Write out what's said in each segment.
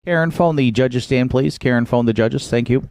Karen, phone the judges stand, please. Karen, phone the judges. Thank you.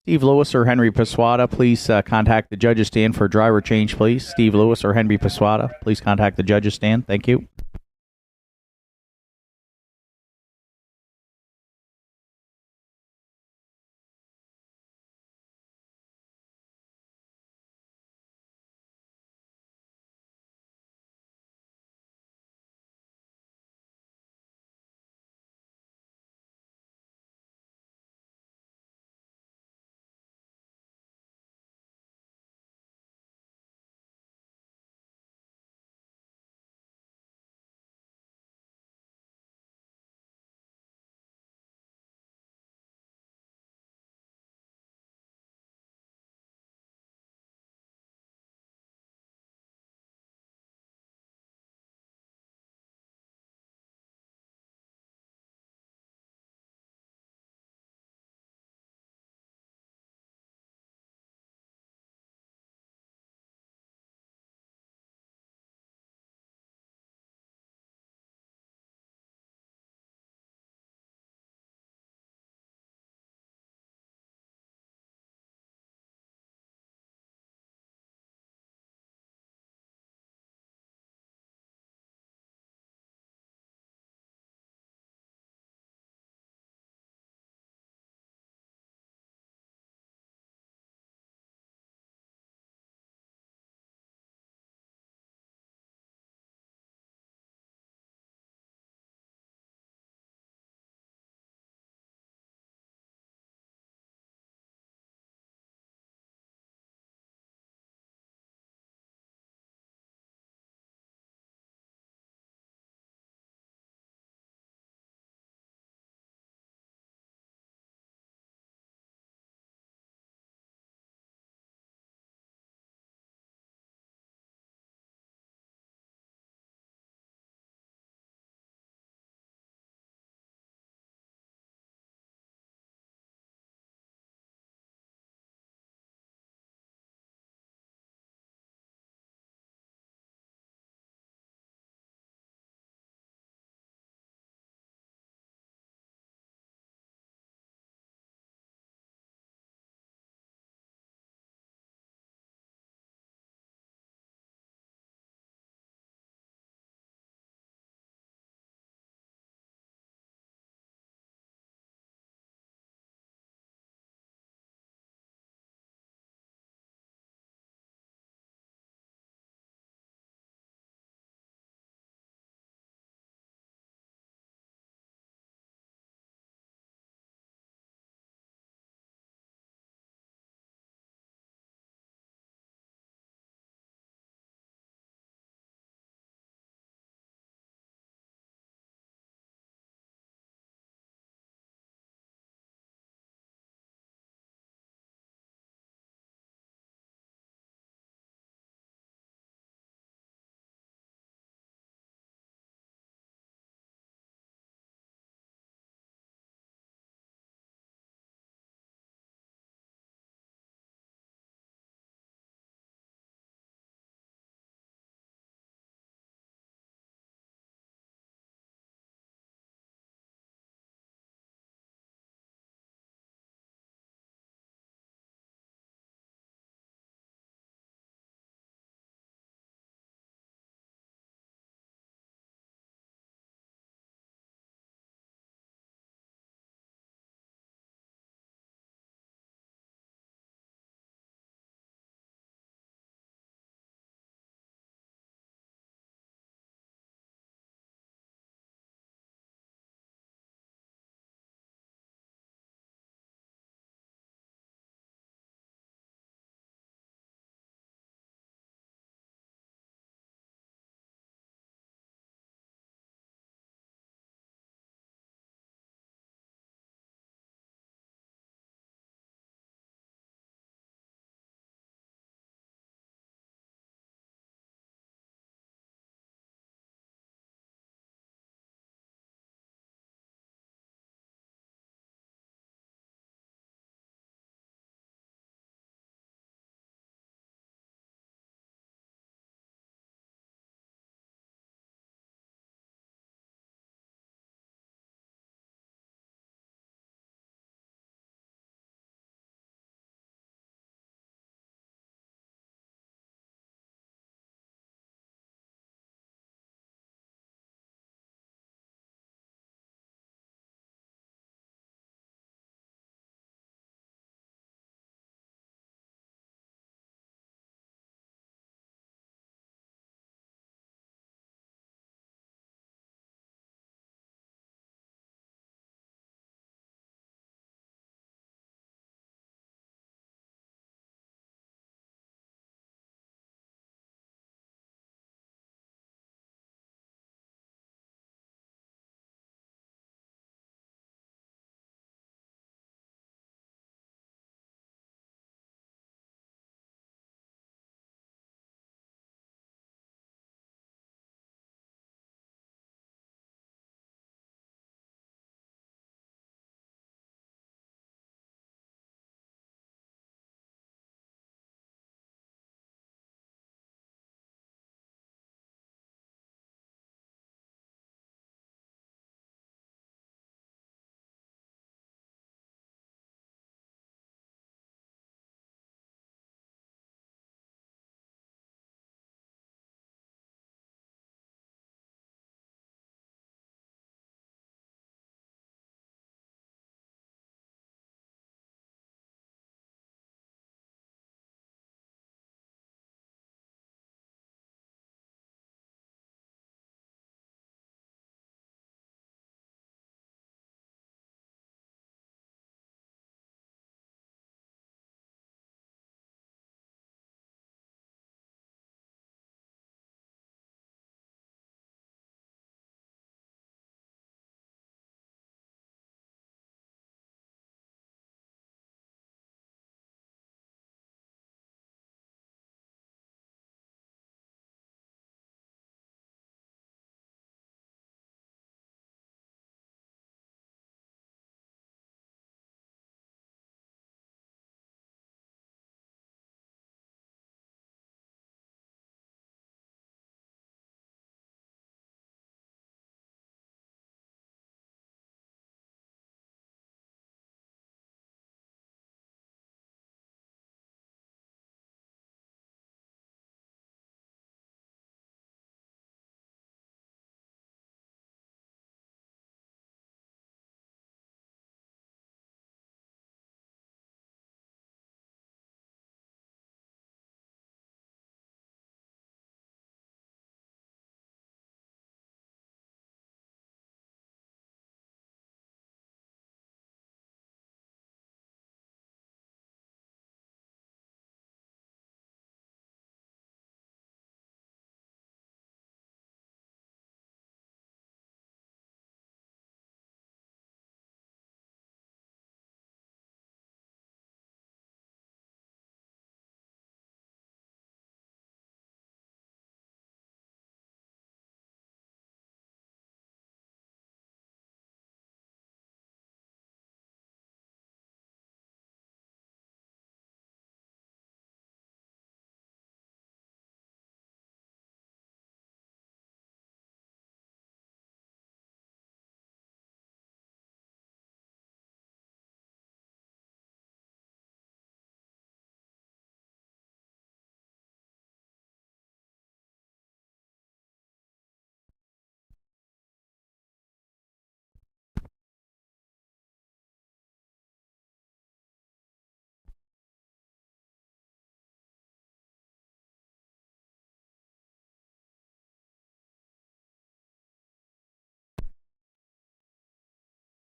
Steve Lewis or Henry Paswada, please contact the judges stand for a driver change, please. Steve Lewis or Henry Paswada, please contact the judges stand. Thank you.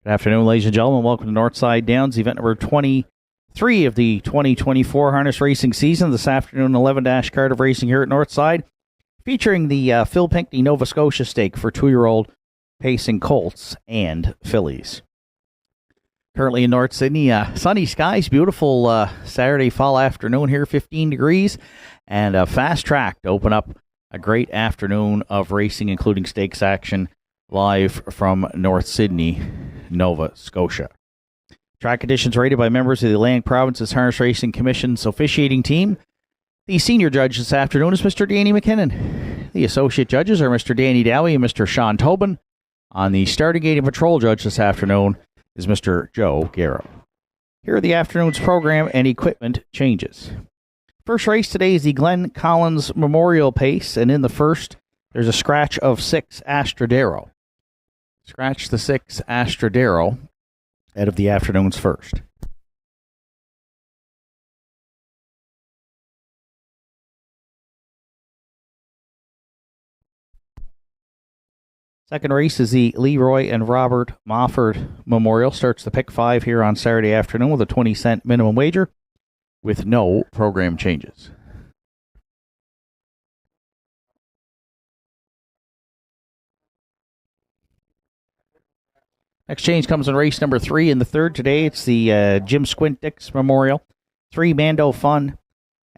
Good afternoon, ladies and gentlemen. Welcome to Northside Downs, event number 23 of the 2024 harness racing season. This afternoon, 11 card of racing here at Northside, featuring the Phil Pinckney Nova Scotia stake for 2-year-old pacing colts and fillies. Currently in North Sydney, sunny skies, beautiful Saturday fall afternoon here, 15 degrees, and a fast track to open up a great afternoon of racing, including stakes action, live from North Sydney, Nova Scotia. Track conditions rated by members of the Atlantic Province's Harness Racing Commission's officiating team. The senior judge this afternoon is Mr. Danny McKinnon. The associate judges are Mr. Danny Dowie and Mr. Sean Tobin. On the starting gate and patrol judge this afternoon is Mr. Joe Garrow. Here are the afternoon's program and equipment changes. First race today is the Glenn Collins Memorial Pace, and in the first, there's a scratch of 6 Astrodero. Scratch the 6 Astrodero out of the afternoon's first. Second race is the Leroy and Robert Mofford Memorial. Starts the pick 5 here on Saturday afternoon with a 20-cent minimum wager with no program changes. Next change comes in race number 3 in the third today. It's the Jim Squint Dix Memorial. 3 Mando Fun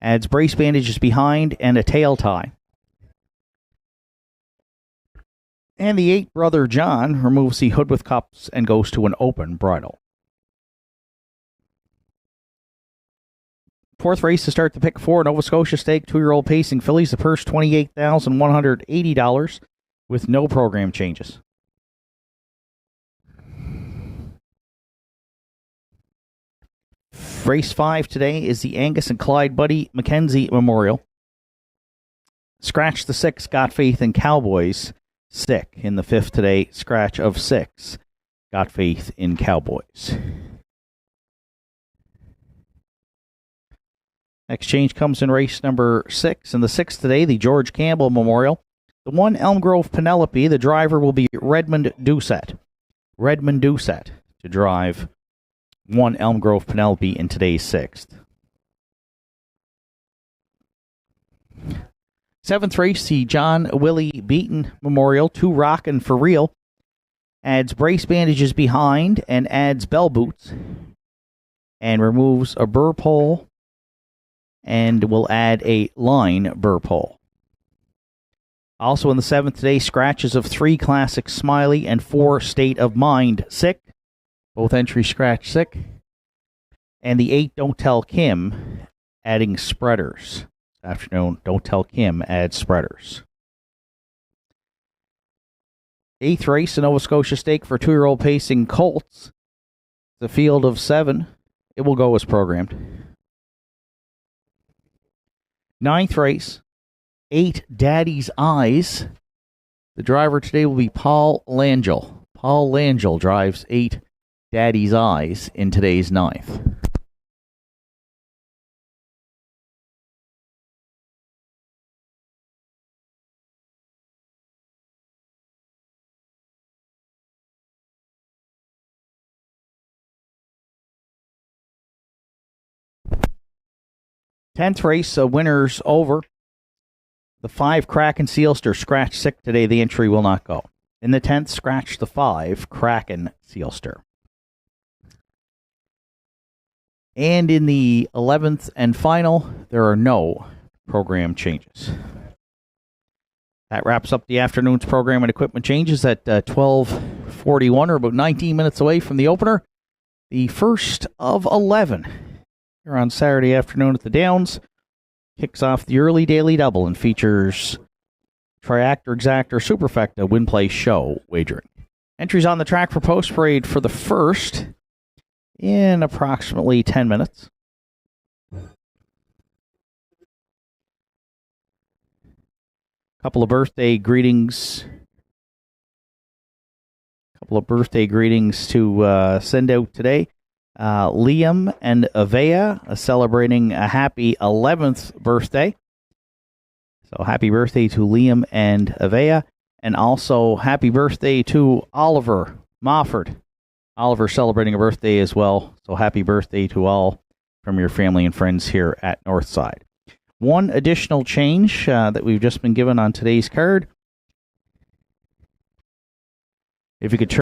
adds brace bandages behind and a tail tie. And the 8 Brother John removes the hood with cups and goes to an open bridle. Fourth race to start the pick 4, Nova Scotia Stake, 2-year-old pacing fillies. The purse $28,180 with no program changes. Race 5 today is the Angus and Clyde Buddy Mackenzie Memorial. Scratch the 6, Got Faith in Cowboys. Stick in the 5th today, scratch of 6, Got Faith in Cowboys. Next change comes in race number 6. In the 6th today, the George Campbell Memorial. The 1 Elm Grove Penelope, the driver will be Redmond Doucette. Redmond Doucette to drive 1 Elm Grove Penelope in today's 6th. 7th race, the John Willie Beaton Memorial, 2 Rockin' for Real. Adds brace bandages behind and adds bell boots. And removes a burr pole and will add a line burr pole. Also in the 7th today, scratches of 3 Classic Smiley and 4 State of Mind Sick. Both entries scratch sick. And the 8 Don't Tell Kim adding spreaders. Afternoon, Don't Tell Kim adds spreaders. 8th race, the Nova Scotia Stake for 2-year-old pacing colts. The field of 7. It will go as programmed. 9th race, 8 Daddy's Eyes. The driver today will be Paul Langell. Paul Langell drives 8 Daddy's Eyes in today's 9th. Tenth race, winners over. The 5 Kraken Sealster scratch sick today. The entry will not go. In the 10th, scratch the 5 Kraken Sealster. And in the 11th and final, there are no program changes. That wraps up the afternoon's program and equipment changes at 12:41, or about 19 minutes away from the opener. The first of 11 here on Saturday afternoon at the Downs kicks off the early daily double and features Triactor, Exactor, Superfecta, Win Play Show wagering. Entries on the track for post parade for the first in approximately 10 minutes. Couple of birthday greetings to send out today. Liam and Avea celebrating a happy 11th birthday. So happy birthday to Liam and Avea. And also happy birthday to Oliver Mofford. Oliver celebrating a birthday as well. So happy birthday to all from your family and friends here at Northside. One additional change that we've just been given on today's card. If you could turn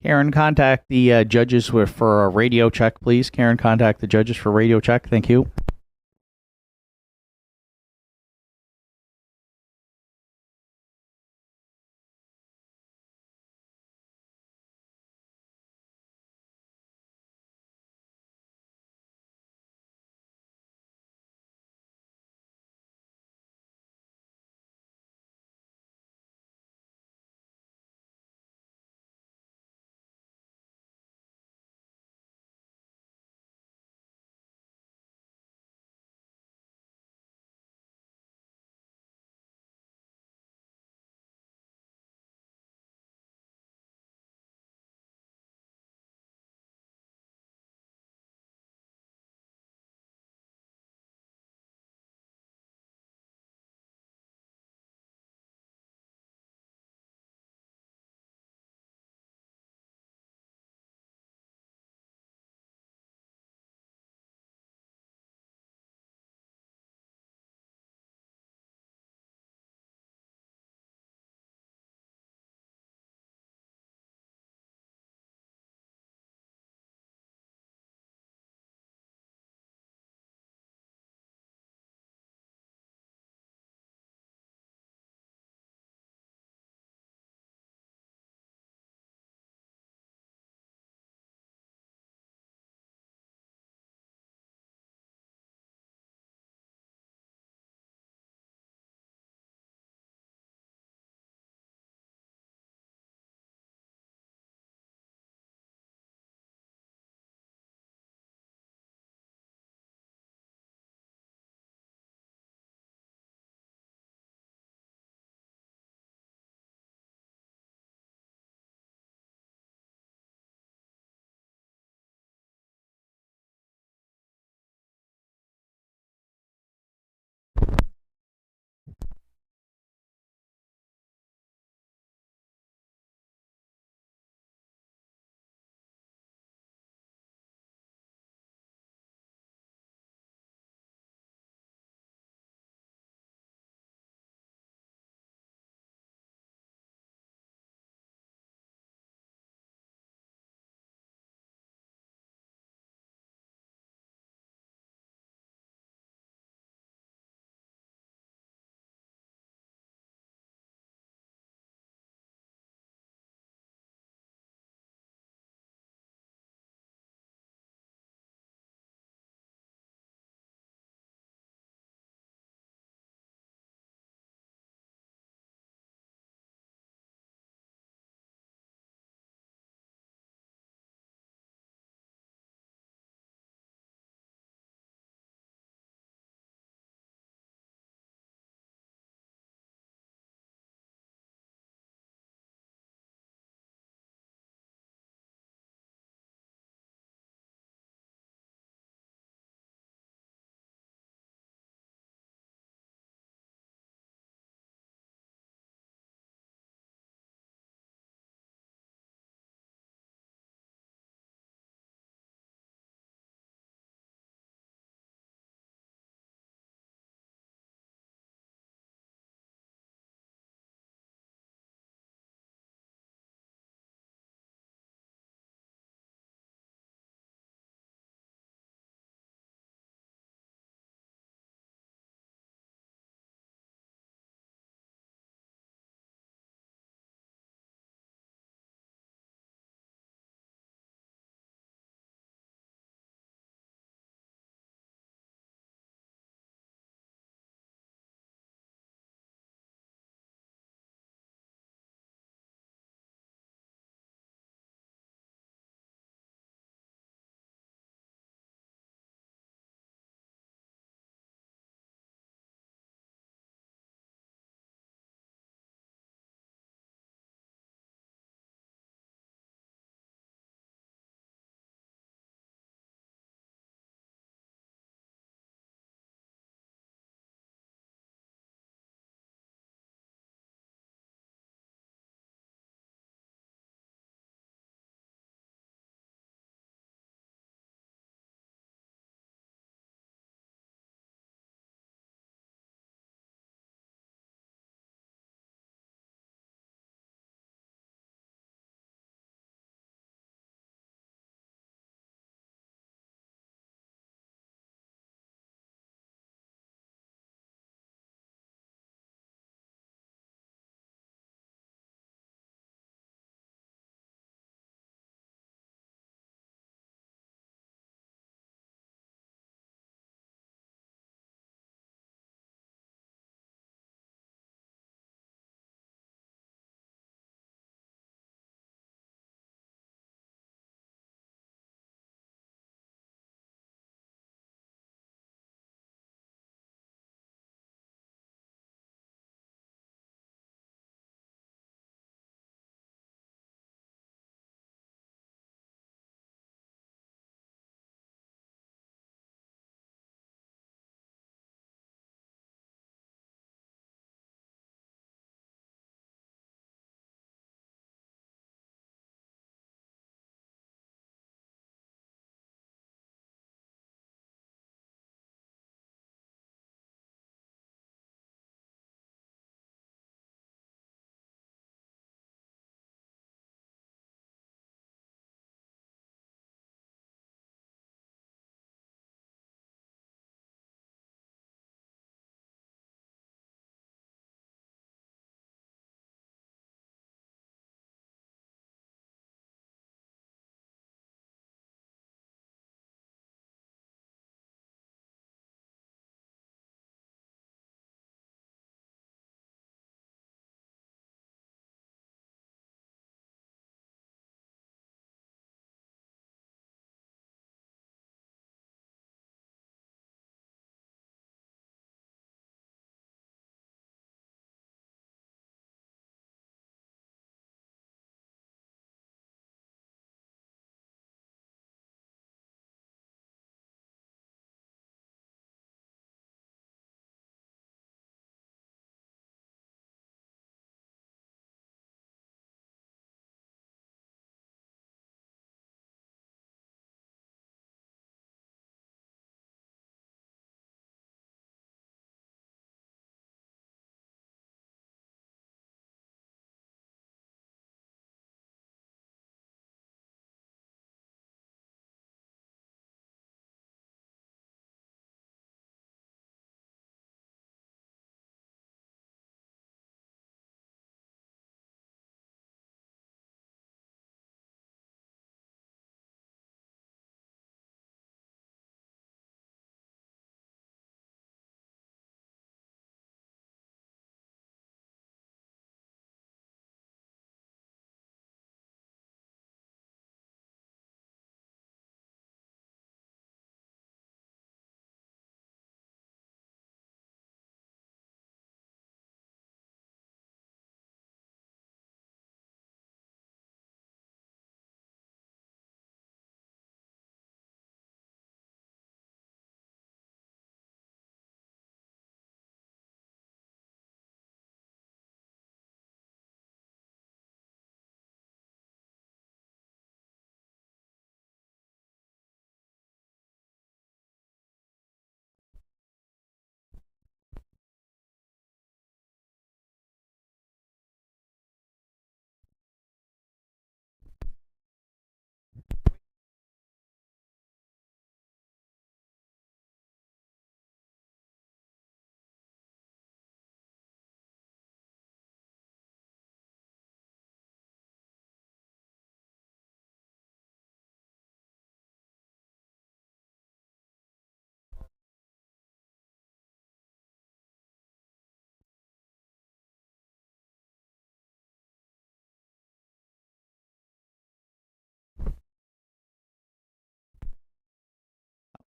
Karen, contact the judges for a radio check, please. Karen, contact the judges for radio check. Thank you.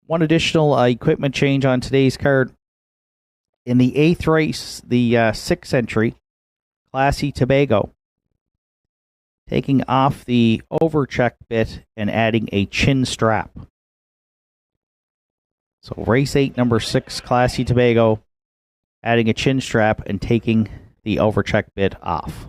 one additional equipment change on today's card. In the 8th race, the 6th entry, Classy Tobago, taking off the overcheck bit and adding a chin strap. So race 8, number 6, Classy Tobago, adding a chin strap and taking the overcheck bit off.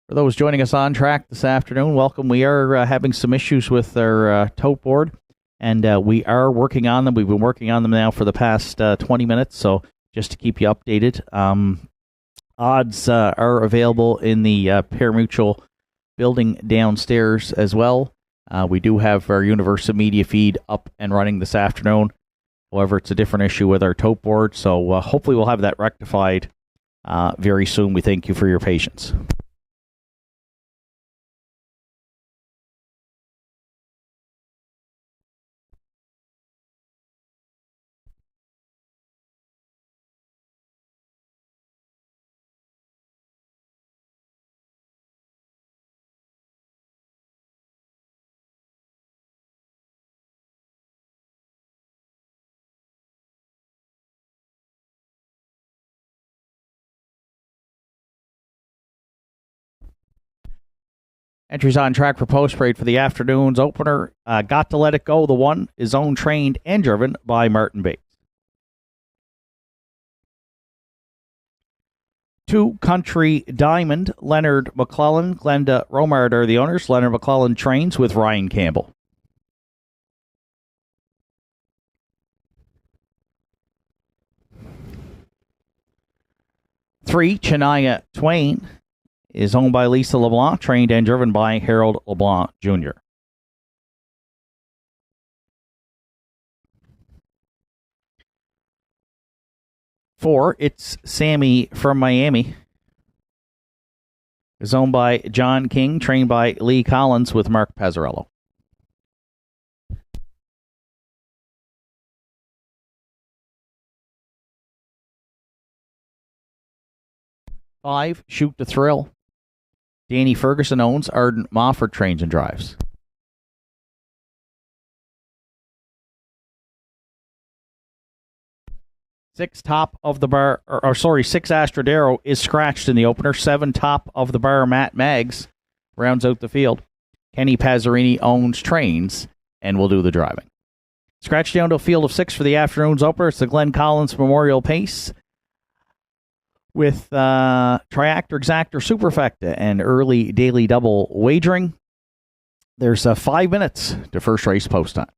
For those joining us on track this afternoon, welcome. We are having some issues with our tote board, and we are working on them. We've been working on them now for the past 20 minutes, so just to keep you updated. Odds are available in the Parimutuel building downstairs as well. We do have our Universal Media feed up and running this afternoon. However, it's a different issue with our tote board, so hopefully we'll have that rectified very soon. We thank you for your patience. Entries on track for post parade for the afternoon's opener. Got to Let It Go. The one is owned, trained, and driven by Martin Bates. 2, Country Diamond. Leonard McClellan, Glenda Romard are the owners. Leonard McClellan trains with Ryan Campbell. 3, Chania Twain is owned by Lisa LeBlanc, trained and driven by Harold LeBlanc Jr. Four, It's Sammy from Miami, is owned by John King, trained by Lee Collins with Mark Pazzarello. Five, Shoot the Thrill. Danny Ferguson owns. Arden Mofford trains and drives. 6, Top of the Bar, or 6, Astrodero is scratched in the opener. 7, Top of the Bar, Matt Maggs rounds out the field. Kenny Pazzarini owns, trains, and will do the driving. Scratch down to a field of 6 for the afternoon's opener. It's the Glenn Collins Memorial Pace with Triactor, Exactor, Superfecta, and early daily double wagering. There's 5 minutes to first race post time.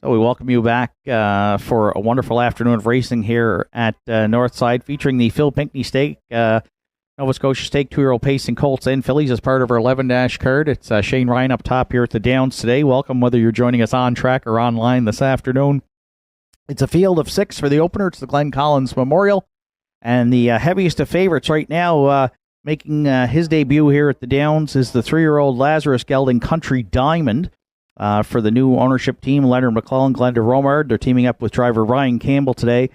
So we welcome you back for a wonderful afternoon of racing here at Northside, featuring the Phil Pinckney Stake, Nova Scotia Stake 2-year-old Pacing Colts and Fillies as part of our 11 card. It's Shane Ryan up top here at the Downs today. Welcome, whether you're joining us on track or online this afternoon. It's a field of 6 for the opener. It's the Glenn Collins Memorial. And the heaviest of favorites right now, Making his debut here at the Downs is the 3-year-old Lazarus Gelding Country Diamond. For the new ownership team, Leonard McClellan, Glenda Romard. They're teaming up with driver Ryan Campbell today.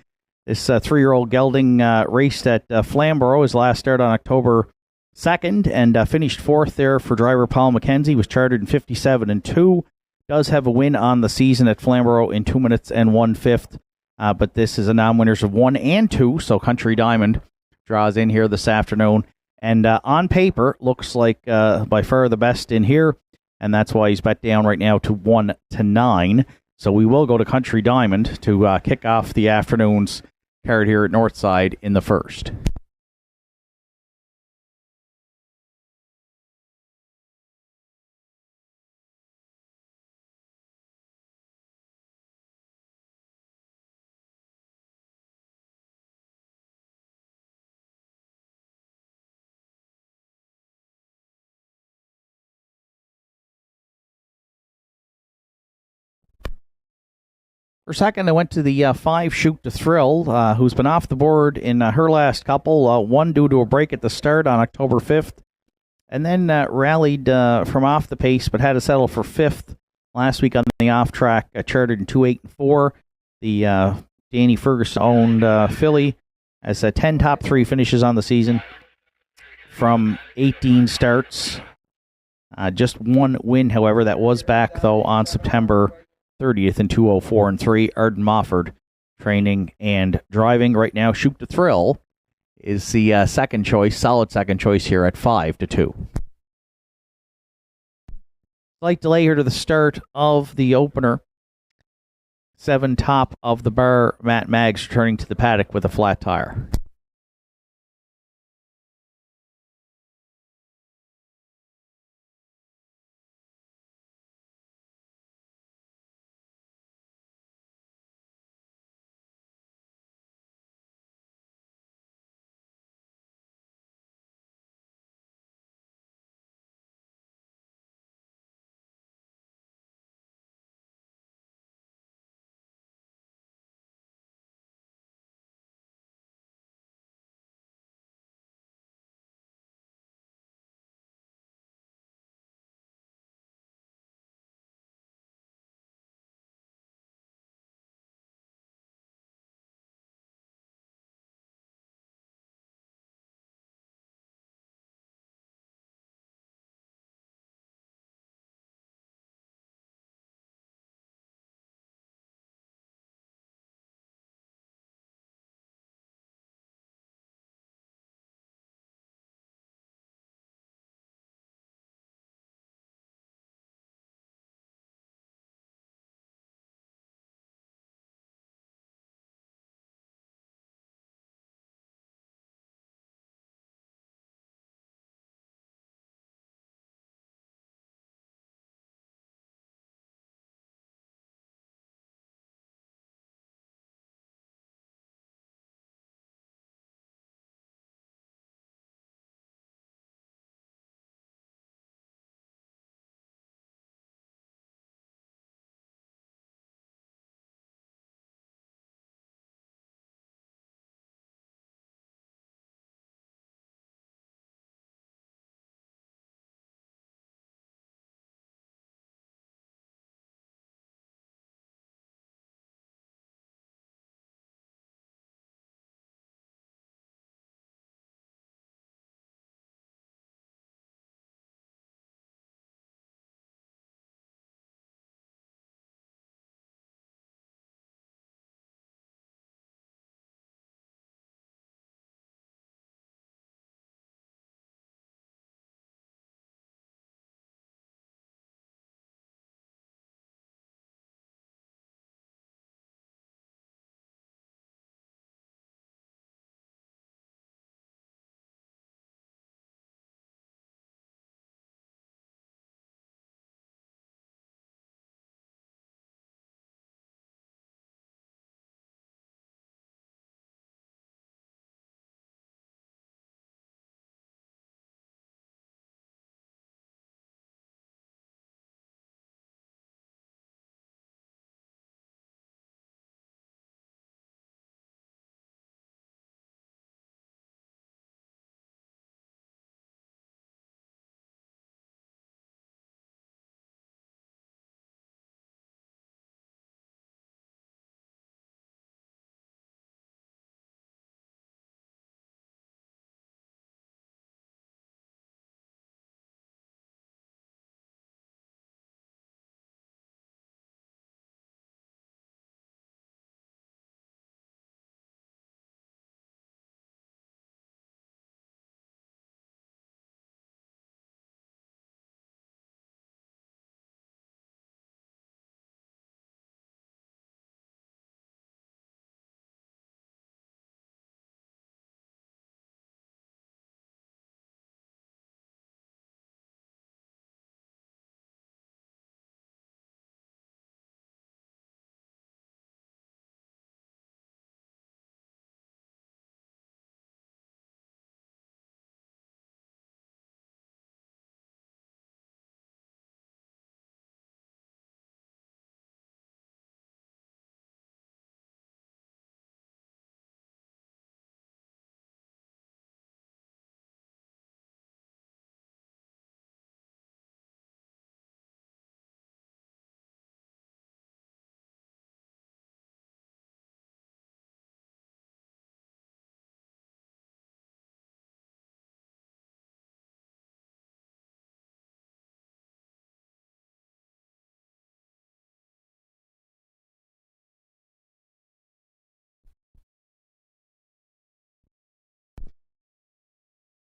This 3-year-old gelding raced at Flamborough. His last start on October 2nd and finished fourth there for driver Paul McKenzie. Was chartered in 57-2. Does have a win on the season at Flamborough in 2 minutes and 1/5. But this is a non-winners of 1 and 2, so Country Diamond draws in here this afternoon. And on paper, looks like by far the best in here. And that's why he's bet down right now to 1-9. So we will go to Country Diamond to kick off the afternoon's card here at Northside in the first. For second, I went to the 5 Shoot to Thrill, who's been off the board in her last couple. One due to a break at the start on October 5th, and then rallied from off the pace, but had to settle for 5th last week on the off track. Chartered in 2-8-4. The Danny Ferguson-owned filly has 10 top 3 finishes on the season from 18 starts. Just one win, however, that was back though on September 30th in 2:04-3. Arden Mofford training and driving right now. Shoot to Thrill is the second choice, solid second choice here at 5-2. Slight delay here to the start of the opener. 7 top of the bar. Matt Maggs returning to the paddock with a flat tire.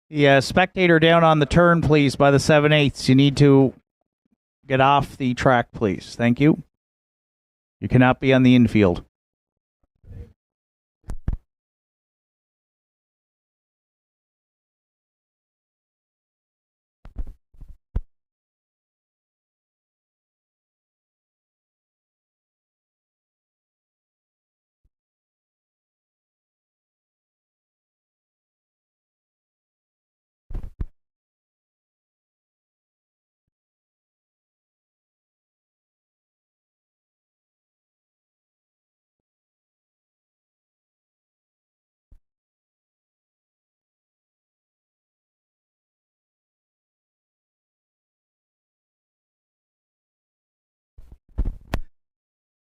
The spectator down on the turn, please, by the 7/8. You need to get off the track, please. Thank you. You cannot be on the infield.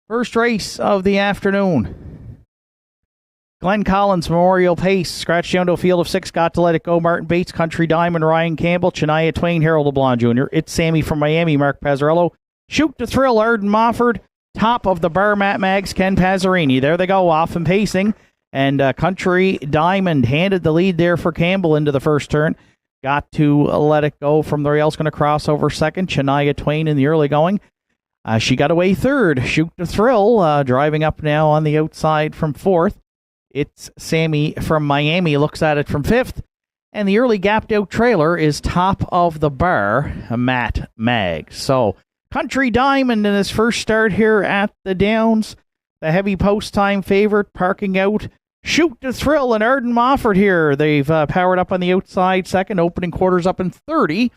First race of the afternoon. Glenn Collins Memorial Pace. Scratch down to a field of 6. Got to Let It Go. Martin Bates, Country Diamond, Ryan Campbell, Shania Twain, Harold LeBlanc Jr. It's Sammy from Miami, Mark Pazzarello. Shoot to Thrill, Arden Mofford. Top of the bar, Matt Maggs, Ken Pazzarini. There they go, off and pacing. And Country Diamond handed the lead there for Campbell into the first turn. Got to Let It Go from the rails, going to cross over second. Shania Twain in the early going. She got away third. Shoot to Thrill, driving up now on the outside from fourth. It's Sammy from Miami, looks at it from fifth. And the early gapped out trailer is Top of the Bar, Matt Maggs. So, Country Diamond in his first start here at the Downs. The heavy post time favorite, parking out. Shoot to Thrill and Arden Mofford here. They've powered up on the outside second, opening quarters up in 30.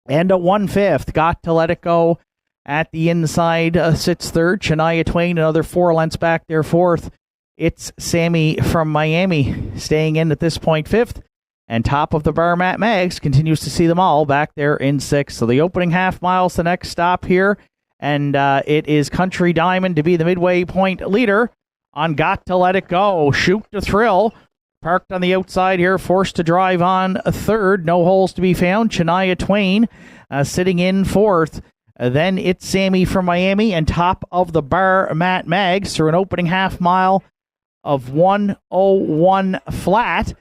And a 1/5. Got to Let It Go. At the inside sits third. Shania Twain, another 4 lengths back there, fourth. It's Sammy from Miami staying in at this point, fifth. And Top of the Bar, Matt Maggs continues to see them all back there in sixth. So the opening half mile's the next stop here. And it is Country Diamond to be the midway point leader on Got to Let It Go. Shoot to Thrill. Parked on the outside here, forced to drive on a third. No holes to be found. Shania Twain sitting in fourth. Then it's Sammy from Miami and Top of the Bar, Matt Maggs, through an opening half mile of 1:01 flat.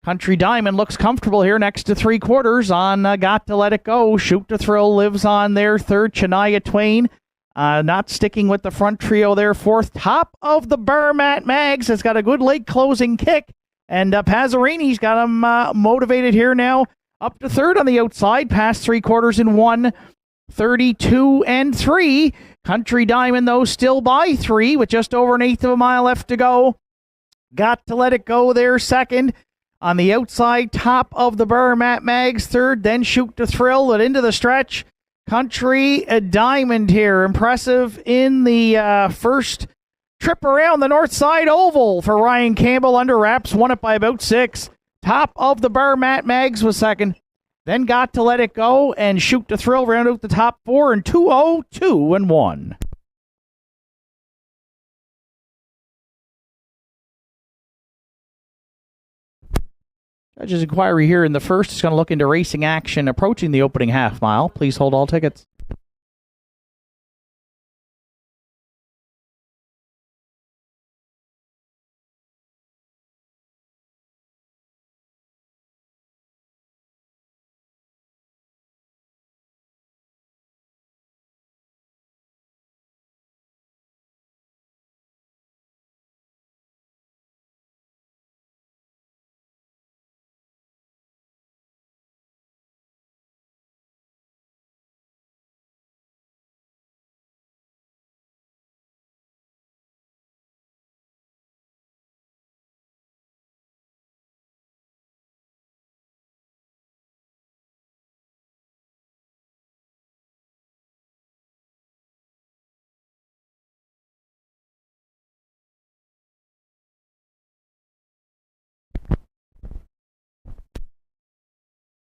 Country Diamond looks comfortable here next to 3/4 on Got to Let It Go. Shoot to Thrill lives on there. Third, Shania Twain. Not sticking with the front trio there. Fourth, Top of the Bar, Matt Maggs has got a good late closing kick. And Pazzarini's got him motivated here now. Up to third on the outside, past 3/4 in 1:32 and 3. Country Diamond, though, still by 3 with just over 1/8 of a mile left to go. Got to Let It Go there second. On the outside, Top of the Bar, Matt Maggs third. Then Shoot to Thrill and into the stretch. Country Diamond here. Impressive in the first trip around the Northside Oval for Ryan Campbell. Under wraps, won it by about 6. Top of the Bar, Matt Maggs was second. Then Got to Let It Go and Shoot to Thrill round out the top 4 in 2:02 and 1. Judges' inquiry here in the first is going to look into racing action approaching the opening half mile. Please hold all tickets.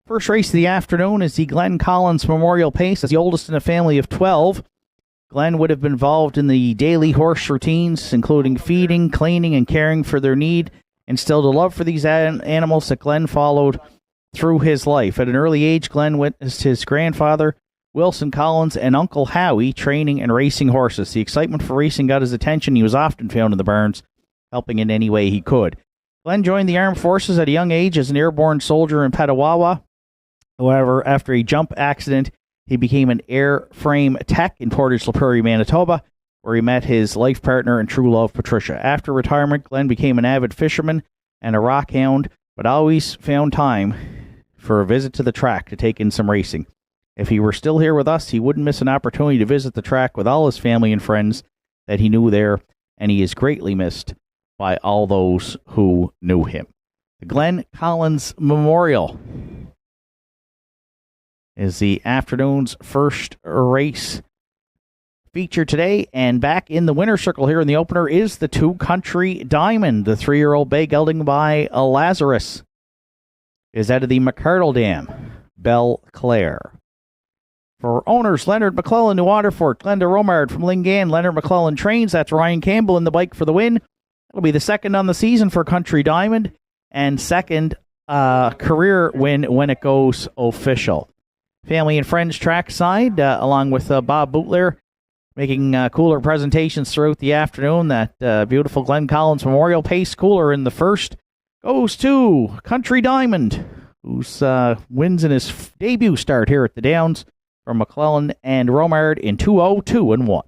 First race of the afternoon is the Glenn Collins Memorial Pace. As the oldest in a family of 12, Glenn would have been involved in the daily horse routines, including feeding, cleaning, and caring for their need, instilled a love for these animals that Glenn followed through his life. At an early age, Glenn witnessed his grandfather, Wilson Collins, and Uncle Howie training and racing horses. The excitement for racing got his attention. He was often found in the barns, helping in any way he could. Glenn joined the armed forces at a young age as an airborne soldier in Petawawa. However, after a jump accident, he became an airframe tech in Portage La Prairie, Manitoba, where he met his life partner and true love, Patricia. After retirement, Glenn became an avid fisherman and a rock hound, but always found time for a visit to the track to take in some racing. If he were still here with us, he wouldn't miss an opportunity to visit the track with all his family and friends that he knew there, and he is greatly missed by all those who knew him. The Glenn Collins Memorial is the afternoon's first race feature today, and back in the winner's circle here in the opener is the Two Country Diamond. The 3-year-old bay gelding by Lazarus is out of the McCardle Dam, Belle Claire. For owners, Leonard McClellan, New Waterford, Glenda Romard from Lingan, Leonard McClellan Trains, that's Ryan Campbell in the bike for the win. It'll be the second on the season for Country Diamond, and second career win when it goes official. Family and friends trackside, along with Bob Bootler, making cooler presentations throughout the afternoon. That beautiful Glenn Collins Memorial Pace cooler in the first goes to Country Diamond, who's wins in his debut start here at the Downs from McClellan and Romard in 2:02-1.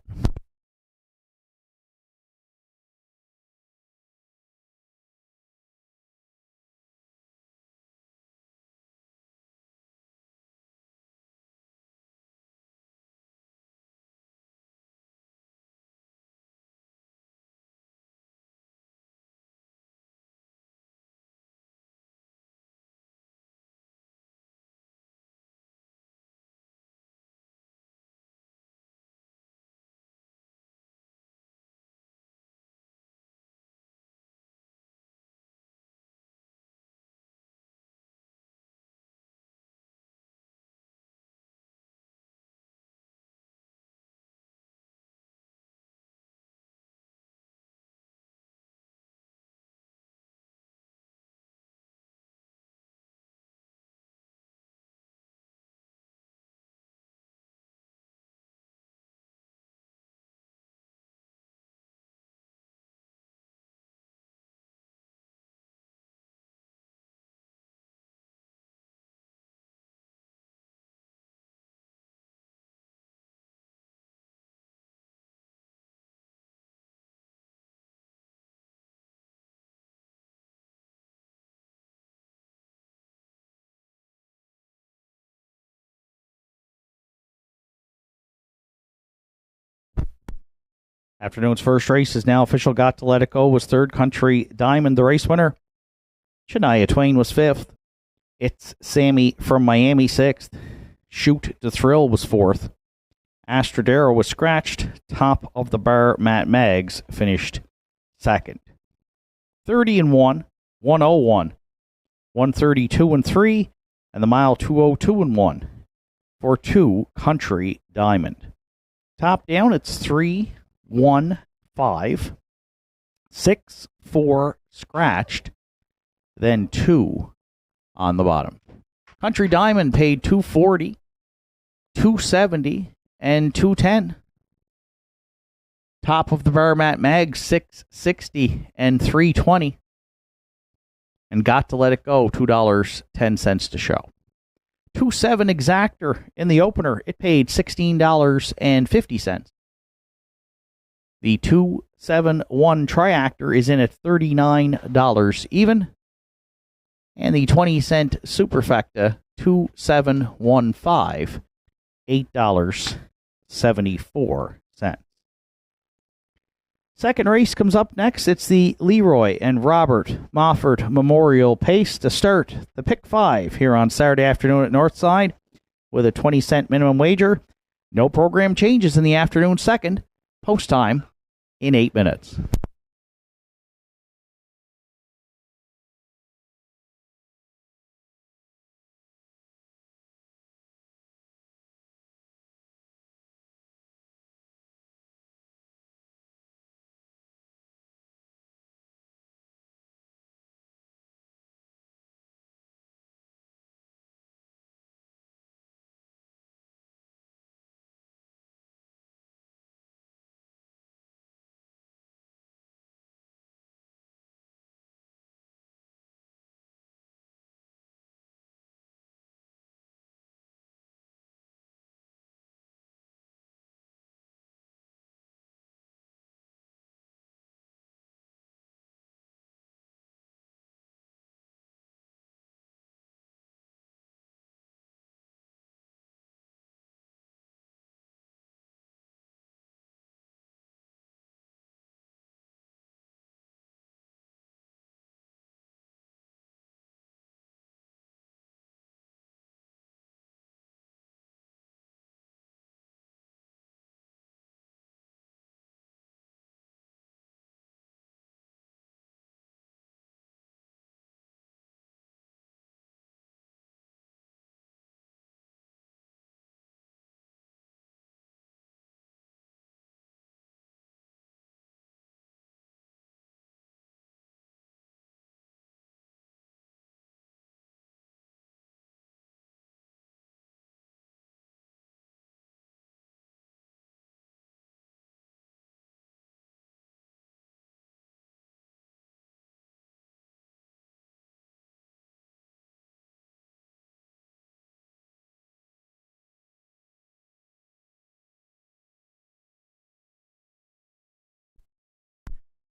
Afternoon's first race is now official. Got to Let It Go was third. Country Diamond, the race winner. Shania Twain was fifth. It's Sammy from Miami, sixth. Shoot to Thrill was fourth. Astrodero was scratched. Top of the bar, Matt Maggs finished second. 30-1, 101, 132-3, and the mile 202-1 for Two Country Diamond. Top down, it's 3-1-5, 6-4 scratched, then 2 on the bottom. Country Diamond paid $240, $270, and $210. Top of the bar, Matt Maggs, $660 and $320. And Got to Let It Go, $2.10 to show. 2-7 Exactor in the opener. It paid $16.50. The 2-7-1 Triactor is in at $39 even. And the 20-cent Superfecta, 2715, $8.74. Second race comes up next. It's the Leroy and Robert Mofford Memorial Pace to start the Pick 5 here on Saturday afternoon at Northside with a 20-cent minimum wager. No program changes in the afternoon second. Post time in 8 minutes.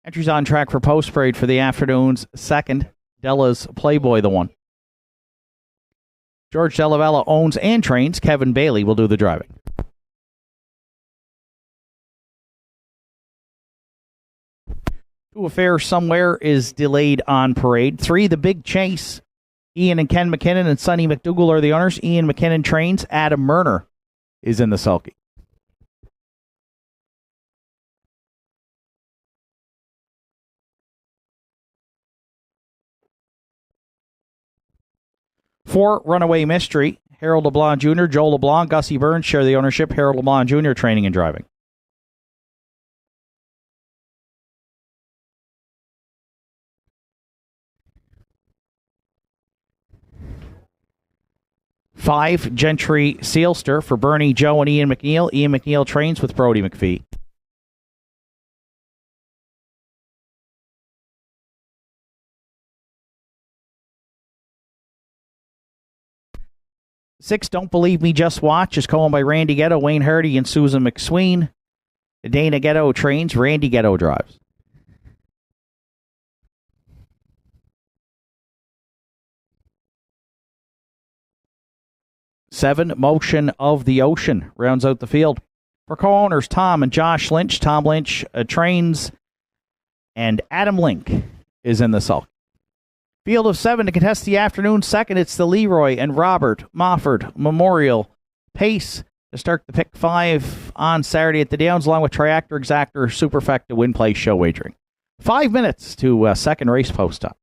Entries on track for post parade for the afternoon's second. Della's Playboy the one. George Delavella owns and trains. Kevin Bailey will do the driving. To Affair Somewhere is delayed on parade. 3, The Big Chase. Ian and Ken McKinnon and Sonny McDougall are the owners. Ian McKinnon trains. Adam Murner is in the sulky. For Runaway Mystery, Harold LeBlanc Jr., Joel LeBlanc, Gussie Burns share the ownership. Harold LeBlanc Jr. training and driving. Five, Gentry Sealster for Bernie, Joe, and Ian McNeil. Ian McNeil trains with Brody McPhee. Six, Don't Believe Me, Just Watch is co-owned by Randy Ghetto, Wayne Hardy, and Susan McSween. Dana Ghetto trains. Randy Ghetto drives. Seven, Motion of the Ocean rounds out the field. For co-owners, Tom and Josh Lynch. Tom Lynch trains, and Adam Link is in the sulk. Field of 7 to contest the afternoon second. It's the Leroy and Robert Mofford Memorial Pace to start the pick 5 on Saturday at the Downs, along with Triactor Exactor Superfecta Win Play Show Wagering. 5 minutes to second race post up.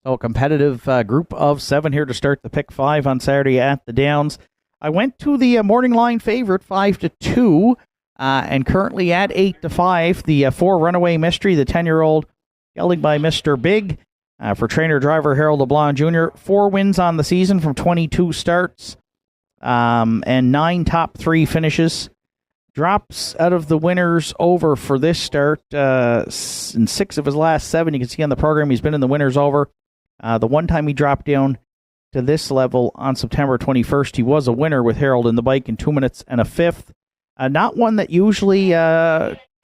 So a competitive group of 7 here to start the pick 5 on Saturday at the Downs. I went to the morning line favorite 5-2, and currently at 8-5, the 4 Runaway Mystery, the 10-year-old, gelding by Mr. Big for trainer driver Harold LeBlanc Jr. 4 wins on the season from 22 starts, and 9 top 3 finishes. Drops out of the winners over for this start in 6 of his last 7. You can see on the program he's been in the winners over. The one time he dropped down to this level on September 21st, he was a winner with Harold in the bike in 2 minutes and a fifth. Not one that usually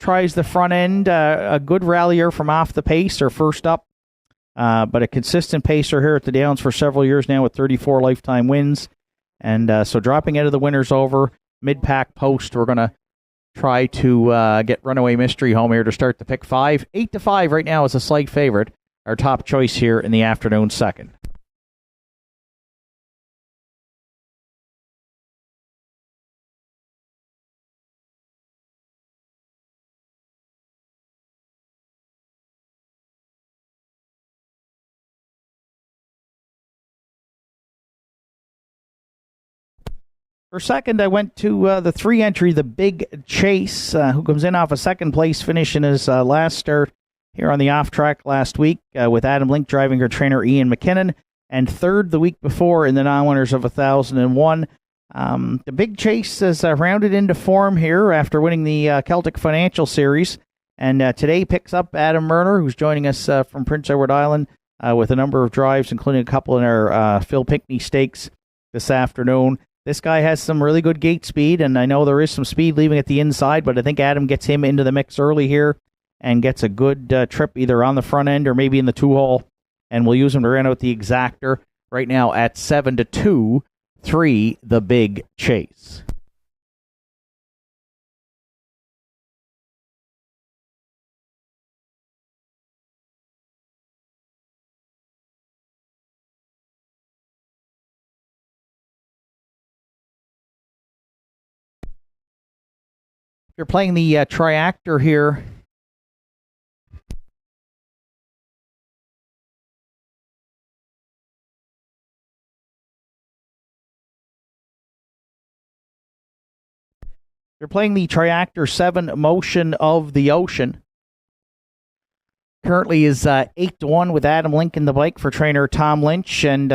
tries the front end. A good rallier from off the pace or first up, but a consistent pacer here at the Downs for several years now with 34 lifetime wins. And so dropping out of the winners over, mid-pack post, we're going to try to get Runaway Mystery home here to start the pick 5. 8-5 right now is a slight favorite. Our top choice here in the afternoon second. For second, I went to the 3 entry, the Big Chase, who comes in off a second place finish in his last start here on the off track last week, with Adam Link driving her trainer Ian McKinnon, and third the week before in the non-winners of 1001. The Big Chase has rounded into form here after winning the Celtic Financial Series, and today picks up Adam Murner, who's joining us from Prince Edward Island with a number of drives, including a couple in our Phil Pinckney Stakes this afternoon. This guy has some really good gate speed, and I know there is some speed leaving at the inside, but I think Adam gets him into the mix early here and gets a good trip either on the front end or maybe in the 2-hole, and we'll use him to run out the Exactor right now at 7-2, 3, the Big Chase. You're playing the Triactor here. You're playing the Triactor 7 Motion of the Ocean. currently is 8-1 with Adam Lincoln, the bike for trainer Tom Lynch. And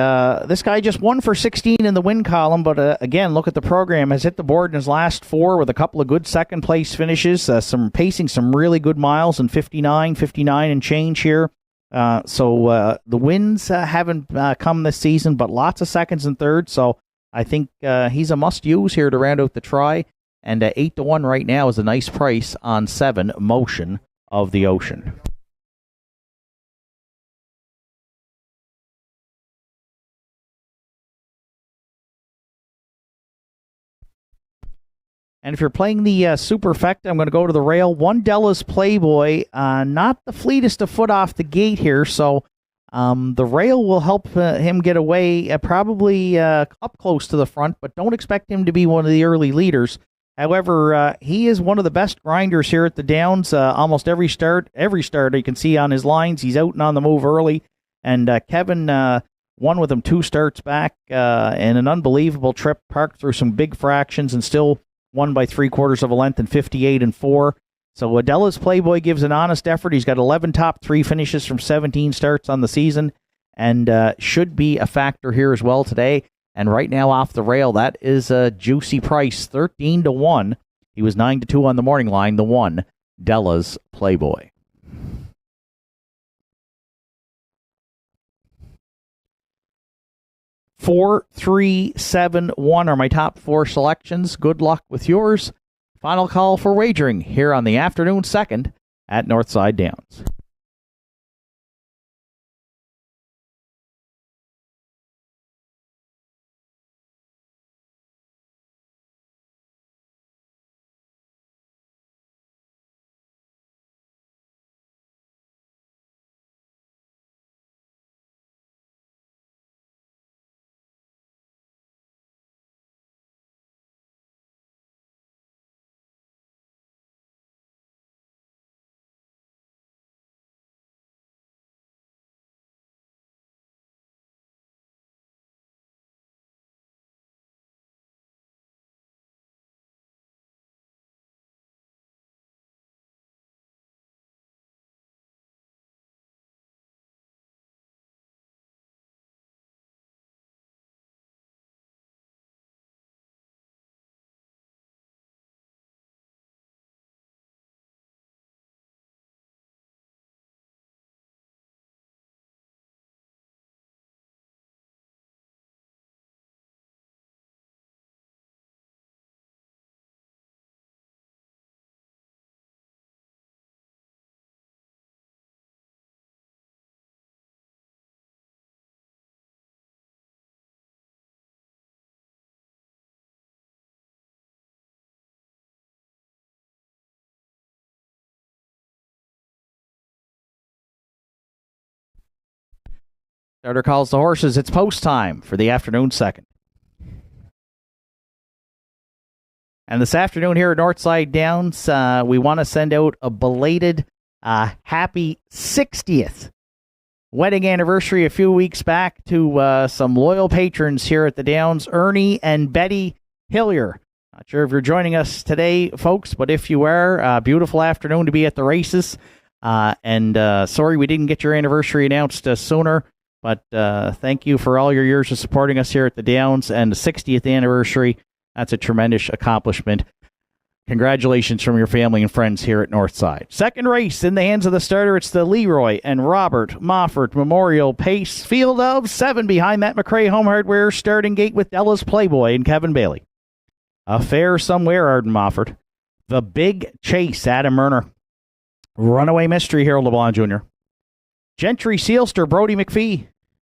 this guy just won for 16 in the win column. But again, look at the program. Has hit the board in his last 4 with a couple of good second place finishes. Some pacing some really good miles in 59 and change here. So the wins haven't come this season, but lots of seconds and thirds. So I think he's a must-use here to round out the try. And 8-1 right now is a nice price on 7 Motion of the Ocean. And if you're playing the Superfecta, I'm going to go to the rail. 1 Della's Playboy, not the fleetest of foot off the gate here, so the rail will help him get away, probably up close to the front, but don't expect him to be one of the early leaders. However, he is one of the best grinders here at the Downs. Almost every start you can see on his lines, he's out and on the move early. And Kevin won with him 2 starts back in an unbelievable trip, parked through some big fractions and still won by 3/4 of a length in 58-4. So Della's Playboy gives an honest effort. He's got 11 top 3 finishes from 17 starts on the season and should be a factor here as well today. And right now off the rail, that is a juicy price, 13-1. He was 9-2 on the morning line, the 1 Della's Playboy. Four, 3, 7, 1 are my top 4 selections. Good luck with yours. Final call for wagering here on the afternoon second at Northside Downs. Starter calls the horses. It's post time for the afternoon second. And this afternoon here at Northside Downs, we want to send out a belated happy 60th wedding anniversary a few weeks back to some loyal patrons here at the Downs, Ernie and Betty Hillier. Not sure if you're joining us today, folks, but if you are, beautiful afternoon to be at the races. And sorry we didn't get your anniversary announced sooner. But thank you for all your years of supporting us here at the Downs and the 60th anniversary. That's a tremendous accomplishment. Congratulations from your family and friends here at Northside. Second race in the hands of the starter. It's the Leroy and Robert Moffat Memorial Pace field of 7 behind that McRae Home Hardware starting gate with Della's Playboy and Kevin Bailey. A fair somewhere, Arden Moffat. The Big Chase, Adam Murner. Runaway Mystery, Harold LeBlanc Jr. Gentry Sealster, Brody McPhee.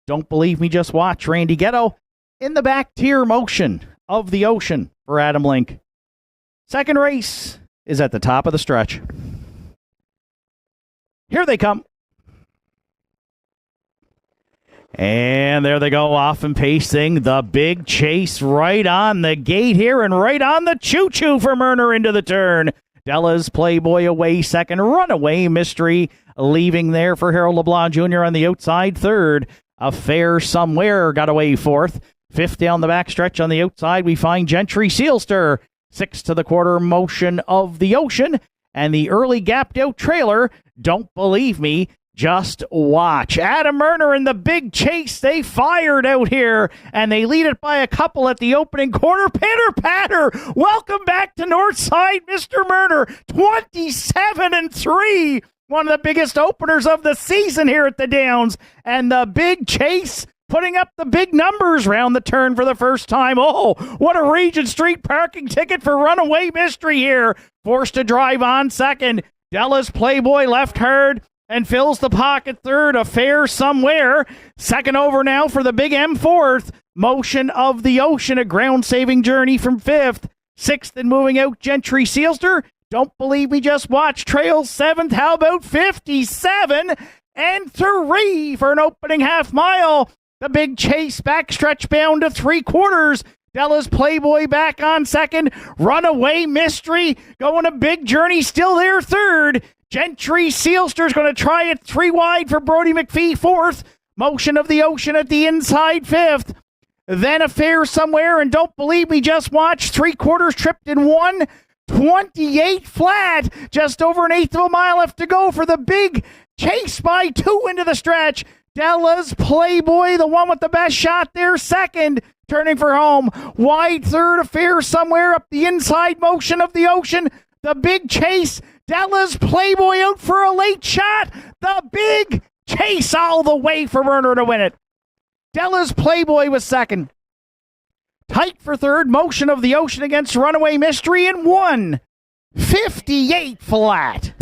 Don't Believe Me, Just Watch, Randy Ghetto. In the back tier Motion of the Ocean for Adam Link. Second race is at the top of the stretch. Here they come. And there they go, off and pacing. The Big Chase right on the gate here and right on the choo-choo for Murner into the turn. Della's Playboy away second. Runaway Mystery leaving there for Harold LeBlanc Jr. on the outside third. A Fair Somewhere got away fourth. Fifth down the back stretch on the outside, we find Gentry Sealster. 6 to the quarter Motion of the Ocean. And the early gapped out trailer, Don't Believe Me, Just watch. Adam Murner and the Big Chase, they fired out here, and they lead it by a couple at the opening quarter. Pitter patter. Welcome back to Northside, Mr. Murner. 27-3. One of the biggest openers of the season here at the Downs. And the Big Chase putting up the big numbers round the turn for the first time. Oh, what a Regent Street parking ticket for Runaway Mystery here. Forced to drive on second. Della's Playboy left hard and fills the pocket third. Affair somewhere. Second over now for the Big M fourth. Motion of the Ocean, a ground-saving journey from fifth. Sixth and moving out, Gentry Sealster. Don't believe we just watched. Trails seventh. How about 57-3 for an opening half mile? The Big Chase backstretch bound to three quarters. Della's Playboy back on second. Runaway Mystery going a big journey, still there third. Gentry Sealster's going to try it three wide for Brody McPhee fourth. Motion of the Ocean at the inside fifth. Then Affair Somewhere, and Don't Believe Me Just Watched. Three quarters tripped in 1:28 flat. Just over an eighth of a mile left to go for the Big Chase by two into the stretch. Della's Playboy, the one with the best shot there, second, turning for home. Wide third, Affair Somewhere up the inside, Motion of the Ocean. The Big Chase, Della's Playboy out for a late shot. The Big Chase all the way for Murner to win it. Della's Playboy was second. Tight for third, Motion of the Ocean against Runaway Mystery in 1:58 flat.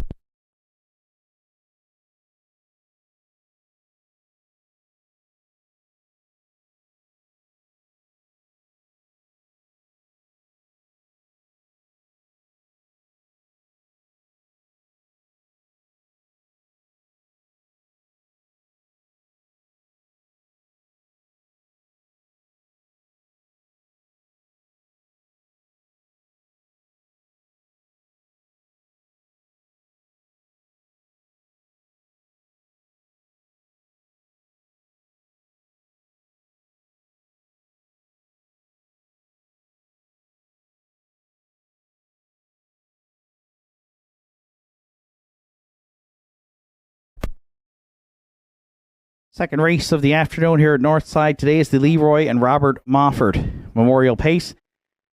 Second race of the afternoon here at Northside today is the Leroy and Robert Mofford Memorial Pace.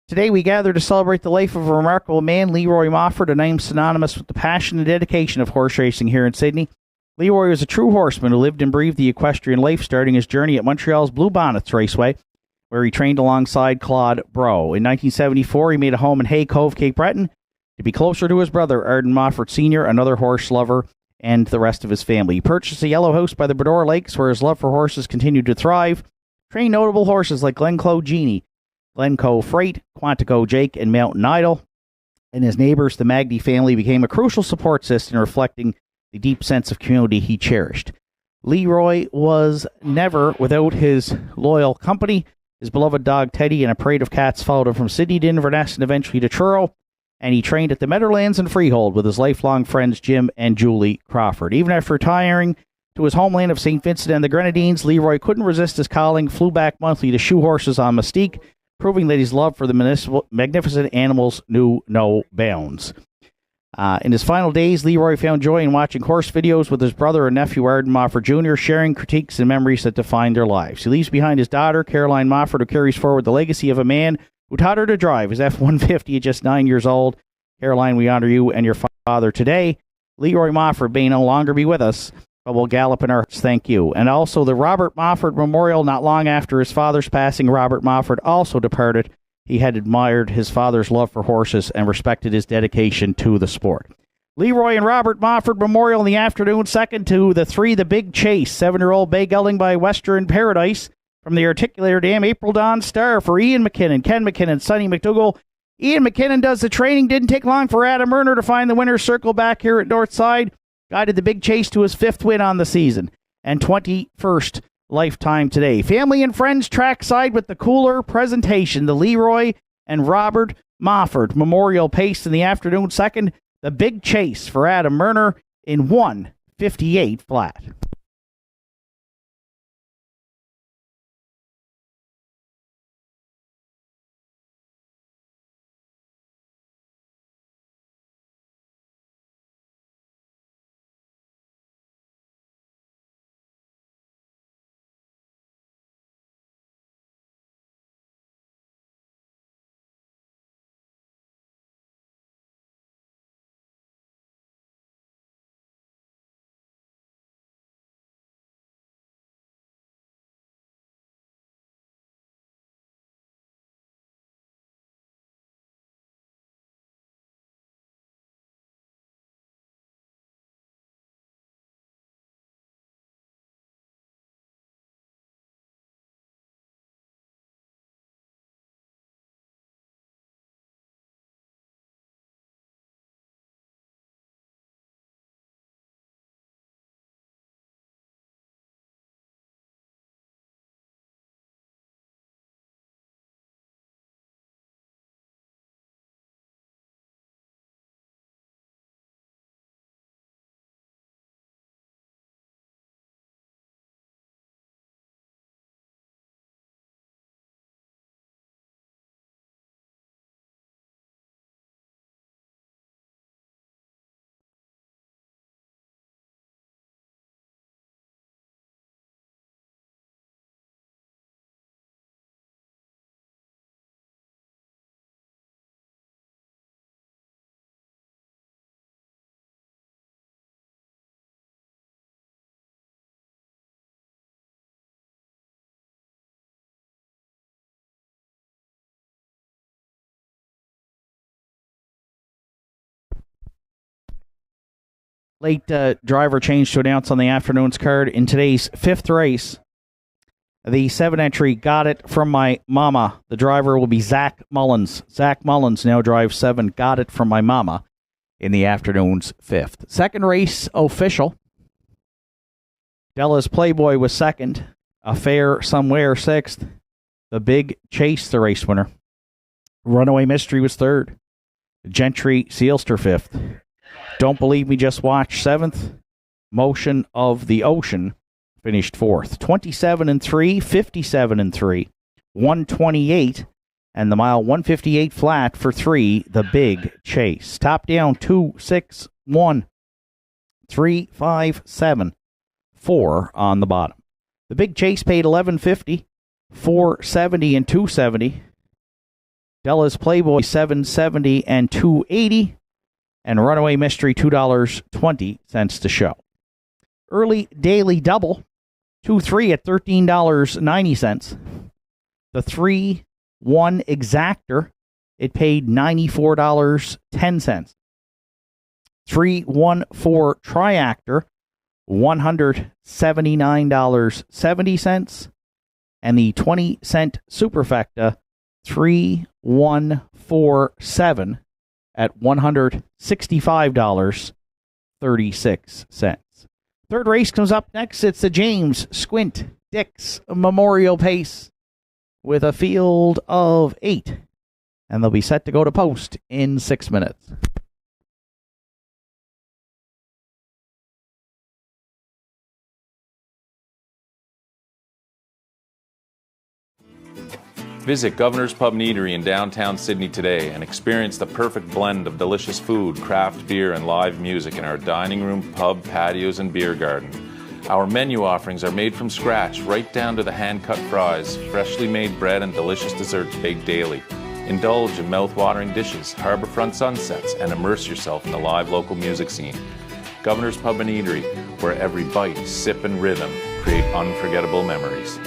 Today we gather to celebrate the life of a remarkable man, Leroy Mofford, a name synonymous with the passion and dedication of horse racing here in Sydney. Leroy was a true horseman who lived and breathed the equestrian life, starting his journey at Montreal's Blue Bonnets Raceway, where he trained alongside Claude Bro. In 1974, he made a home in Hay Cove, Cape Breton, to be closer to his brother, Arden Mofford Sr., another horse lover, and the rest of his family. He purchased a yellow house by the Bredor Lakes, where his love for horses continued to thrive. Trained notable horses like Glencoe Genie, Glencoe Freight, Quantico Jake, and Mountain Idol. And his neighbors, the Magdy family, became a crucial support system, reflecting the deep sense of community he cherished. Leroy was never without his loyal company. His beloved dog Teddy and a parade of cats followed him from Sydney to Inverness and eventually to Truro. And he trained at the Meadowlands and Freehold with his lifelong friends Jim and Julie Crawford. Even after retiring to his homeland of St. Vincent and the Grenadines, Leroy couldn't resist his calling, flew back monthly to shoe horses on Mystique, proving that his love for the magnificent animals knew no bounds. In his final days, Leroy found joy in watching horse videos with his brother and nephew Arden Mofford Jr., sharing critiques and memories that defined their lives. He leaves behind his daughter, Caroline Mofford, who carries forward the legacy of a man who taught her to drive his F-150 at just 9 years old. Caroline, we honor you and your father today. Leroy Mofford may no longer be with us, but will gallop in our hearts. Thank you. And also the Robert Mofford Memorial. Not long after his father's passing, Robert Mofford also departed. He had admired his father's love for horses and respected his dedication to the sport. Leroy and Robert Mofford Memorial in the afternoon. Second to the three, the Big Chase, 7-year-old bay gelding by Western Paradise. From the Articulator Dam, April Dawn Star for Ian McKinnon, Ken McKinnon, Sonny McDougall. Ian McKinnon does the training. Didn't take long for Adam Murner to find the winner's circle back here at Northside. Guided the Big Chase to his 5th win on the season and 21st lifetime today. Family and friends trackside with the cooler presentation. The Leroy and Robert Mofford Memorial Pace in the afternoon. Second, the Big Chase for Adam Murner in 1:58 flat. late driver change to announce on the afternoon's card. In today's fifth race, the 7 entry Got It From My Mama. The driver will be Zach Mullins. Zach Mullins now drives 7 Got It From My Mama in the afternoon's fifth. Second race official. Della's Playboy was second. Affair Somewhere sixth. The Big Chase, the race winner. Runaway Mystery was third. Gentry Sealster fifth. Don't Believe Me, Just Watch seventh. Motion of the Ocean finished fourth. 27-3, 57-3, 128, and the mile 158 flat for 3, the Big Chase. Top down 2, 6, 1, 3, 5, 7, 4 on the bottom. The Big Chase paid $11.50, $4.70 and $2.70. Della's Playboy $7.70 and $2.80, and Runaway Mystery $2.20 to show. Early daily double 2-3 at $13.90. The 3-1 exactor, it paid $94.10. 3-1-4 triactor, $179.70, and the 20-cent superfecta 3-1-4-7 at $165.36. Third race comes up next. It's the James Squint Dix Memorial Pace with a field of 8, and they'll be set to go to post in 6 minutes. Visit Governor's Pub and Eatery in downtown Sydney today and experience the perfect blend of delicious food, craft beer, and live music in our dining room, pub, patios, and beer garden. Our menu offerings are made from scratch, right down to the hand-cut fries, freshly made bread, and delicious desserts baked daily. Indulge in mouth-watering dishes, harborfront sunsets, and immerse yourself in the live local music scene. Governor's Pub and Eatery, where every bite, sip, and rhythm create unforgettable memories.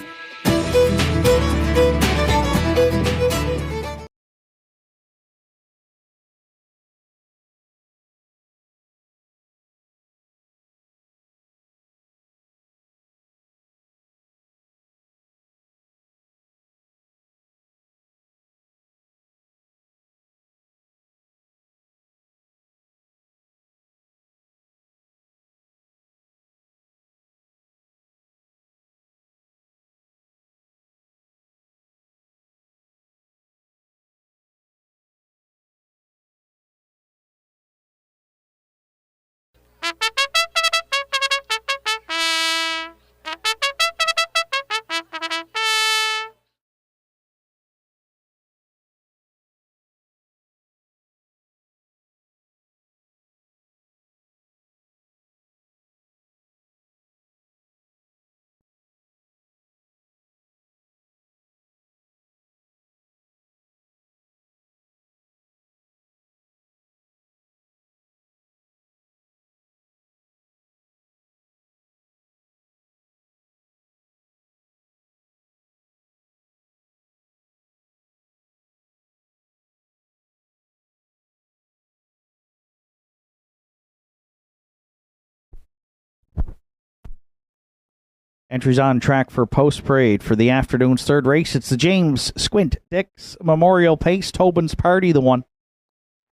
Entries on track for post parade for the afternoon's third race. It's the James Squint Dix Memorial Pace. Tobin's Party, the one.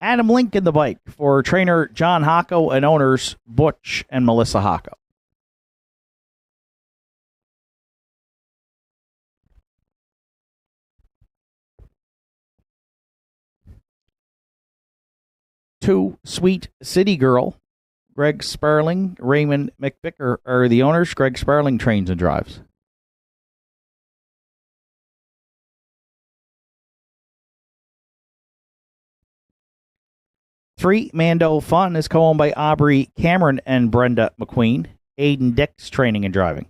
Adam Lincoln, the bike, for trainer John Hocko and owners Butch and Melissa Hocko. Two, Sweet City Girl. Greg Sparling, Raymond McVicker are the owners. Greg Sparling trains and drives. 3, Mando Fun is co-owned by Aubrey Cameron and Brenda McQueen. Aiden Dix training and driving.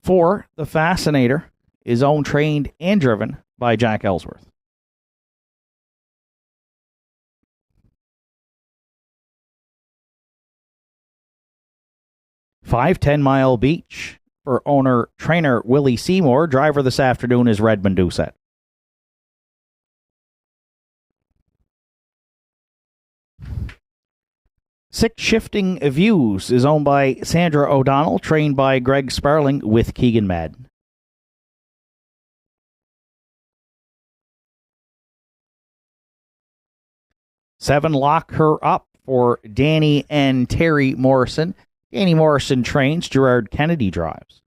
4, The Fascinator is owned, trained, and driven by Jack Ellsworth. 5, 10 Mile Beach for owner-trainer Willie Seymour. Driver this afternoon is Redmond Doucette. Six Shifting Views is owned by Sandra O'Donnell, trained by Greg Sparling with Keegan Madden. Seven Lock Her Up for Danny and Terry Morrison. Danny Morrison trains, Gerard Kennedy drives.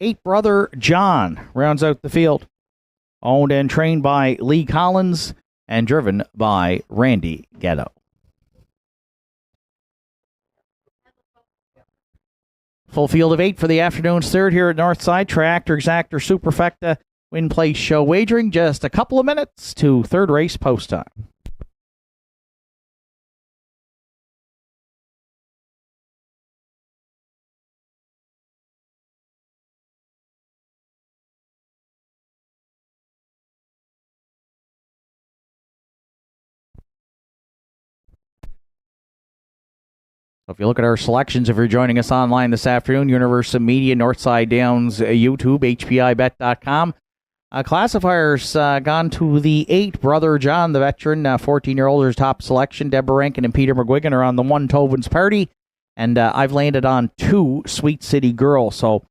Eight Brother John rounds out the field. Owned and trained by Lee Collins and driven by Randy Ghetto. Full field of 8 for the afternoon's third here at Northside. Tractor Exactor Superfecta Win Place Show wagering. Just a couple of minutes to third race post time. So if you look at our selections, if you're joining us online this afternoon, Universal Media, Northside Downs, YouTube, HPIBet.com. Classifiers gone to the 8. Brother John, the veteran, 14-year-old, is top selection. Deborah Rankin and Peter McGuigan are on the 1, Tobin's Party. And I've landed on 2, Sweet City Girl. So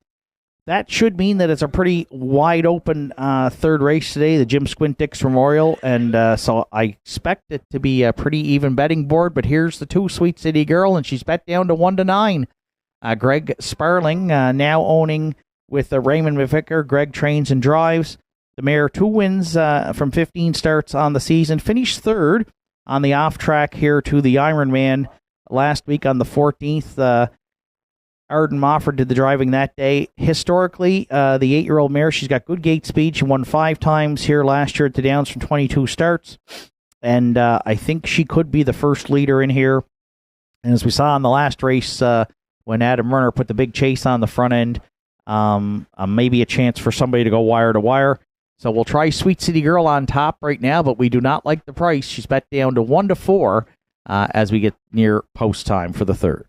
that should mean that it's a pretty wide open third race today, the Jim Squint Dix Memorial. And so I expect it to be a pretty even betting board. But here's the 2, Sweet City Girl, and she's bet down to 1-9. Greg Sparling now owning with Raymond McVicker. Greg trains and drives. The mare, 2 wins from 15 starts on the season. Finished third on the off track here to the Ironman last week on the 14th. Arden Mofford did the driving that day. Historically, the 8-year-old mare, she's got good gate speed. She won 5 times here last year at the Downs from 22 starts. And I think she could be the first leader in here. And as we saw in the last race, when Adam Runner put the big chase on the front end, maybe a chance for somebody to go wire to wire. So we'll try Sweet City Girl on top right now, but we do not like the price. She's bet down to 1-4 as we get near post time for the third.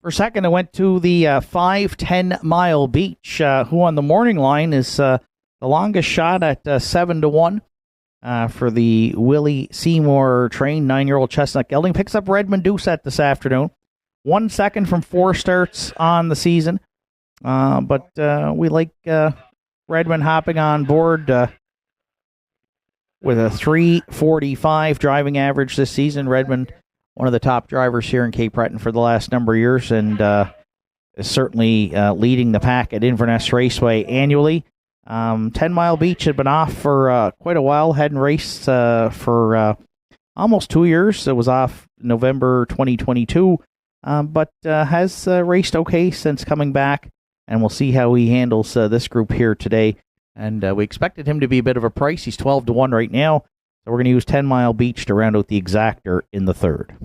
For second, I went to the 5-10 Mile Beach, who on the morning line is the longest shot at 7-1 for the Willie Seymour trained 9-year-old Chestnut Gelding. Picks up Redmond Doucette this afternoon. 1 second from 4 starts on the season. But we like Redmond hopping on board with a 3:45 driving average this season. Redmond, one of the top drivers here in Cape Breton for the last number of years, and is certainly leading the pack at Inverness Raceway annually. 10 Mile Beach had been off for quite a while, hadn't raced for almost 2 years. It was off November 2022, but has raced okay since coming back, and we'll see how he handles this group here today. And we expected him to be a bit of a price. He's 12-1 right now. So we're going to use 10 Mile Beach to round out the exactor in the third.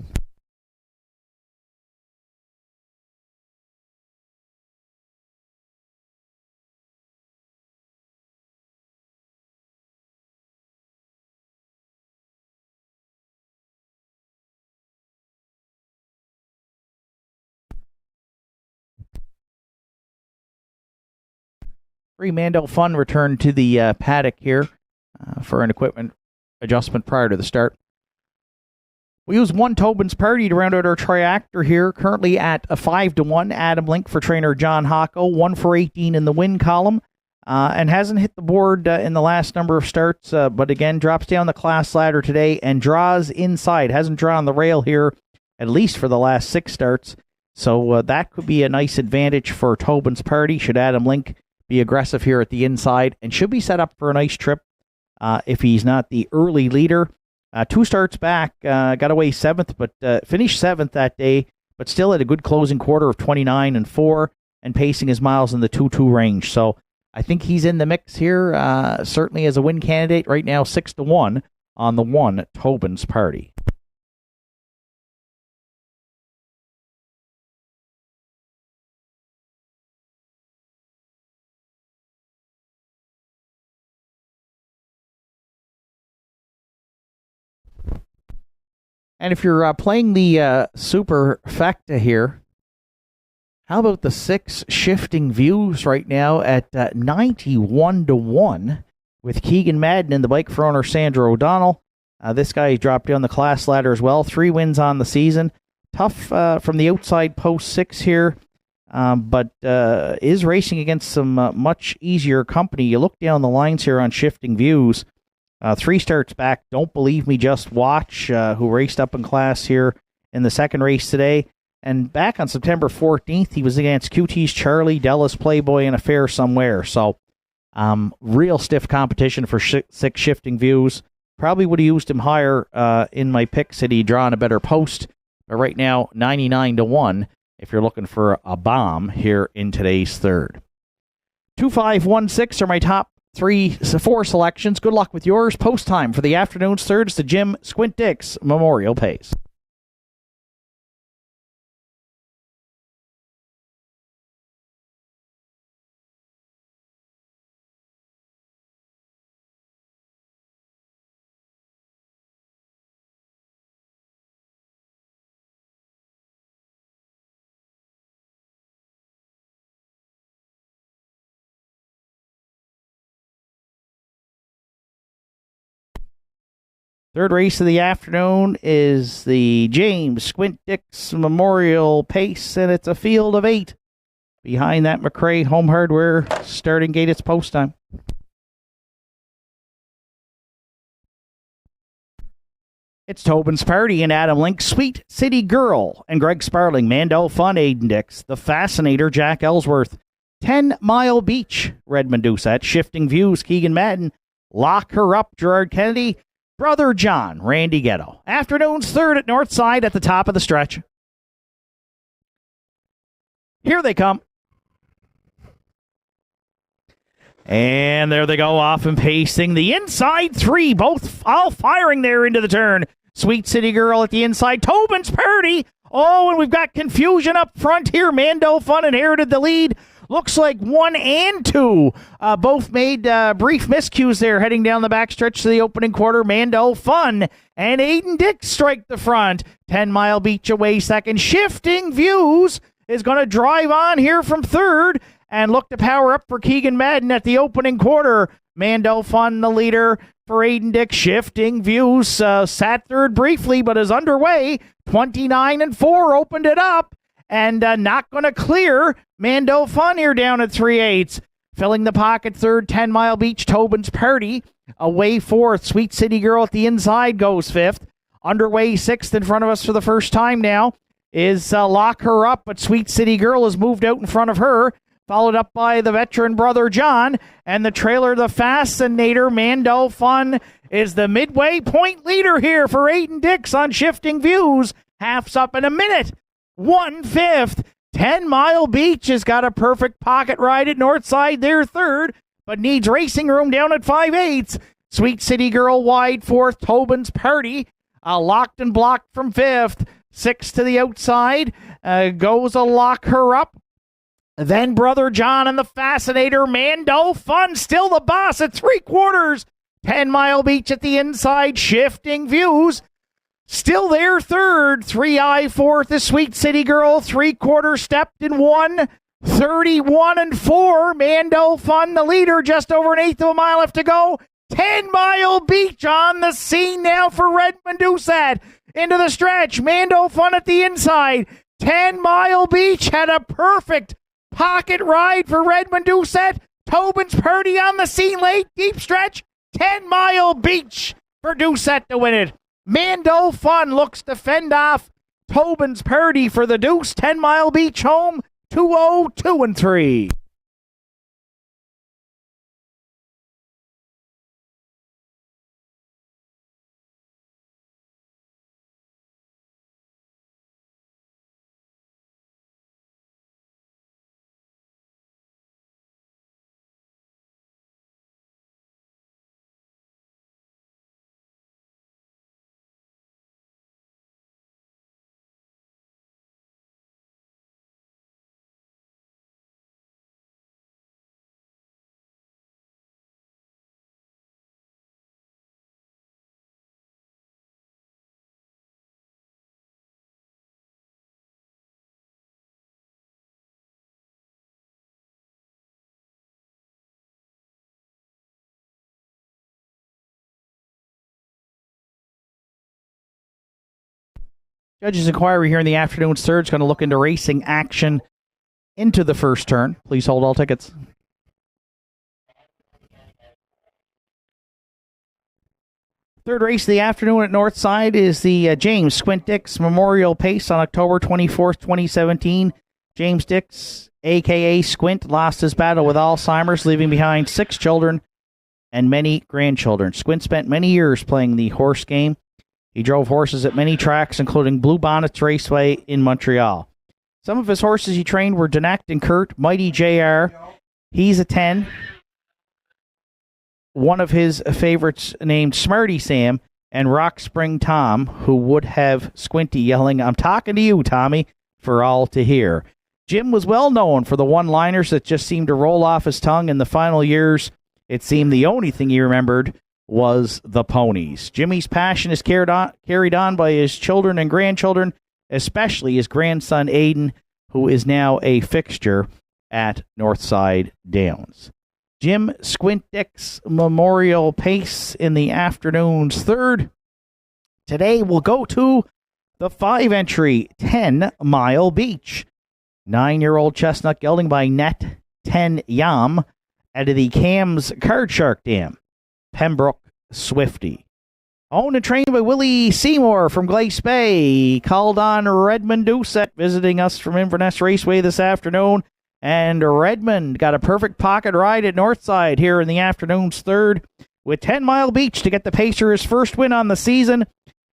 Mandel Fun returned to the paddock here for an equipment adjustment prior to the start. We use 1 Tobin's Party to round out our triactor here, currently at a 5-1. Adam Link for trainer John Hocko, 1 for 18 in the win column, and hasn't hit the board in the last number of starts, but again, drops down the class ladder today and draws inside. Hasn't drawn the rail here, at least for the last 6 starts, so that could be a nice advantage for Tobin's Party, should Adam Link be aggressive here at the inside, and should be set up for a nice trip if he's not the early leader. 2 starts back, got away 7th, but finished 7th that day, but still had a good closing quarter of 29-4 and pacing his miles in the 2-2 range. So I think he's in the mix here, certainly as a win candidate right now, 6-1 on the 1 Tobin's Party. And if you're playing the superfecta here, how about the 6 Shifting Views right now at 91-1 with Keegan Madden in the bike for owner Sandra O'Donnell. This guy dropped down the class ladder as well. 3 wins on the season. Tough from the outside post 6 here, but is racing against some much easier company. You look down the lines here on Shifting Views. 3 starts back. Don't Believe Me, Just Watch, who raced up in class here in the second race today. And back on September 14th, he was against QT's Charlie, Dallas Playboy, and Affair Somewhere. So real stiff competition for 6 Shifting Views. Probably would have used him higher in my picks had he drawn a better post. But right now, 99-1 if you're looking for a bomb here in today's third. 2-5-1-6 are my top 4 selections. Good luck with yours. Post time for the afternoon's third is the Jim Squint Dix Memorial Pace. Third race of the afternoon is the James Squint Dix Memorial Pace, and it's a field of 8. Behind that, McRae Home Hardware starting gate. It's post time. It's Tobin's Party and Adam Link, Sweet City Girl, and Greg Sparling, Mandel Fun, Aiden Dix, The Fascinator, Jack Ellsworth, 10 Mile Beach, Redmond Doucette, Shifting Views, Keegan Madden, Lock Her Up, Gerard Kennedy, Brother John, Randy Ghetto. Afternoon's third at Northside at the top of the stretch. Here they come. And there they go, off and pacing. The inside 3, both all firing there into the turn. Sweet City Girl at the inside. Tobin's Party. Oh, and we've got confusion up front here. Mando Fun inherited the lead. Looks like 1 and 2 both made brief miscues there heading down the backstretch to the opening quarter. Mando Fun and Aiden Dix strike the front. 10 Mile Beach away second. Shifting Views is going to drive on here from third and look to power up for Keegan Madden at the opening quarter. Mando Fun, the leader for Aiden Dix. Shifting Views sat third briefly, but is underway. 29-4 opened it up. And not going to clear Mando Fun here down at 3/8. Filling the pocket third, 10 Mile Beach, Tobin's Party. Away fourth, Sweet City Girl at the inside goes fifth. Underway sixth in front of us for the first time now is Lock Her Up, but Sweet City Girl has moved out in front of her. Followed up by the veteran Brother John. And the trailer, The Fascinator, Mando Fun, is the midway point leader here for Aiden Dix on Shifting Views. Half's up in a minute. 1/5. 10 Mile Beach has got a perfect pocket ride at Northside. They're third, but needs racing room down at 5/8. Sweet City Girl wide fourth. Tobin's Party locked and blocked from fifth. 6 to the outside. Goes a Lock Her Up. Then Brother John and the Fascinator. Mando Fun still the boss at 3/4. 10 Mile Beach at the inside. Shifting Views still there third. 3-eye fourth is Sweet City Girl. 3/4 stepped in 1. 31-4. Mando Fun, the leader, just over 1/8 of a mile left to go. 10 Mile Beach on the scene now for Redmond Doucette. Into the stretch. Mando Fun at the inside. 10 Mile Beach had a perfect pocket ride for Redmond Doucette. Tobin's Party on the scene late. Deep stretch. 10 Mile Beach for Doucette to win it. Mando Fun looks to fend off Tobin's Party for the Deuce. 10 Mile Beach home. 2-0, 2-3. Judges' inquiry here in the afternoon's third is going to look into racing action into the first turn. Please hold all tickets. Third race of the afternoon at Northside is the James Squint Dix Memorial Pace on October 24th, 2017. James Dix, a.k.a. Squint, lost his battle with Alzheimer's, leaving behind 6 children and many grandchildren. Squint spent many years playing the horse game. He drove horses at many tracks, including Blue Bonnets Raceway in Montreal. Some of his horses he trained were Denact and Kurt, Mighty JR, He's a 10, one of his favorites named Smarty Sam, and Rock Spring Tom, who would have Squinty yelling, "I'm talking to you, Tommy," for all to hear. Jim was well known for the one-liners that just seemed to roll off his tongue. In the final years, it seemed the only thing he remembered was the ponies. Jimmy's passion is carried on by his children and grandchildren, especially his grandson Aiden, who is now a fixture at Northside Downs. Jim Squint Dix Memorial Pace in the afternoon's third. Today we'll go to the 5-entry 10-mile beach. 9-year-old chestnut gelding by Net 10 Yam out of the Cams Card Shark Dam. Pembroke Swifty. Owned and trained by Willie Seymour from Glace Bay. Called on Redmond Doucette visiting us from Inverness Raceway this afternoon. And Redmond got a perfect pocket ride at Northside here in the afternoon's third with 10-mile beach to get the pacer his first win on the season.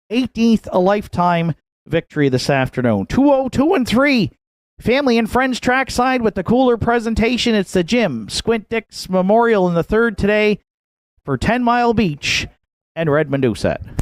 18th a lifetime victory this afternoon. 202 and 3. Family and friends trackside with the cooler presentation. It's the Jim Squint Dix Memorial in the third today for 10-mile beach and Redmond Doucette.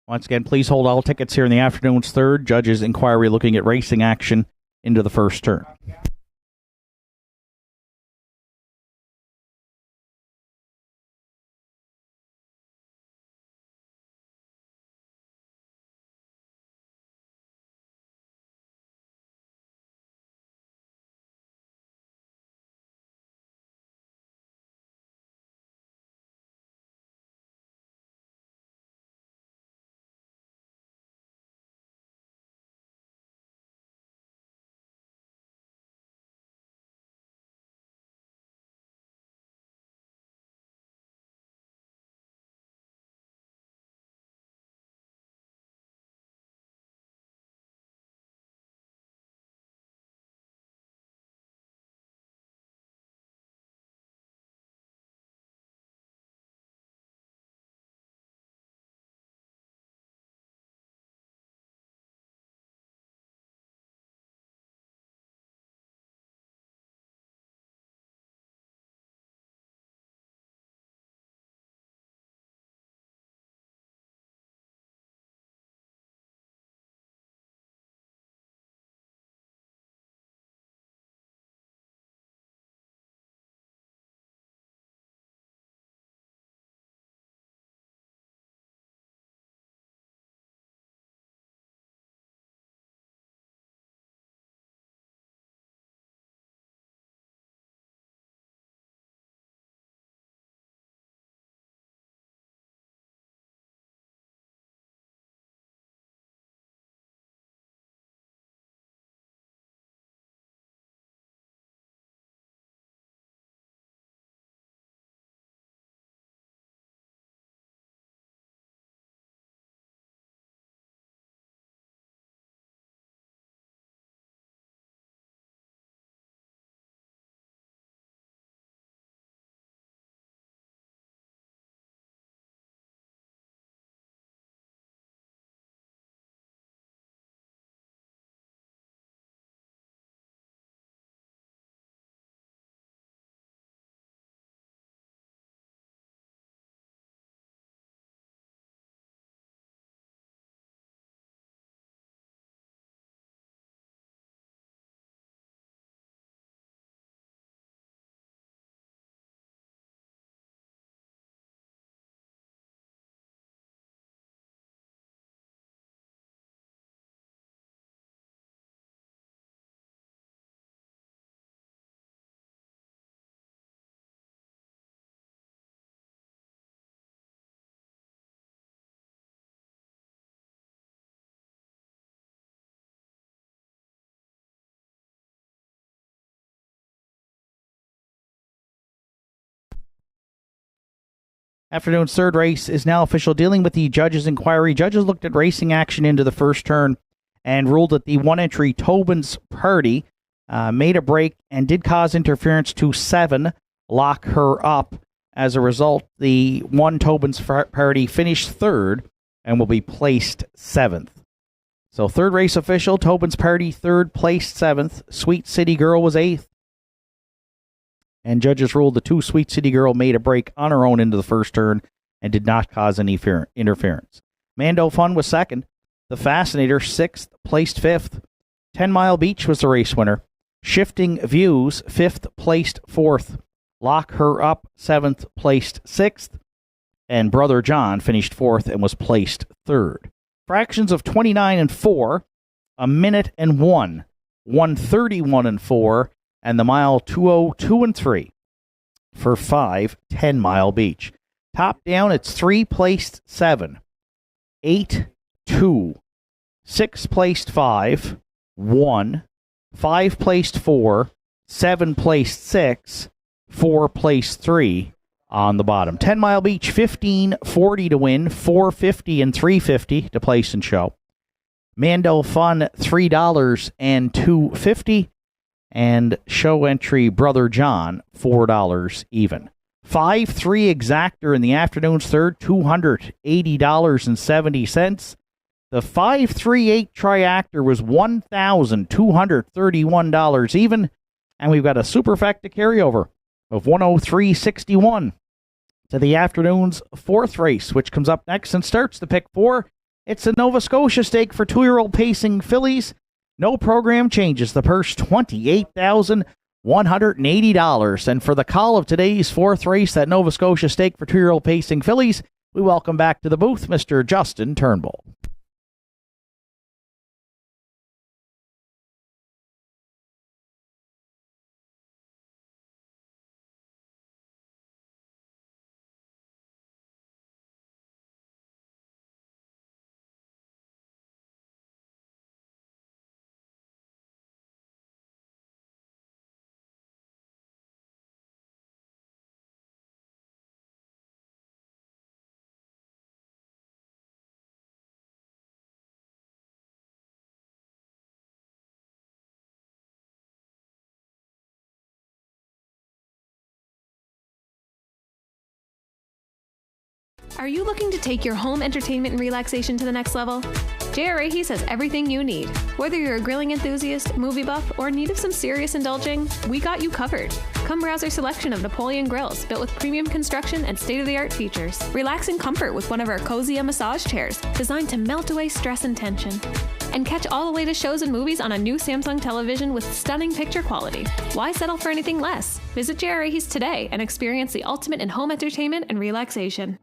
Once again, please hold all tickets here in the afternoon's third. Judges' inquiry looking at racing action into the first turn. Afternoon's third race is now official, dealing with the judges' inquiry. Judges looked at racing action into the first turn and ruled that the one entry Tobin's Party made a break and did cause interference to 7, Lock Her Up. As a result, the one Tobin's Party finished third and will be placed 7th. So third race official, Tobin's Party third, placed 7th. Sweet City Girl was 8th. And judges ruled the 2 Sweet City Girl made a break on her own into the first turn and did not cause any interference. Mando Fun was 2nd. The Fascinator 6th, placed 5th. 10 Mile Beach was the race winner. Shifting Views 5th, placed 4th. Lock Her Up 7th, placed 6th. And Brother John finished 4th and was placed 3rd. Fractions of 29 and 4, a minute and 1, 131 and 4, and the mile 202 and 3 for 5 10 Mile Beach. Top down, it's 3 placed 7, 8 2, 6 placed 5, 1, 5 placed 4, 7 placed 6, 4 placed 3 on the bottom. 10 Mile Beach, 1540 to win, 450 and 350 to place and show. Mando Fun, $3 and $2.50. And show entry Brother John, $4 even. 5-3 exactor in the afternoon's third, $280.70. The 5-3-8 triactor was $1,231 even. And we've got a superfecta carryover of 103.61 to the afternoon's fourth race, which comes up next and starts the pick 4. It's a Nova Scotia stake for 2-year-old pacing fillies. No program changes. The purse, $28,180. And for the call of today's fourth race, that Nova Scotia stake for 2-year-old pacing fillies, we welcome back to the booth Mr. Justin Turnbull. Are you looking to take your home entertainment and relaxation to the next level? J.R. Ahys has everything you need. Whether you're a grilling enthusiast, movie buff, or in need of some serious indulging, we got you covered. Come browse our selection of Napoleon grills built with premium construction and state-of-the-art features. Relax in comfort with one of our Cozy massage chairs designed to melt away stress and tension. And catch all the latest shows and movies on a new Samsung television with stunning picture quality. Why settle for anything less? Visit J.R. Ahys today and experience the ultimate in home entertainment and relaxation.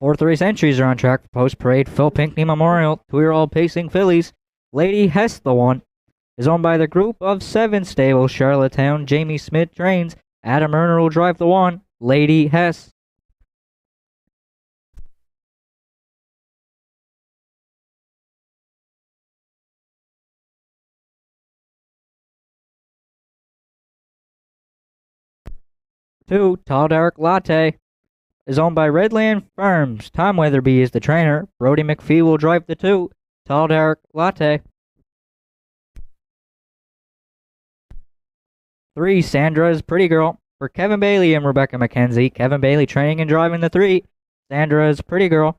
Fourth race entries are on track for post-parade Phil Pinckney Memorial. 2-year-old pacing fillies. Lady Hess, the one, is owned by the group of 7 stables. Charlottetown, Jamie Smith trains. Adam Erner will drive the one. Lady Hess. Two, Tall Dark Latte, is owned by Redland Farms. Tom Weatherby is the trainer. Brody McPhee will drive the 2, Tall Dark Latte. 3, Sandra's Pretty Girl, for Kevin Bailey and Rebecca McKenzie. Kevin Bailey training and driving the 3, Sandra's Pretty Girl.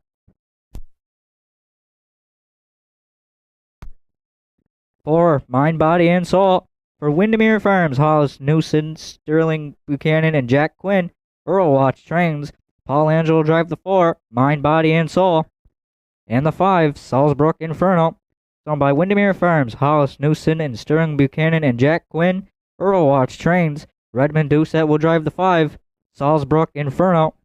4, Mind, Body, and Soul, for Windermere Farms. Hollis Newson, Sterling Buchanan, and Jack Quinn. Earl Watch trains. Paul Angel will drive the 4, Mind, Body, and Soul. And the 5, Salisbrook Inferno, owned by Windermere Farms. Hollis Newson and Sterling Buchanan and Jack Quinn. Earl Watch trains. Redmond Doucette will drive the 5, Salisbrook Inferno.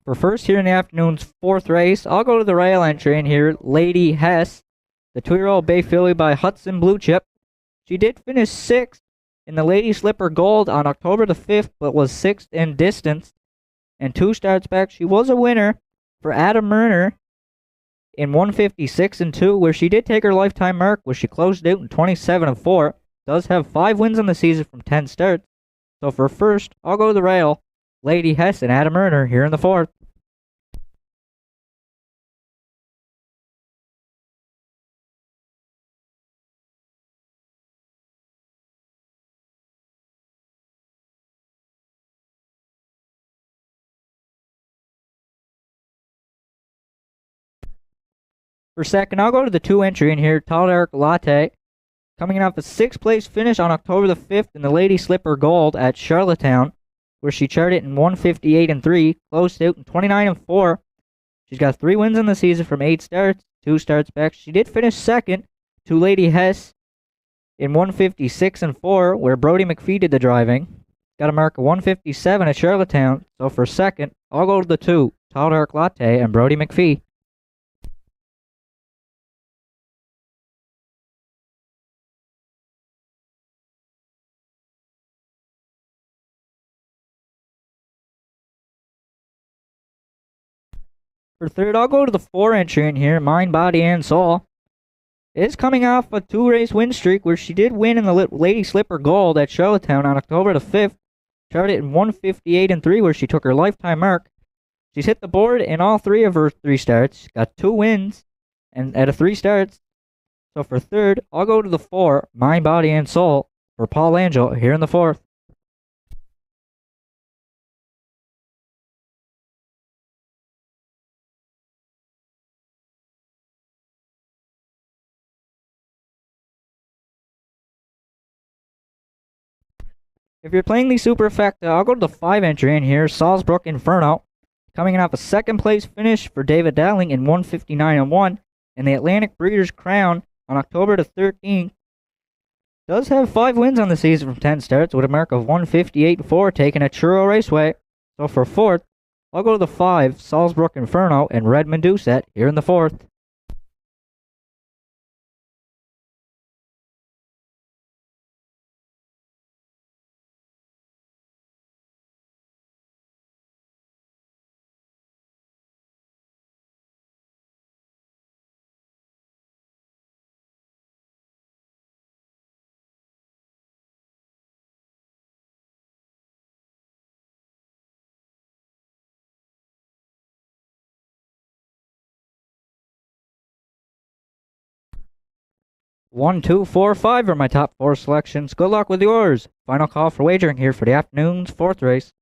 For first here in the afternoon's 4th race, I'll go to the rail entry in here, Lady Hess, the 2-year-old bay filly by Hudson Blue Chip. She did finish 6th in the Lady Slipper Gold on October the 5th, but was 6th in distance. And 2 starts back, she was a winner for Adam Merner in 156 and 2, where she did take her lifetime mark, where she closed out in 27 and 4. Does have 5 wins on the season from 10 starts. So for first, I'll go to the rail, Lady Hess and Adam Erner here in the 4th. For second, I'll go to the 2 entry in here, Tall Dark Latte, coming off a 6th place finish on October the 5th in the Lady Slipper Gold at Charlottetown, where she charted in 158 and 3, closed out in 29 and 4. She's got 3 wins in the season from 8 starts, 2 starts back. She did finish second to Lady Hess in 156 and 4, where Brody McPhee did the driving. Got a mark of 157 at Charlottetown. So for second, I'll go to the 2, Tall Dark Latte and Brody McPhee. For third, I'll go to the 4 entry in here, Mind, Body, and Soul. Is coming off a 2-race win streak where she did win in the Lady Slipper Gold at Charlottetown on October the 5th. Charted in 158 and 3, where she took her lifetime mark. She's hit the board in all 3 of her 3 starts. Got 2 wins and out of 3 starts. So for third, I'll go to the 4, Mind, Body, and Soul, for Paul Angel here in the 4th. If you're playing the Superfecta, I'll go to the 5 entry in here, Salisbrook Inferno, coming off a 2nd place finish for David Dowling in 159 and 1 in the Atlantic Breeders' Crown on October the 13th. Does have 5 wins on the season from 10 starts with a mark of 158 and 4 taken at Truro Raceway. So for 4th, I'll go to the 5, Salisbrook Inferno and Redmond Doucette here in the 4th. One, two, four, five are my top 4 selections. Good luck with yours. Final call for wagering here for the afternoon's 4th race.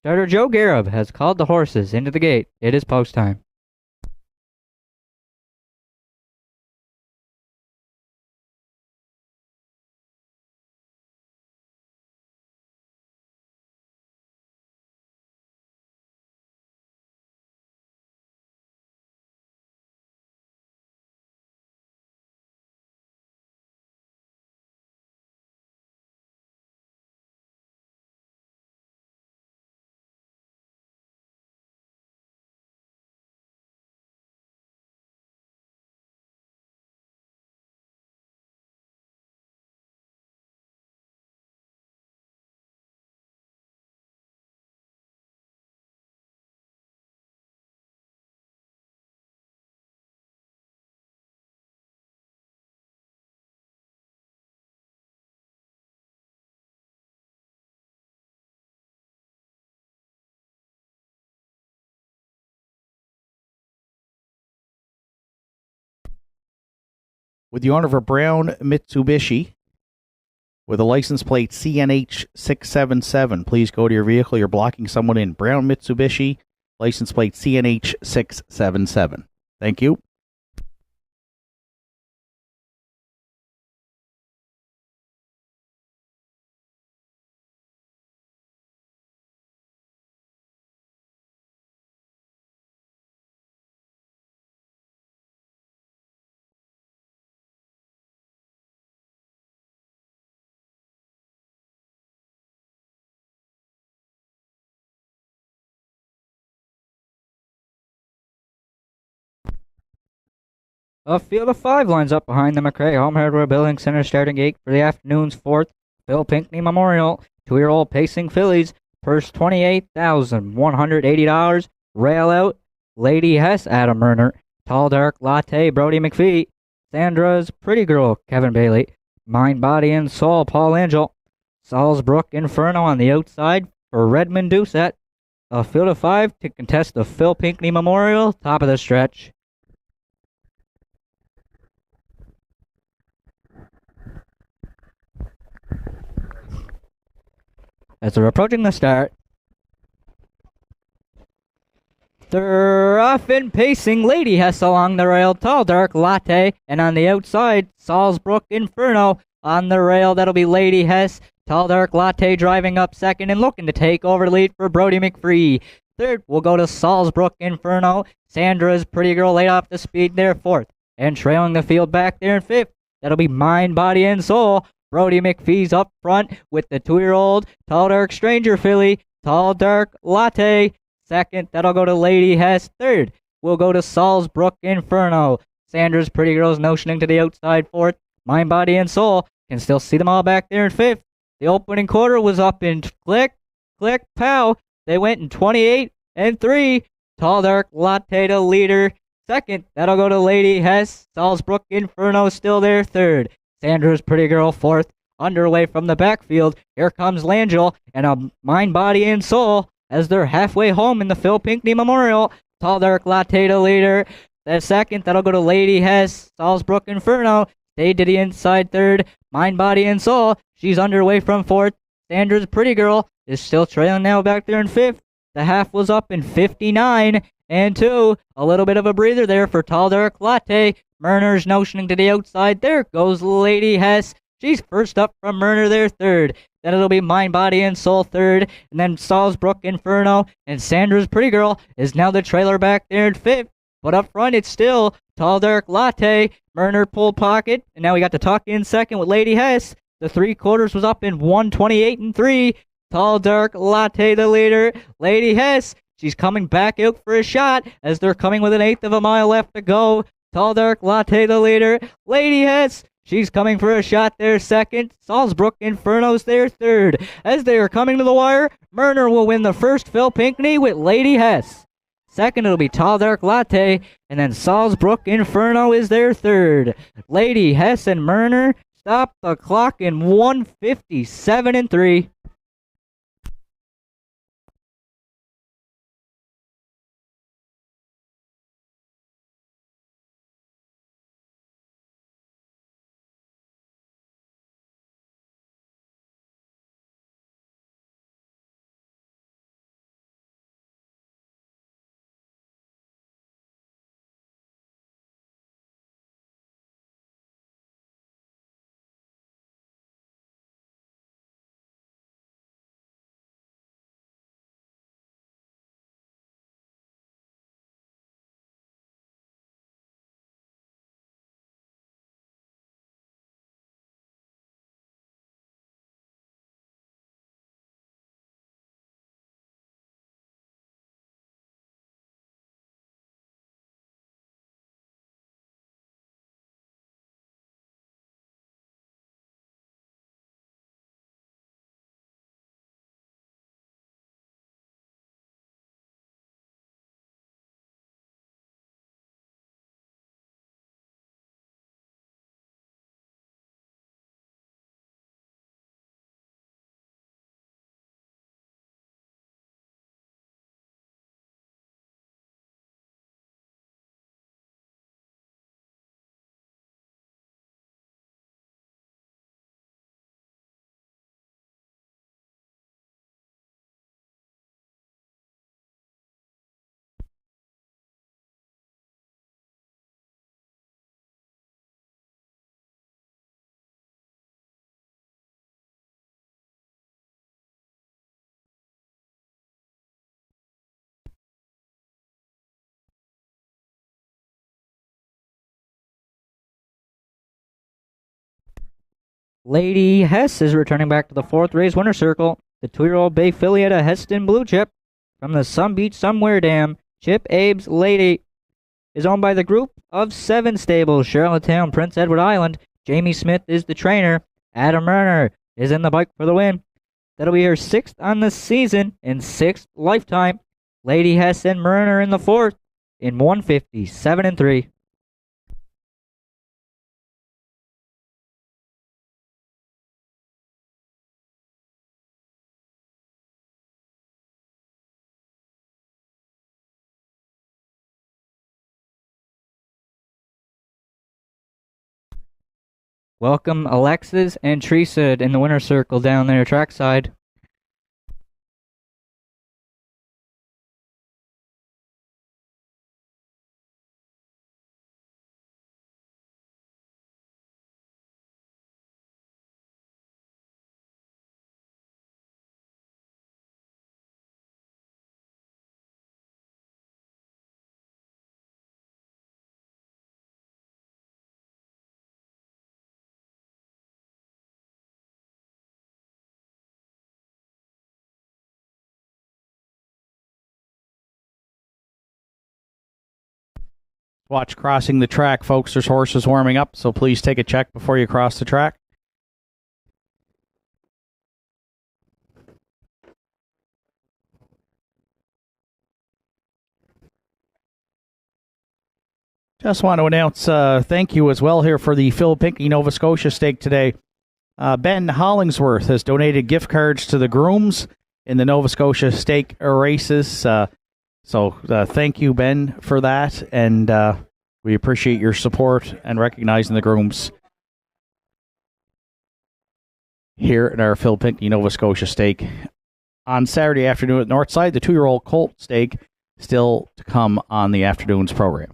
Starter Joe Garib has called the horses into the gate. It is post time. With the owner of a brown Mitsubishi with a license plate CNH 677, please go to your vehicle. You're blocking someone in. Brown Mitsubishi, license plate CNH 677. Thank you. A field of 5 lines up behind the McRae Home Hardware Building Center starting gate for the afternoon's 4th Phil Pinckney Memorial 2-year-old pacing fillies. Purse $28,180. Rail out, Lady Hess, Adam Murner. Tall Dark Latte, Brody McPhee. Sandra's Pretty Girl, Kevin Bailey. Mind, Body, and Soul, Paul Angel. Salisbrook Inferno on the outside for Redmond Doucette. A field of 5 to contest the Phil Pinckney Memorial, top of the stretch. As they're approaching the start, they're off and pacing. Lady Hess along the rail, Tall Dark Latte, and on the outside, Salisbrook Inferno on the rail. That'll be Lady Hess. Tall Dark Latte driving up second and looking to take over the lead for Brody McPhee. Third, we'll go to Salisbrook Inferno. Sandra's Pretty Girl laid off the speed there, fourth. And trailing the field back there in fifth, that'll be Mind, Body, and Soul. Brody McPhee's up front with the 2-year-old Tall Dark Stranger filly, Tall Dark Latte. Second, that'll go to Lady Hess. Third, we'll go to Salisbrook Inferno. Sandra's Pretty Girl's notioning to the outside. Fourth, Mind, Body, and Soul. Can still see them all back there in fifth. The opening quarter was up in click, click, pow. They went in 28 and 3. Tall Dark Latte to leader. Second, that'll go to Lady Hess. Salisbrook Inferno still there. Third, Sandra's Pretty Girl, fourth. Underway from the backfield, here comes Langell and a Mind, Body, and Soul as they're halfway home in the Phil Pinckney Memorial. Tall Dark Latte to leader. The second, that'll go to Lady Hess. Salisbrook Inferno stayed to the inside. Third, Mind, Body, and Soul. She's underway from fourth. Sandra's Pretty Girl is still trailing now back there in fifth. The half was up in 59 and 2. A little bit of a breather there for Tall Dark Latte. Murner's notioning to the outside. There goes Lady Hess. She's first up from Murner there, third. Then it'll be Mind, Body, and Soul third. And then Salisbrook Inferno. And Sandra's Pretty Girl is now the trailer back there in fifth. But up front, it's still Tall Dark Latte. Murner pulled pocket. And now we got to tuck in second with Lady Hess. The 3/4 was up in 128 and 3. Tall Dark Latte the leader. Lady Hess, she's coming back out for a shot as they're coming with an eighth of a mile left to go. Tall Dark Latte the leader. Lady Hess, she's coming for a shot there second. Salisbrook Inferno's there third. As they are coming to the wire, Murner will win the first Phil Pinckney with Lady Hess. Second, it'll be Tall Dark Latte, and then Salisbrook Inferno is their third. Lady Hess and Murner stop the clock in 157 and 3. Lady Hess is returning back to the 4th race winner circle. The 2-year-old bay filly at a Heston Blue Chip from the Sun Beach Somewhere Dam. Chip Abe's Lady is owned by the group of 7 stables. Charlottetown, Prince Edward Island. Jamie Smith is the trainer. Adam Murner is in the bike for the win. That'll be her 6th on the season and 6th lifetime. Lady Hess and Murner in the 4th in 157-3. Welcome Alexis and Teresa in the winner's circle down there trackside. Watch crossing the track, folks. There's horses warming up, so please take a check before you cross the track. Just want to announce thank you as well here for the Phil Pinckney Nova Scotia stake today. Ben Hollingsworth has donated gift cards to the grooms in the Nova Scotia stake races. So thank you, Ben, for that, and we appreciate your support and recognizing the grooms here at our Phil Pinckney Nova Scotia stake. On Saturday afternoon at Northside, the 2-year-old colt stake still to come on the afternoon's program.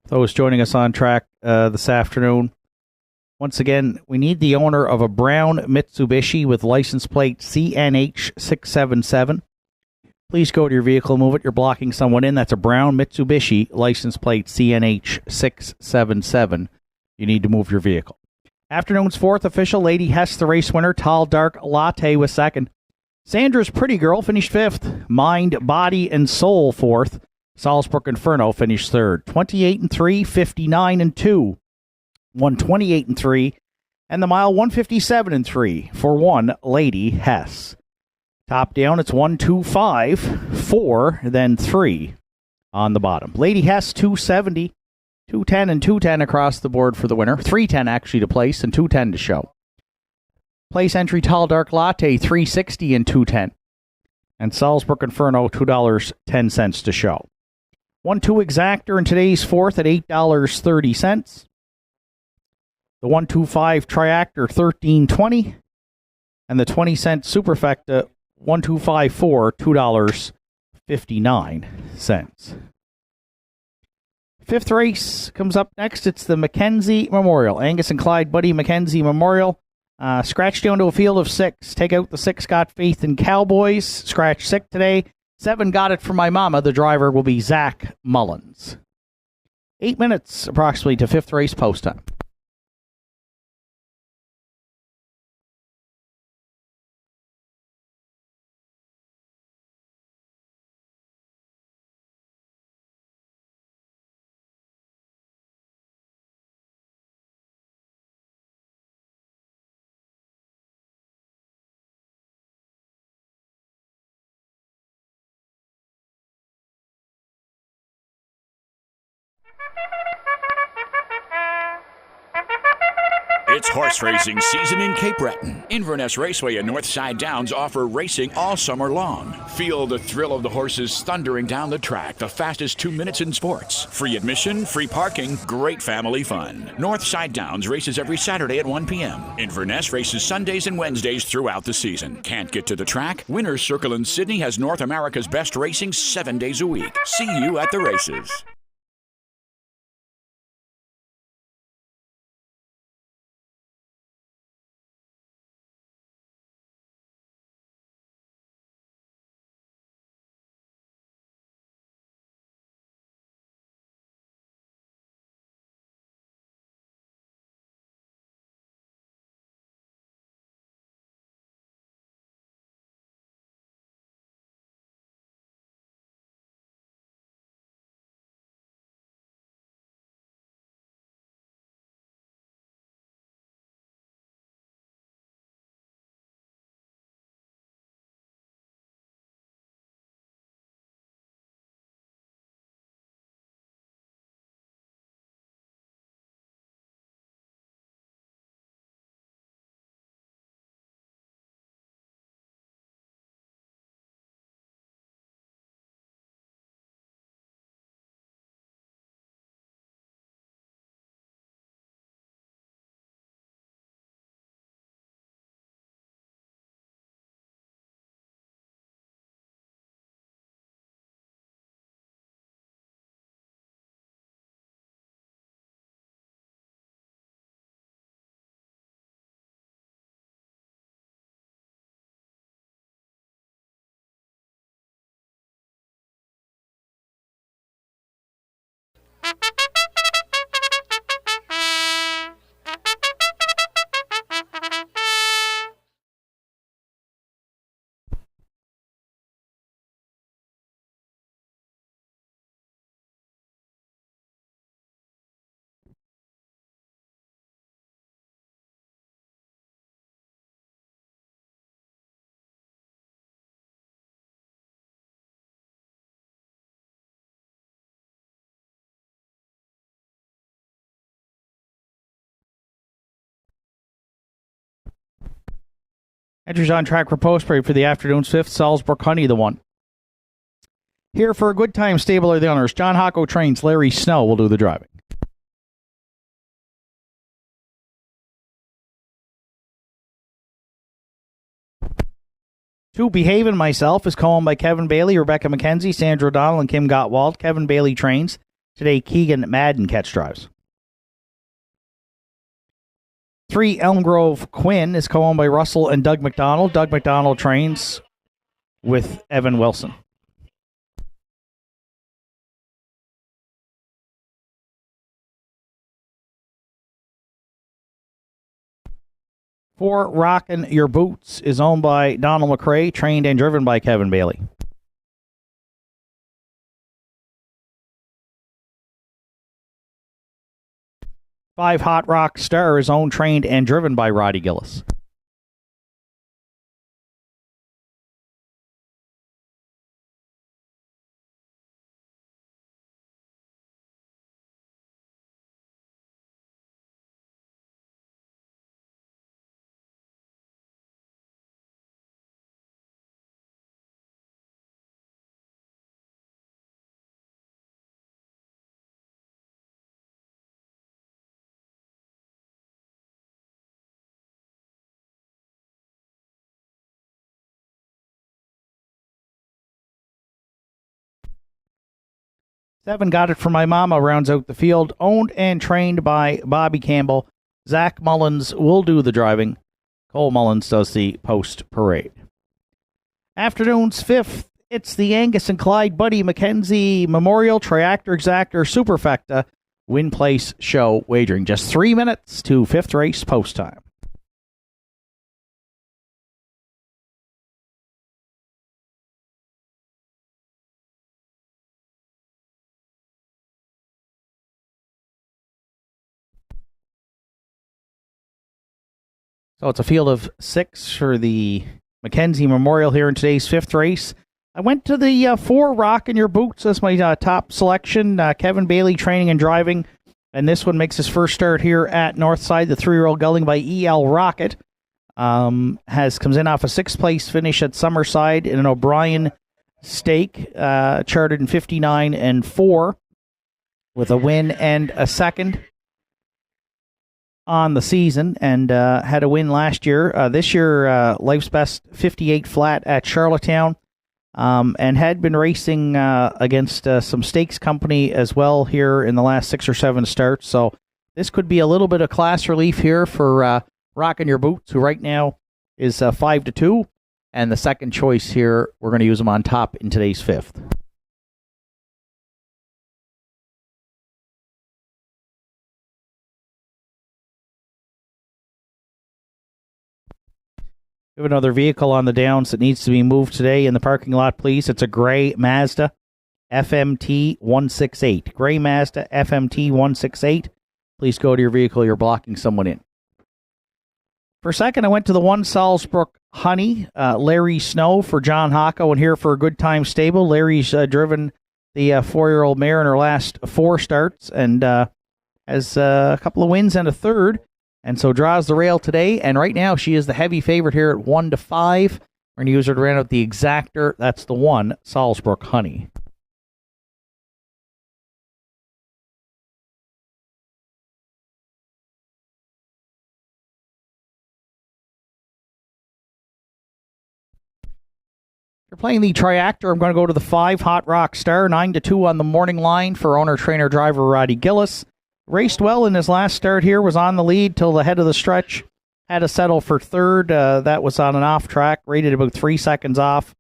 Those joining us on track this afternoon. Once again, we need the owner of a brown Mitsubishi with license plate CNH677. Please go to your vehicle, move it. You're blocking someone in. That's a brown Mitsubishi, license plate CNH677. You need to move your vehicle. Afternoon's 4th official, Lady Hess, the race winner. Tall Dark Latte was 2nd. Sandra's Pretty Girl finished 5th. Mind, Body, and Soul 4th. Salzburg Inferno finished 3rd. 28-3, 59-2. 128-3. And the mile 157-3 for one Lady Hess. Top down, it's 1, 2, 5, 4, then 3 on the bottom. Lady Hess, 270, 210, and 210 across the board for the winner. 310 actually to place and 210 to show. Place entry Tall Dark Latte, 360 and 210. And Salzburg Inferno, $2.10 to show. 1-2 Exactor in today's 4th at $8.30. The 125 Triactor, $13.20. And the 20-cent Superfecta, 1254, $2.59. 5th race comes up next. It's the Mackenzie Memorial. Angus and Clyde Buddy Mackenzie Memorial. Scratch down to a field of 6. Take out the 6, Got Faith in Cowboys. Scratch 6 today. 7, Got It for My Mama. The driver will be Zach Mullins. 8 minutes approximately to 5th race post time. It's horse racing season in Cape Breton. Inverness Raceway and Northside Downs offer racing all summer long. Feel the thrill of the horses thundering down the track, the fastest 2 minutes in sports. Free admission, free parking, great family fun. Northside Downs races every Saturday at 1 p.m. Inverness races Sundays and Wednesdays throughout the season. Can't get to the track? Winner's Circle in Sydney has North America's best racing 7 days a week. See you at the races. Entries on track for post parade for the afternoon's 5th, Salzburg Honey the 1. Here for a good time, stable are the owners. John Hocko trains. Larry Snow will do the driving. Two, Behave and Myself is co-owned by Kevin Bailey, Rebecca McKenzie, Sandra O'Donnell, and Kim Gottwald. Kevin Bailey trains. Today, Keegan Madden catch drives. 3, Elm Grove Quinn is co-owned by Russell and Doug McDonald. Doug McDonald trains with Evan Wilson. 4, Rockin' Your Boots is owned by Donald McRae, trained and driven by Kevin Bailey. 5, Hot Rock Star is owned, trained, and driven by Roddy Gillis. 7, Got It From My Mama rounds out the field, owned and trained by Bobby Campbell. Zach Mullins will do the driving. Cole Mullins does the post-parade. Afternoon's 5th, it's the Angus and Clyde Buddy McKenzie Memorial Triactor Exactor Superfecta Win Place Show wagering. Just 3 minutes to 5th race post time. So it's a field of 6 for the Mackenzie Memorial here in today's 5th race. I went to the 4 Rock in Your Boots as my top selection. Kevin Bailey training and driving. And this one makes his first start here at Northside. The 3-year-old gelding by E.L. Rocket comes in off a 6th place finish at Summerside in an O'Brien stake, charted in 59-4 with a win and a second on the season, and had a win last year. This year, Life's Best 58 flat at Charlottetown. And had been racing against some stakes company as well here in the last 6 or 7 starts. So this could be a little bit of class relief here for Rockin' Your Boots, who right now is 5-2. And the second choice here, we're going to use him on top in today's 5th. We have another vehicle on the downs that needs to be moved today in the parking lot, please. It's a gray Mazda FMT 168. Gray Mazda FMT 168. Please go to your vehicle. You're blocking someone in. For second, I went to the 1 Salzbrook Honey, Larry Snow for John Hocko, and here for a good time stable. Larry's driven the 4-year-old mare in her last 4 starts and has a couple of wins and a third. And so draws the rail today, and right now she is the heavy favorite here at 1-5. We're going to use her to round out the exactor. That's the 1 Salzbrook Honey. You're playing the Triactor. I'm going to go to the 5 Hot Rock Star, 9-2 on the morning line for owner, trainer, driver Roddy Gillis. Raced well in his last start here, was on the lead till the head of the stretch. Had to settle for third. That was on an off track, rated about 3 seconds off.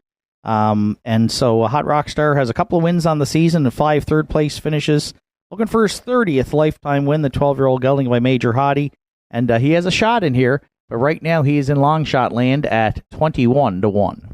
And so Hot Rock Star has a couple of wins on the season and 5 third-place finishes. Looking for his 30th lifetime win, the 12-year-old gelding by Major Hottie. And he has a shot in here, but right now he is in long shot land at 21-1.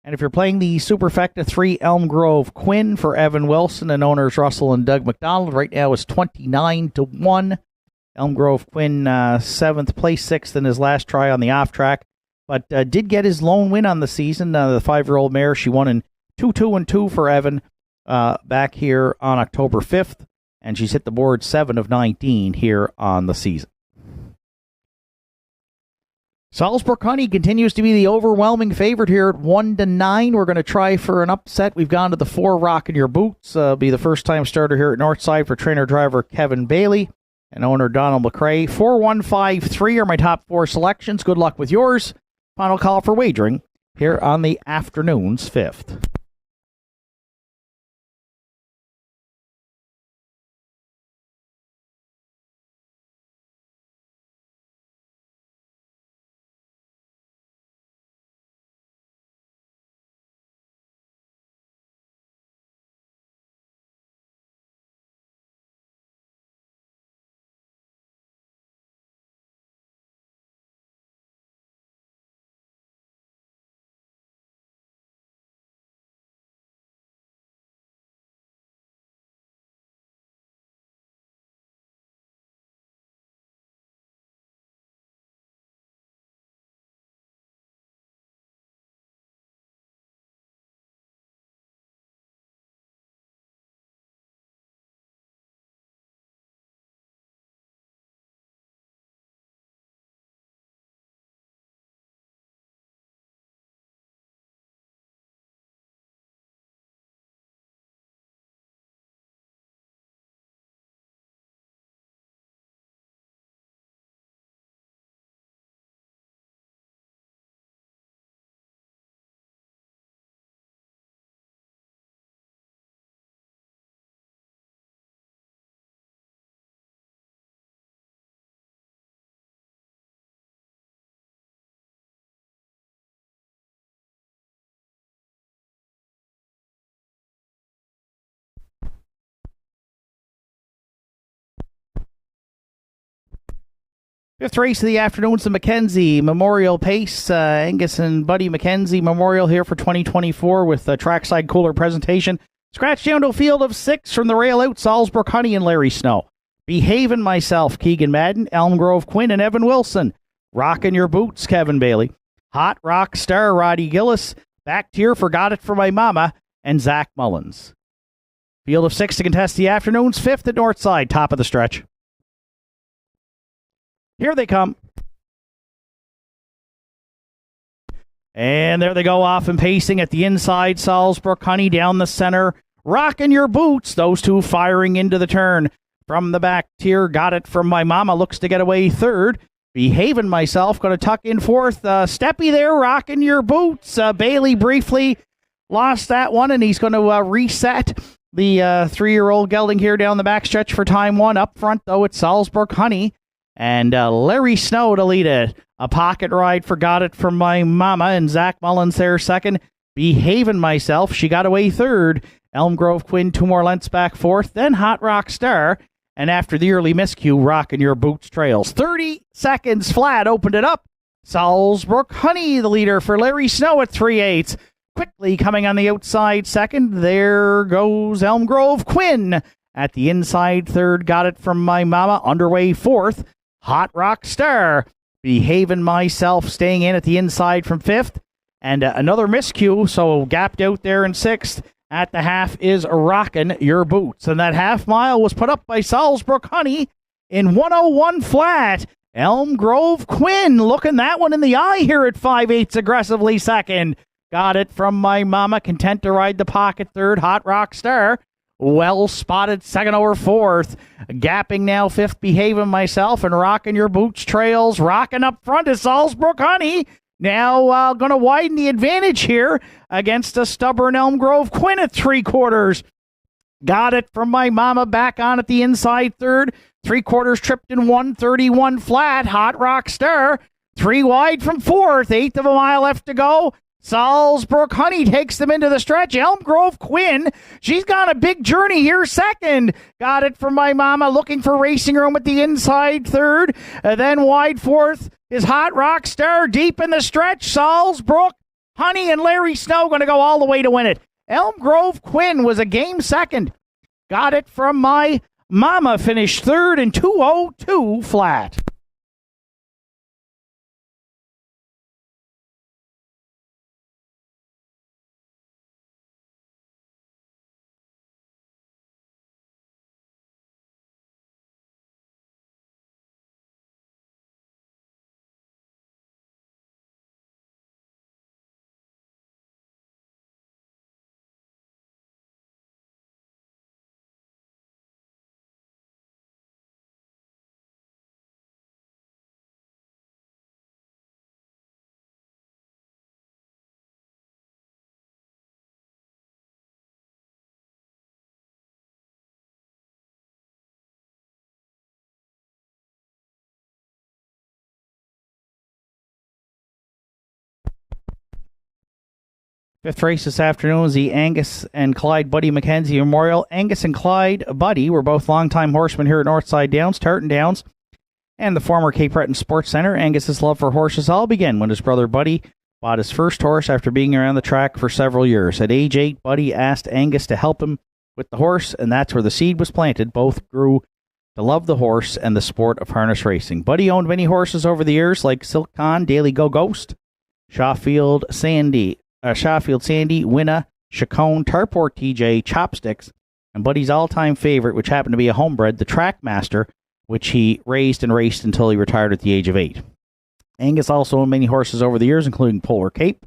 And if you're playing the Superfecta 3 Elm Grove Quinn for Evan Wilson and owners Russell and Doug McDonald, right now is 29-1. Elm Grove Quinn 7th, place 6th in his last try on the off track, but did get his lone win on the season. The 5-year-old mare, she won in 2-2 for Evan back here on October 5th, and she's hit the board 7 of 19 here on the season. Salzbrook Honey continues to be the overwhelming favorite here at 1-9. We're going to try for an upset. We've gone to the 4 Rockin' Your Boots. Be the first time starter here at Northside for trainer driver Kevin Bailey and owner Donald McRae. 4-1-5-3 are my top 4 selections. Good luck with yours. Final call for wagering here on the afternoon's 5th. Fifth race of the afternoon is the Mackenzie Memorial Pace. Angus and Buddy Mackenzie Memorial here for 2024 with a trackside cooler presentation. Scratch down to a field of 6 from the rail out. Salzburg Honey and Larry Snow. Behaving Myself, Keegan Madden, Elm Grove Quinn, and Evan Wilson. Rockin' Your Boots, Kevin Bailey. Hot Rock Star, Roddy Gillis. Back Tier, Forgot It for My Mama, and Zach Mullins. Field of 6 to contest the afternoon's 5th at Northside, top of the stretch. Here they come. And there they go off and pacing at the inside. Salzburg Honey down the center. Rockin' Your Boots. Those two firing into the turn. From the Back Tier, Got It From My Mama. Looks to get away third. Behaving Myself. Going to tuck in fourth. Steppy there. Rockin' Your Boots. Bailey briefly lost that one, and he's going to reset the 3-year-old gelding here down the backstretch for time 1. Up front, though, it's Salzburg Honey. And Larry Snow to lead it. A pocket ride for Got It From My Mama, and Zach Mullins there second. Behaving Myself, she got away third. Elm Grove Quinn 2 more lengths back fourth. Then Hot Rock Star. And after the early miscue, Rockin' Your Boots trails. 30 seconds flat, opened it up. Salzburg Honey, the leader for Larry Snow at 3/8. Quickly coming on the outside second. There goes Elm Grove Quinn. At the inside third, Got It From My Mama. Underway fourth. Hot Rock Star, Behaving Myself, staying in at the inside from fifth. And another miscue, so gapped out there in sixth. At the half is Rockin' Your Boots. And that half mile was put up by Salzburg Honey in 1:01 flat. Elm Grove Quinn looking that one in the eye here at 5/8 aggressively second. Got It From My Mama, content to ride the pocket third. Hot Rock Star, well spotted second over fourth. Gapping now fifth, Behaving Myself, and Rockin' Your Boots trails. Rockin' up front is Salzburg Honey. Now going to widen the advantage here against a stubborn Elm Grove Quinn at 3/4. Got It From My Mama back on at the inside third. 3/4 tripped in 1:31 flat. Hot Rock Star 3 wide from fourth. 1/8 of a mile left to go. Salzburg Honey takes them into the stretch. Elm Grove Quinn, she's got a big journey here second. Got It From My Mama, looking for racing room at the inside third. Then wide fourth is Hot Rock Star deep in the stretch. Salzburg Honey and Larry Snow going to go all the way to win it. Elm Grove Quinn was a game second. Got It From My Mama finished third in 2:02 flat. Fifth race this afternoon is the Angus and Clyde Buddy Mackenzie Memorial. Angus and Clyde Buddy were both longtime horsemen here at Northside Downs, Tartan Downs, and the former Cape Breton Sports Centre. Angus's love for horses all began when his brother Buddy bought his first horse after being around the track for several years. At age 8, Buddy asked Angus to help him with the horse, and that's where the seed was planted. Both grew to love the horse and the sport of harness racing. Buddy owned many horses over the years, like Silk Con, Daily Go Ghost, Shawfield Sandy, Winna, Chacon, Tarport TJ, Chopsticks, and Buddy's all-time favorite, which happened to be a homebred, the Trackmaster, which he raised and raced until he retired at the age of 8. Angus also owned many horses over the years, including Polar Cape,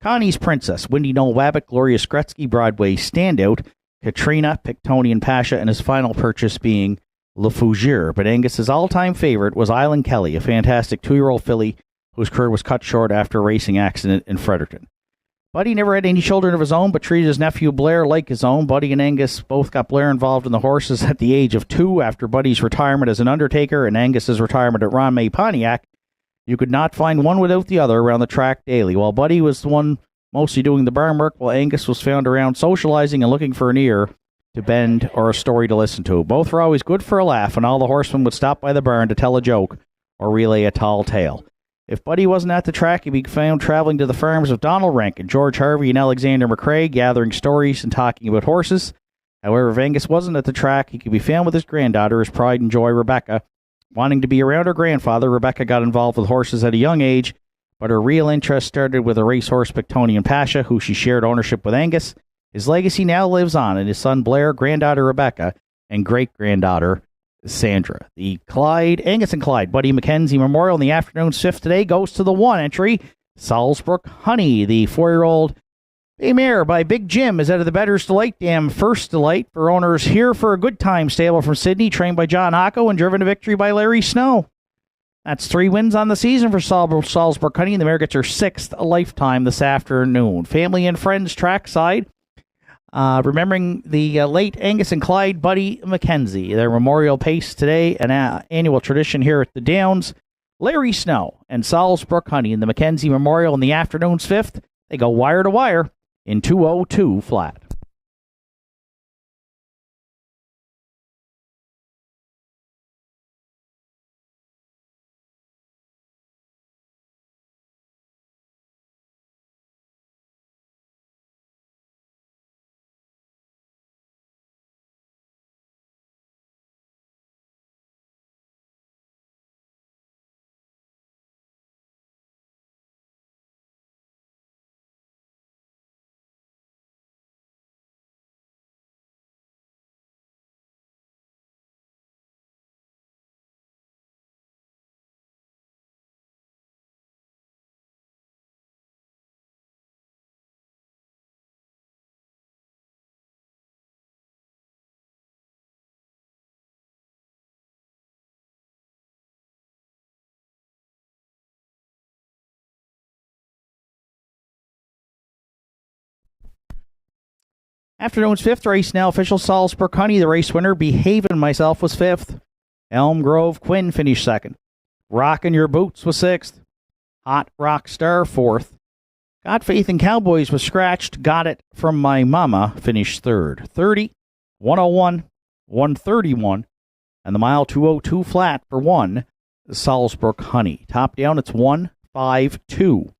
Connie's Princess, Windy Knoll Wabbit, Glorious Gretzky, Broadway Standout, Katrina, Pictonian Pasha, and his final purchase being Le Fougere. But Angus's all-time favorite was Island Kelly, a fantastic 2-year-old filly whose career was cut short after a racing accident in Fredericton. Buddy never had any children of his own, but treated his nephew Blair like his own. Buddy and Angus both got Blair involved in the horses at the age of 2 after Buddy's retirement as an undertaker and Angus's retirement at Ron May Pontiac. You could not find one without the other around the track daily. While Buddy was the one mostly doing the barn work, while Angus was found around socializing and looking for an ear to bend or a story to listen to. Both were always good for a laugh, and all the horsemen would stop by the barn to tell a joke or relay a tall tale. If Buddy wasn't at the track, he'd be found traveling to the farms of Donald Rankin, George Harvey, and Alexander McRae, gathering stories and talking about horses. However, if Angus wasn't at the track, he could be found with his granddaughter, his pride and joy, Rebecca. Wanting to be around her grandfather, Rebecca got involved with horses at a young age, but her real interest started with a racehorse, Pictonian Pasha, who she shared ownership with Angus. His legacy now lives on in his son Blair, granddaughter Rebecca, and great-granddaughter Sandra. The Angus and Clyde Buddy Mackenzie Memorial in the afternoon shift today goes to the 1 entry, Salisbrook Honey. The 4-year-old bay mare by Big Jim is out of the Bettor's Delight Dam First Delight for owners Here for a Good Time stable from Sydney, trained by John Hocko and driven to victory by Larry Snow. That's 3 wins on the season for Salisbrook Honey, and the mare gets her 6th lifetime this afternoon. Family and friends trackside, remembering the late Angus and Clyde Buddy Mackenzie. Their memorial pace today, an annual tradition here at the Downs. Larry Snow and Salisbrook Honey in the Mackenzie Memorial in the afternoon's 5th. They go wire to wire in 2:02 flat. Afternoon's 5th race now official, Salisbrook Honey. The race winner, Behavin' Myself, was 5th. Elm Grove Quinn finished 2nd. Rockin' Your Boots was 6th. Hot Rock Star 4th. Got Faith in Cowboys was scratched. Got It From My Mama finished 3rd. 30, 101, 131, and the mile 2:02 flat for 1, Salisbrook Honey. Top down, it's 1, 5, 2,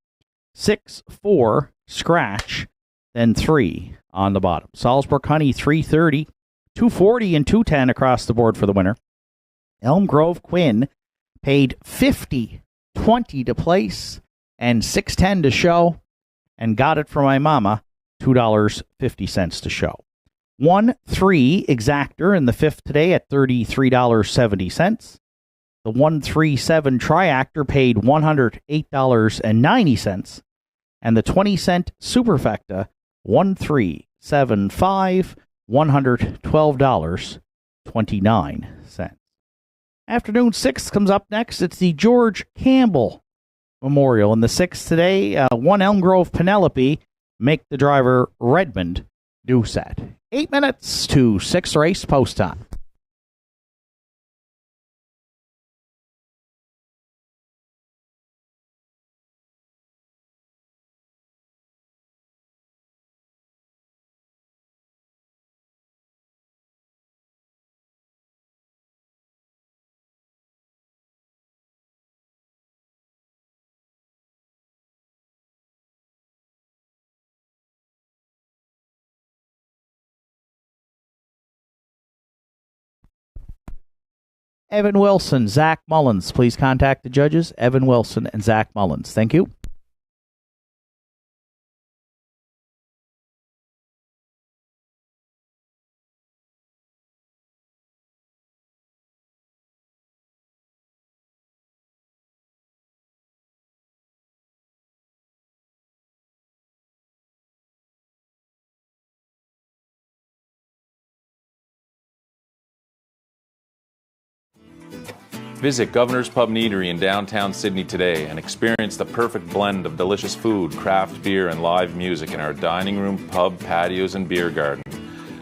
6, 4, scratch, then 3 on the bottom. Salisbrook Honey, 330, 240, and 210 across the board for the winner. Elm Grove Quinn paid $50.20 to place and $6.10 to show, and Got It From My Mama, $2.50 to show. 1-3 Exactor in the 5th today at $33.70. The 1-3-7 Triactor paid $108.90, and the 20-cent Superfecta 1-3-7-5, $112.29. Afternoon 6 comes up next. It's the George Campbell Memorial in the 6th today. 1 Elm Grove Penelope, Make the Driver Redmond do set. 8 minutes to 6 race post time. Evan Wilson, Zach Mullins. Please contact the judges, Evan Wilson and Zach Mullins. Thank you. Visit Governor's Pub and Eatery in downtown Sydney today and experience the perfect blend of delicious food, craft beer, and live music in our dining room, pub, patios, and beer garden.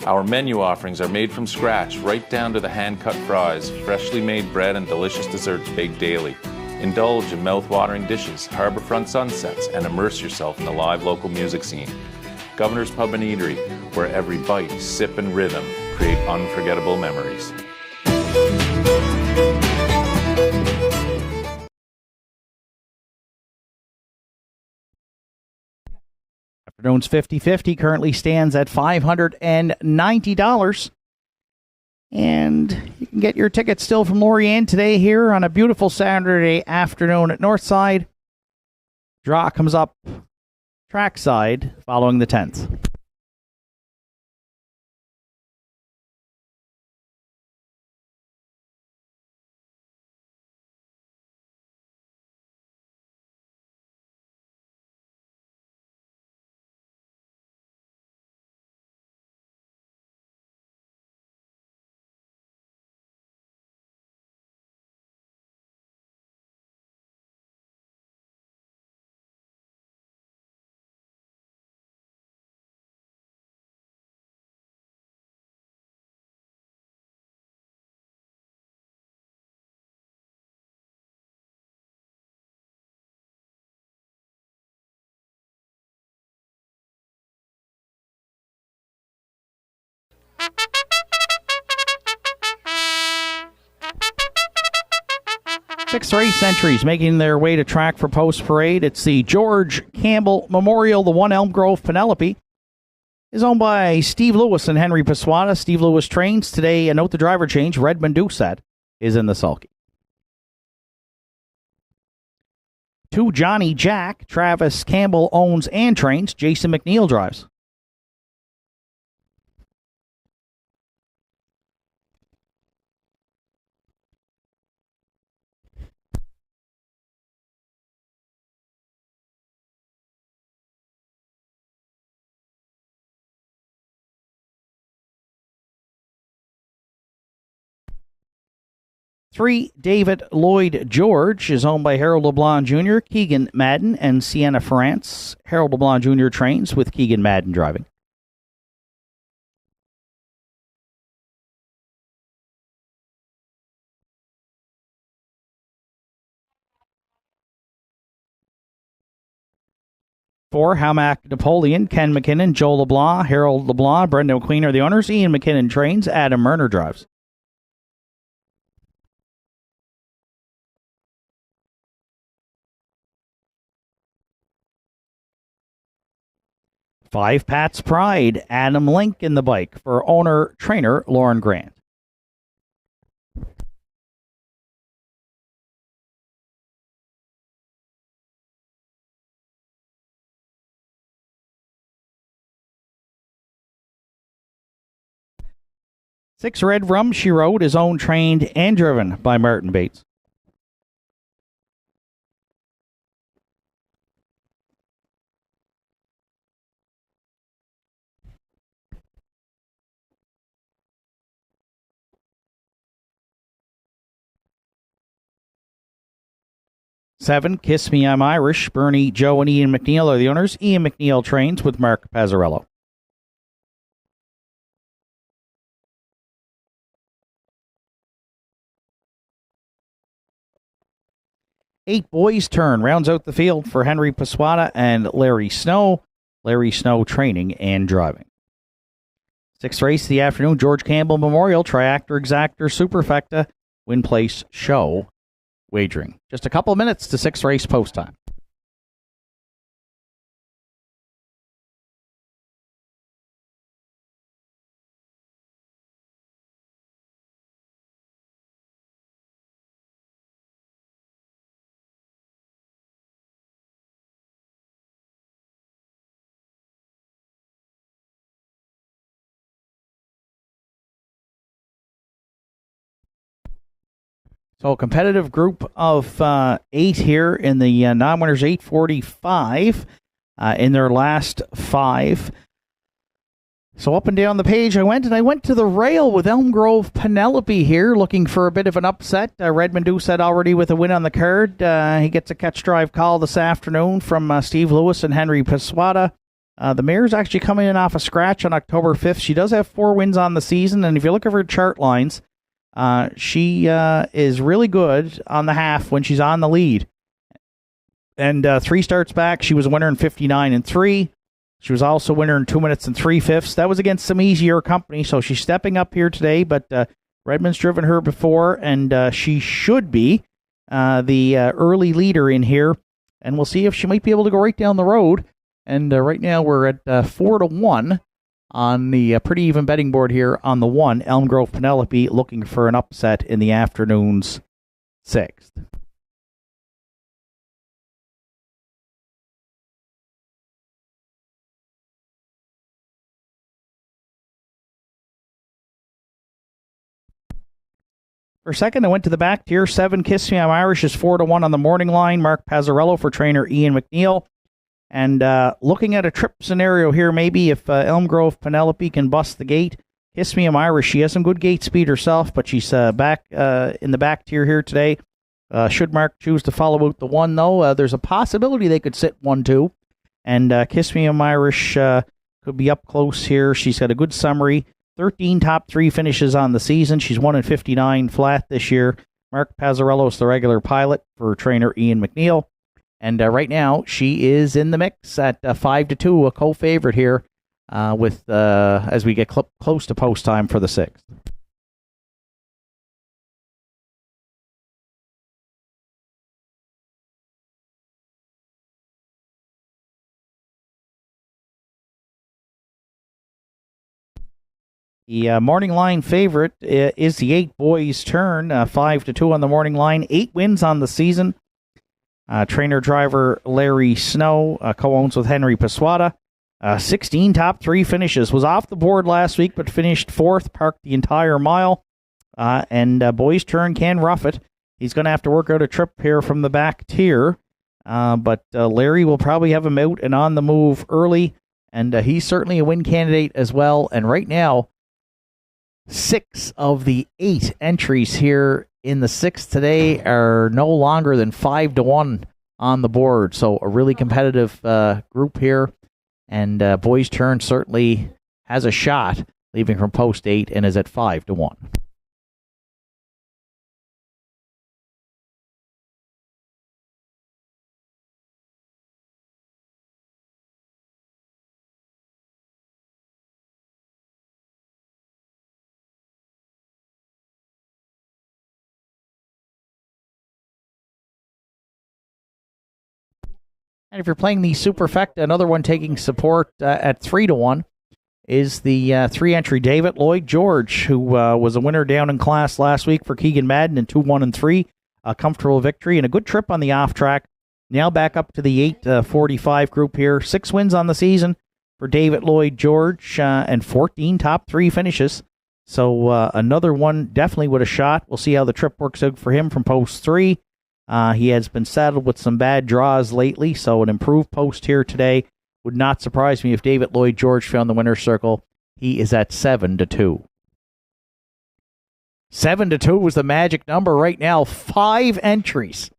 Our menu offerings are made from scratch, right down to the hand-cut fries, freshly made bread, and delicious desserts baked daily. Indulge in mouth-watering dishes, harborfront sunsets, and immerse yourself in the live local music scene. Governor's Pub and Eatery, where every bite, sip, and rhythm create unforgettable memories. Afternoon's 50-50 currently stands at $590. And you can get your tickets still from Lorianne today here on a beautiful Saturday afternoon at Northside. Draw comes up trackside following the 10th. Six race entries making their way to track for post parade. It's the George Campbell Memorial. The one Elm Grove Penelope is owned by Steve Lewis and Henry Paswata. Steve Lewis trains today. And note the driver change. Redmond Doucette is in the sulky. Two Johnny Jack. Travis Campbell owns and trains. Jason McNeil drives. Three, David Lloyd George is owned by Harold LeBlanc Jr., Keegan Madden, and Sienna France. Harold LeBlanc Jr. trains with Keegan Madden driving. Four, Hamac Napoleon, Ken McKinnon, Joe LeBlanc, Harold LeBlanc, Brendan McQueen are the owners. Ian McKinnon trains. Adam Murner drives. Five, Pat's Pride, Adam Link in the bike for owner-trainer Lauren Grant. Six, Red Rum She Rode is owned, trained, and driven by Martin Bates. Seven, Kiss Me I'm Irish. Bernie, Joe, and Ian McNeil are the owners. Ian McNeil trains with Mark Pazzarello. Eight, Boys Turn rounds out the field for Henry Paswata and Larry Snow. Larry Snow training and driving. Sixth race of the afternoon, George Campbell Memorial, Triactor, Exactor, Superfecta, Win Place Show wagering. Just a couple of minutes to sixth race post time. So a competitive group of 8 here in the non-winners 845 in their last 5. So up and down the page I went to the rail with Elm Grove Penelope here, looking for a bit of an upset. Redmond Doucette already with a win on the card. He gets a catch drive call this afternoon from Steve Lewis and Henry Paswata. The mare's actually coming in off a scratch on October 5th. She does have 4 wins on the season, and if you look at her chart lines, she is really good on the half when she's on the lead. And 3 starts back, she was a winner in 59 and 3. She was also winner in 2 minutes and 3/5. That was against some easier company, so she's stepping up here today. But Redmond's driven her before, and she should be the early leader in here. And we'll see if she might be able to go right down the road And right now we're at 4-1 on the pretty even betting board here on the 1. Elm Grove Penelope looking for an upset in the afternoon's 6th. For second, I went to the back tier. 7, Kiss Me I'm Irish is 4-1 on the morning line. Mark Pazzarello for trainer Ian McNeil. And looking at a trip scenario here, maybe if Elm Grove Penelope can bust the gate. Kiss Me I'm Irish, she has some good gate speed herself, but she's back in the back tier here today. Should Mark choose to follow out the 1, though, there's a possibility they could sit 1-2. And Kiss Me I'm Irish could be up close here. She's got a good summary. 13 top 3 finishes on the season. She's 1-59 flat this year. Mark Pazzarello's the regular pilot for trainer Ian McNeil. And right now, she is in the mix at 5-2, a co-favorite here with as we get close to post time for the 6th. The morning line favorite is the 8 Boys Turn, 5-2 on the morning line. 8 wins on the season. Trainer driver Larry Snow co-owns with Henry Paswata. 16 top 3 finishes. Was off the board last week, but finished 4th, parked the entire mile. And Boys Turn can rough it. He's going to have to work out a trip here from the back tier. But Larry will probably have him out and on the move early. And he's certainly a win candidate as well. And right now, 6 of the 8 entries here in the 6th today are no longer than 5-1 on the board. So a really competitive group here. And Boys Turn certainly has a shot leaving from post 8 and is at 5-1. And if you're playing the Superfecta, another one taking support at 3-1 is the 3-entry David Lloyd George, who was a winner down in class last week for Keegan Madden in 2-1-3. A comfortable victory and a good trip on the off track. Now back up to the 8:45 group here. 6 wins on the season for David Lloyd George and 14 top 3 finishes. So another one definitely with a shot. We'll see how the trip works out for him from post 3. He has been saddled with some bad draws lately, so an improved post here today. Would not surprise me if David Lloyd George found the winner's circle. He is at 7-2. 7-2 was the magic number right now. 5 entries.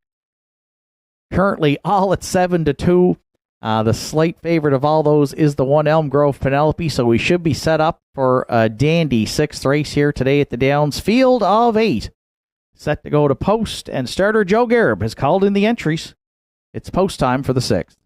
Currently all at 7-2. The slight favorite of all those is the 1 Elm Grove Penelope, so we should be set up for a dandy 6th race here today at the Downs. Field of 8. Set to go to post, and starter Joe Garib has called in the entries. It's post time for the 6th.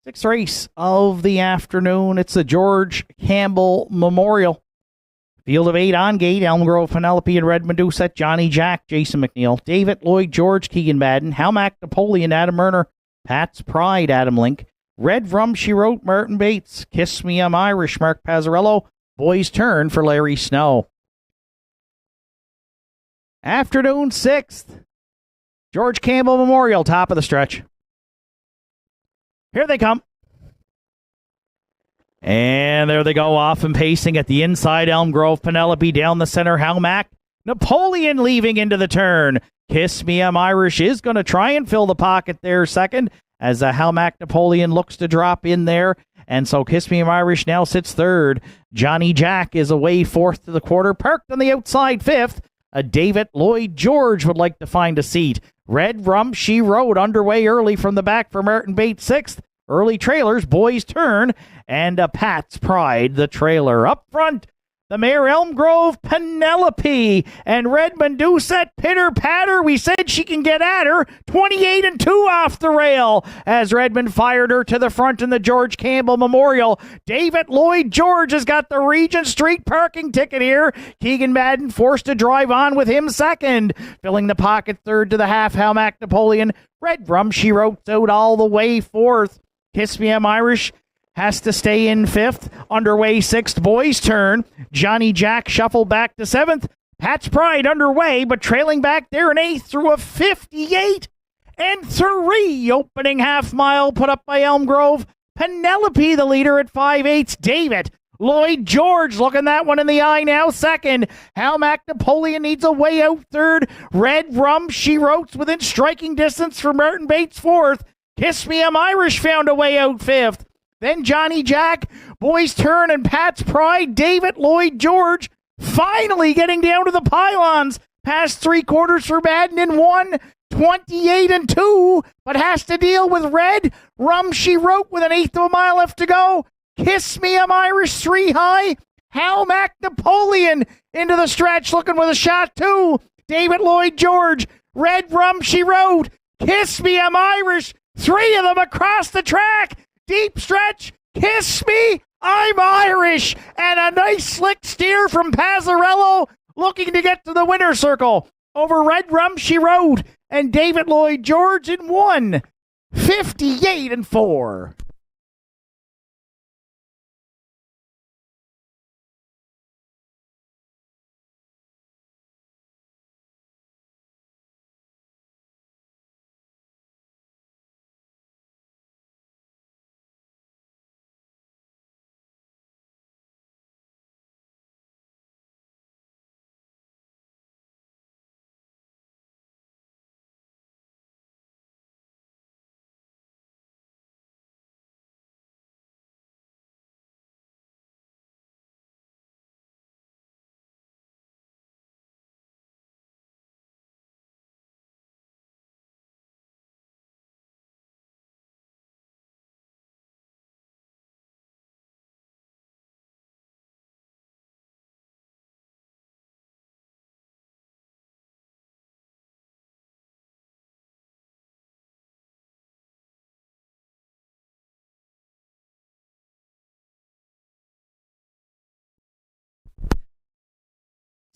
Sixth race of the afternoon. It's the George Campbell Memorial. Field of 8 on gate. Elm Grove, Penelope, and Red Medusa. Johnny Jack, Jason McNeil. David Lloyd George, Keegan Madden. Halmack Napoleon, Adam Murner. Pat's Pride, Adam Link. Red Rum, She Wrote, Martin Bates. Kiss Me I'm Irish, Mark Pazzarello. Boys Turn for Larry Snow. Afternoon 6th. George Campbell Memorial, top of the stretch. Here they come. And there they go, off and pacing at the inside. Elm Grove, Penelope down the center. Halmack. Napoleon leaving into the turn. Kiss Me I'm Irish is going to try and fill the pocket there second as Halmack Napoleon looks to drop in there. And so Kiss Me I'm Irish now sits 3rd. Johnny Jack is away 4th to the quarter. Parked on the outside 5th. David Lloyd George would like to find a seat. Red Rum, She Wrote underway early from the back for Martin Bates 6th. Early trailers, Boys Turn, and Pat's Pride, the trailer. Up front, the mare Elm Grove, Penelope, and Redmond Doucette, Pitter Patter. We said she can get at her. 28-2 off the rail as Redmond fired her to the front in the George Campbell Memorial. David Lloyd George has got the Regent Street parking ticket here. Keegan Madden forced to drive on with him second. Filling the pocket third to the half, Halmac Napoleon. Red Rum, she wrote out all the way fourth. Kiss Me I'm Irish has to stay in fifth. Underway sixth, Boys Turn. Johnny Jack shuffled back to seventh. Pat's Pride underway, but trailing back there in eighth through a 58-3 opening half mile put up by Elm Grove. Penelope, the leader at 5/8. David Lloyd George looking that one in the eye now. Second, Halmac Napoleon needs a way out third. Red Rum, she wrote within striking distance for Martin Bates fourth. Kiss Me I'm Irish found a way out fifth. Then Johnny Jack, Boys Turn, and Pat's Pride. David Lloyd George finally getting down to the pylons. Past three quarters for Madden in 28-2, but has to deal with Red Rum, she wrote with an eighth of a mile left to go. Kiss Me I'm Irish 3 high. Halmac Napoleon into the stretch looking with a shot too. David Lloyd George, Red Rum, she wrote. Kiss Me I'm Irish. 3 of them across the track. Deep stretch, Kiss Me I'm Irish, and a nice slick steer from Pazzarello looking to get to the winner's circle. Over Red Rum, she rode, and David Lloyd George in 58-4.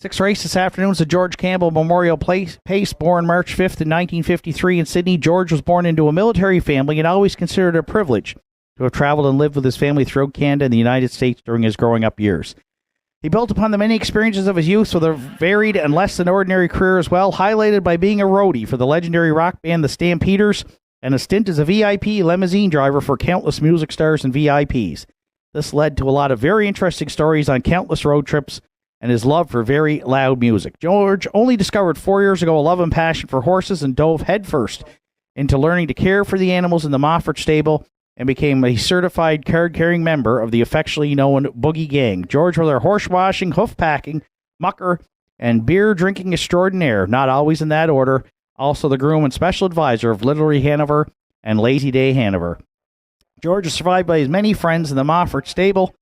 Sixth race this afternoon is the George Campbell Memorial Pace, born March 5th in 1953 in Sydney. George was born into a military family and always considered it a privilege to have traveled and lived with his family throughout Canada and the United States during his growing up years. He built upon the many experiences of his youth with a varied and less than ordinary career as well, highlighted by being a roadie for the legendary rock band The Stampeders and a stint as a VIP limousine driver for countless music stars and VIPs. This led to a lot of very interesting stories on countless road trips and his love for very loud music. George only discovered 4 years ago a love and passion for horses and dove headfirst into learning to care for the animals in the Moffat stable and became a certified card-carrying member of the affectionately known Boogie Gang. George was a horse-washing, hoof-packing, mucker, and beer-drinking extraordinaire, not always in that order, also the groom and special advisor of Literary Hanover and Lazy Day Hanover. George is survived by his many friends in the Moffat stable,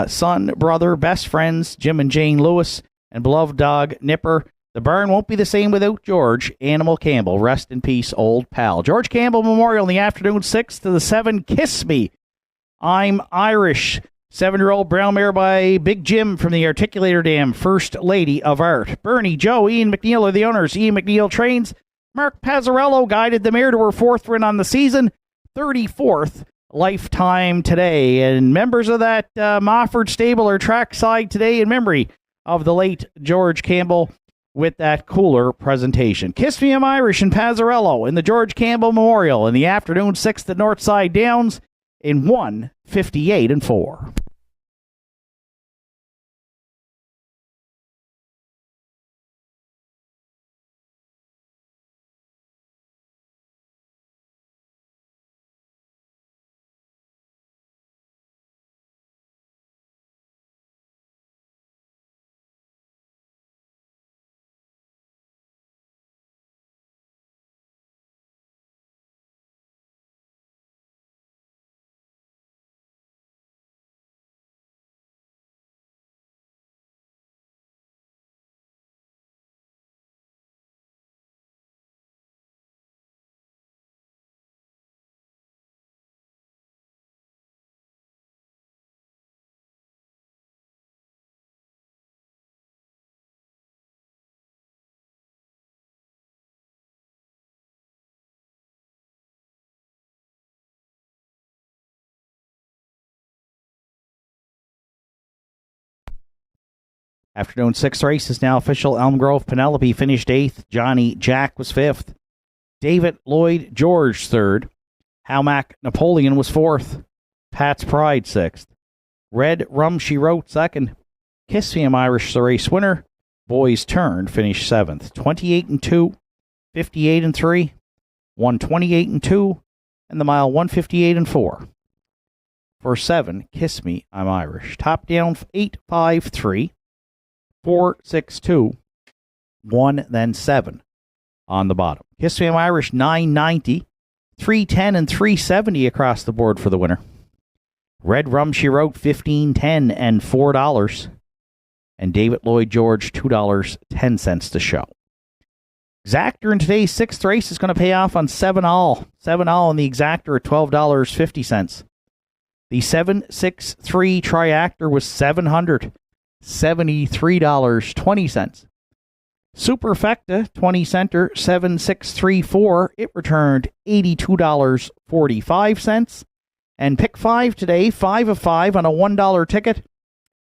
son, brother, best friends, Jim and Jane Lewis, and beloved dog, Nipper. The barn won't be the same without George, Animal Campbell. Rest in peace, old pal. George Campbell Memorial in the afternoon, 6 to the 7. Kiss Me I'm Irish. 7-year-old brown mare by Big Jim from the Articulator Dam, First Lady of Art. Bernie, Joe, Ian McNeil are the owners. Ian McNeil trains. Mark Pazzarello guided the mare to her 4th win on the season, 34th lifetime today. And members of that Moffat stable are trackside today in memory of the late George Campbell with that cooler presentation. Kiss Me I'm Irish and Pazzarello in the George Campbell Memorial in the afternoon, 6th at Northside Downs in 58-4. Afternoon 6th race is now official. Elm Grove Penelope finished 8th. Johnny Jack was 5th. David Lloyd George 3rd. Howmack Napoleon was 4th. Pat's Pride 6th. Red Rum She Wrote 2nd. Kiss Me I'm Irish the race winner. Boys Turn finished 7th. 28-2, 58-3, 128-2, and the mile 158-4. For 7, Kiss Me I'm Irish. Top down 8-5-3, 4-6-2, 1, then 7 on the bottom. Kiss Me I'm Irish 990, 310 and 370 across the board for the winner. Red Rum She Wrote 15.10 and $4. And David Lloyd George $2.10 to show. Exactor in today's 6th race is going to pay off on 7-all. 7-all in the exactor at $12.50. The 763 triactor was $773.20. Superfecta 20 center 7634. It returned $82.45. And pick 5 today, 5 of 5 on a $1 ticket.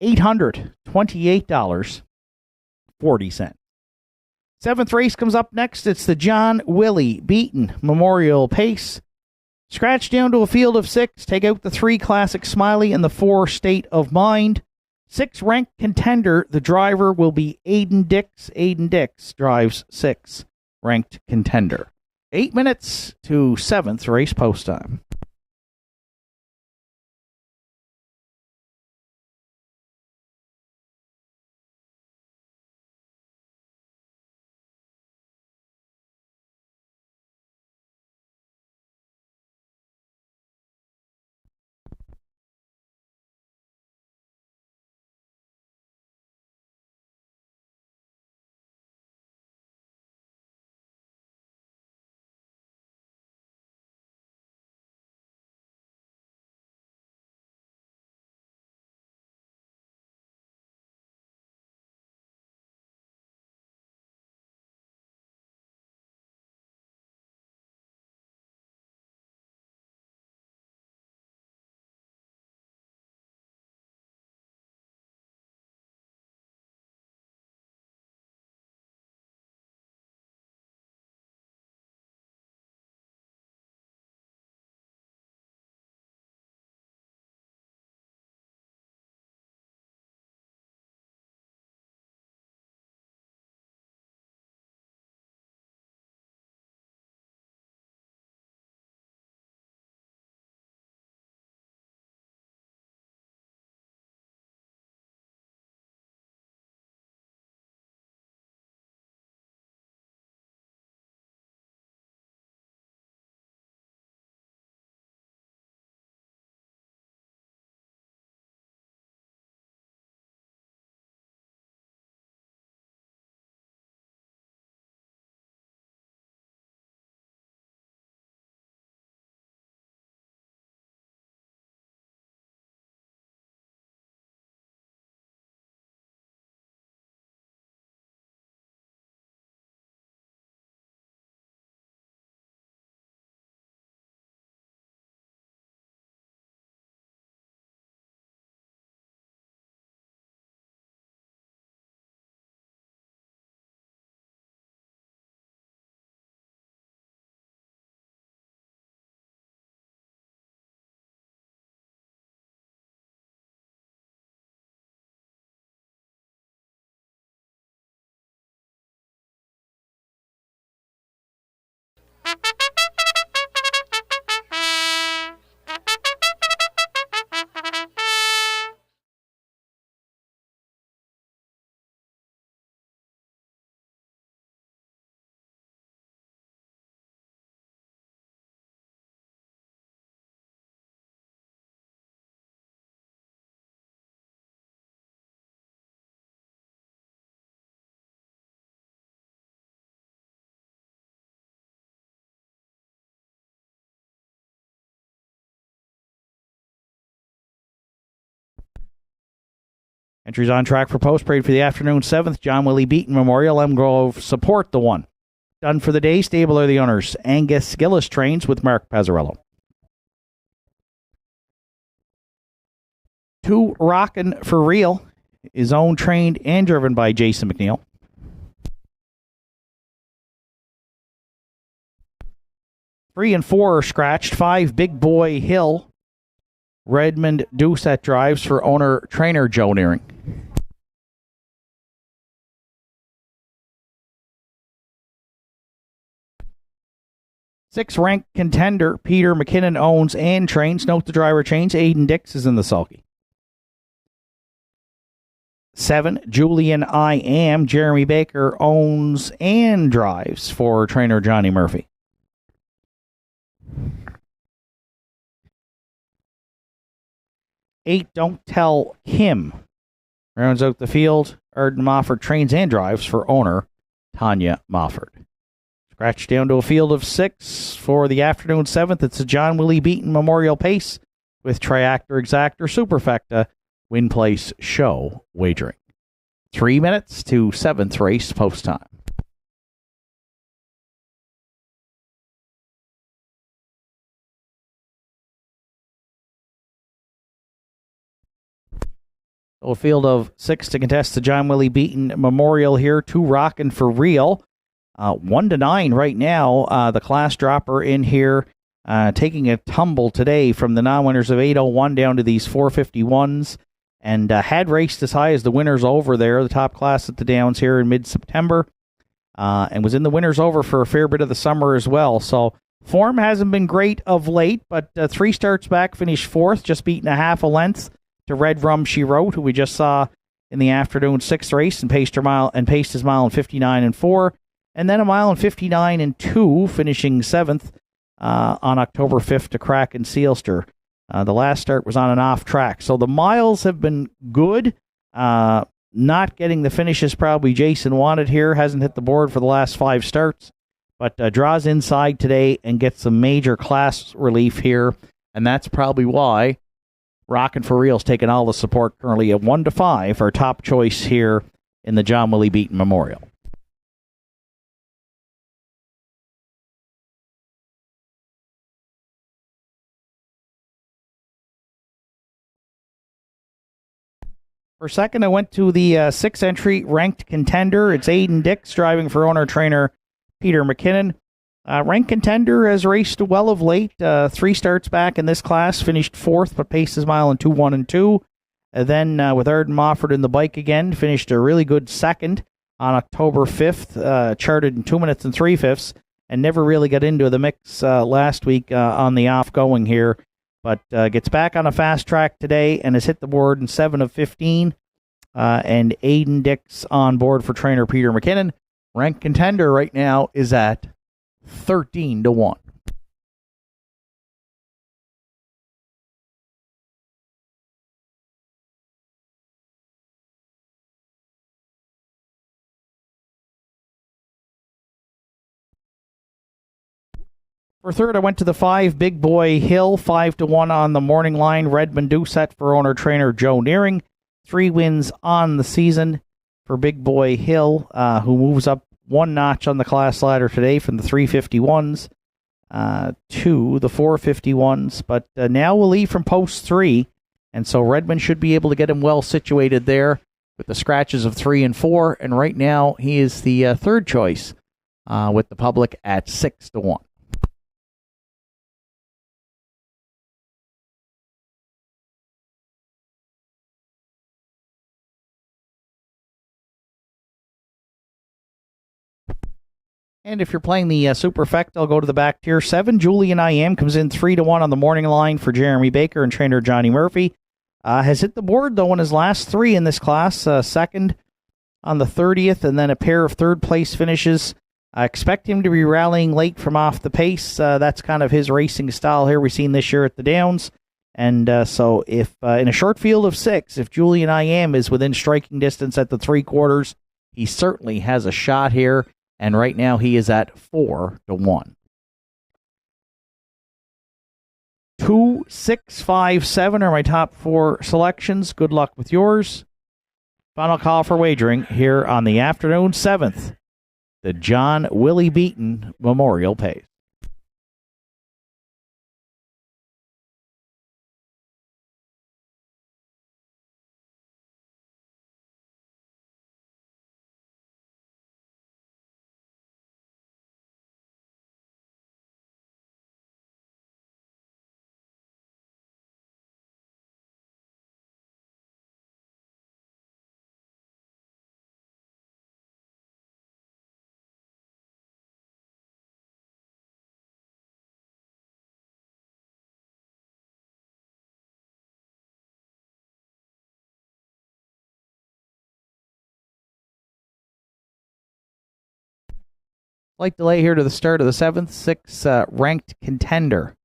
$828.40. 7th race comes up next. It's the John Willie Beaton Memorial Pace. Scratch down to a field of 6. Take out the 3 Classic Smiley and the 4 State of Mind. 6 ranked contender. The driver will be Aiden Dix. Aiden Dix drives 6 ranked contender. 8 minutes to 7th race post time. Entries on track for post parade for the afternoon 7th. John Willie Beaton Memorial. M Grove support the 1. Done for the day. Stable are the owners. Angus Gillis trains with Mark Pazzarello. 2 Rockin' for Real is owned, trained, and driven by Jason McNeil. Three and four are scratched. 5, Big Boy Hill. Redmond Doucette drives for owner-trainer Joe Nearing. 6, Ranked Contender. Peter McKinnon owns and trains. Note the driver change. Aiden Dix is in the sulky. 7, Julian I Am. Jeremy Baker owns and drives for trainer Johnny Murphy. 8, Don't Tell Kim. Rounds out the field. Arden Mofford trains and drives for owner Tanya Mofford. Scratch down to a field of 6 for the afternoon 7th. It's a John Willie Beaton Memorial Pace with Triactor Exactor Superfecta Win Place Show wagering. 3 minutes to 7th race post time. So a field of 6 to contest the John Willie Beaton Memorial here. 2 rocking for real. 1 to 9 right now. The class dropper in here taking a tumble today from the non-winners of 801 down to these 451s. And had raced as high as the winners over there, the top class at the Downs here in mid-September. And was in the winners over for a fair bit of the summer as well. So form hasn't been great of late, but 3 starts back, finished 4th, just beating a half a length to Red Rum She Wrote, who we just saw in the afternoon 6th race and paced his mile in 59 and 4. And then a mile in 59 and 2, finishing 7th on October 5th to Kraken Sealster. The last start was on an off track. So the miles have been good. Not getting the finishes probably Jason wanted here. Hasn't hit the board for the last 5 starts. But draws inside today and gets some major class relief here. And that's probably why Rockin' for Real's taking all the support currently at 1 to 5, our top choice here in the John Willie Beaton Memorial. For second, I went to the 6th entry Ranked Contender. It's Aiden Dix driving for owner-trainer Peter McKinnon. Ranked Contender has raced well of late. 3 starts back in this class, finished 4th, but paced his mile in 2-1 and 2. Then with Arden Mofford in the bike again, finished a really good 2nd on October 5th, charted in 2 minutes and 3/5, and never really got into the mix last week on the off-going here. But gets back on a fast track today and has hit the board in 7 of 15. And Aiden Dix on board for trainer Peter McKinnon. Ranked Contender right now is at 13 to 1. For third, I went to the 5 Big Boy Hill, 5 to 1 on the morning line. Redmond Doucette for owner-trainer Joe Nearing. 3 wins on the season for Big Boy Hill, who moves up 1 notch on the class ladder today from the 351s to the 451s. But now we'll leave from post 3, and so Redmond should be able to get him well situated there with the scratches of 3 and 4. And right now he is the third choice with the public at 6 to 1. And if you're playing the Superfecta, I'll go to the back tier. 7, Julian I Am comes in 3 to 1 on the morning line for Jeremy Baker and trainer Johnny Murphy. Has hit the board, though, in his last 3 in this class. Second on the 30th, and then a pair of third-place finishes. I expect him to be rallying late from off the pace. That's kind of his racing style here we've seen this year at the Downs. And so if in a short field of 6, if Julian I Am is within striking distance at the 3/4, he certainly has a shot here. And right now he is at 4 to 1. 2, 6, 5, 7 are my top 4 selections. Good luck with yours. Final call for wagering here on the afternoon 7th, the John Willie Beaton Memorial Pace. Slight delay here to the start of the 7th. 6 ranked contender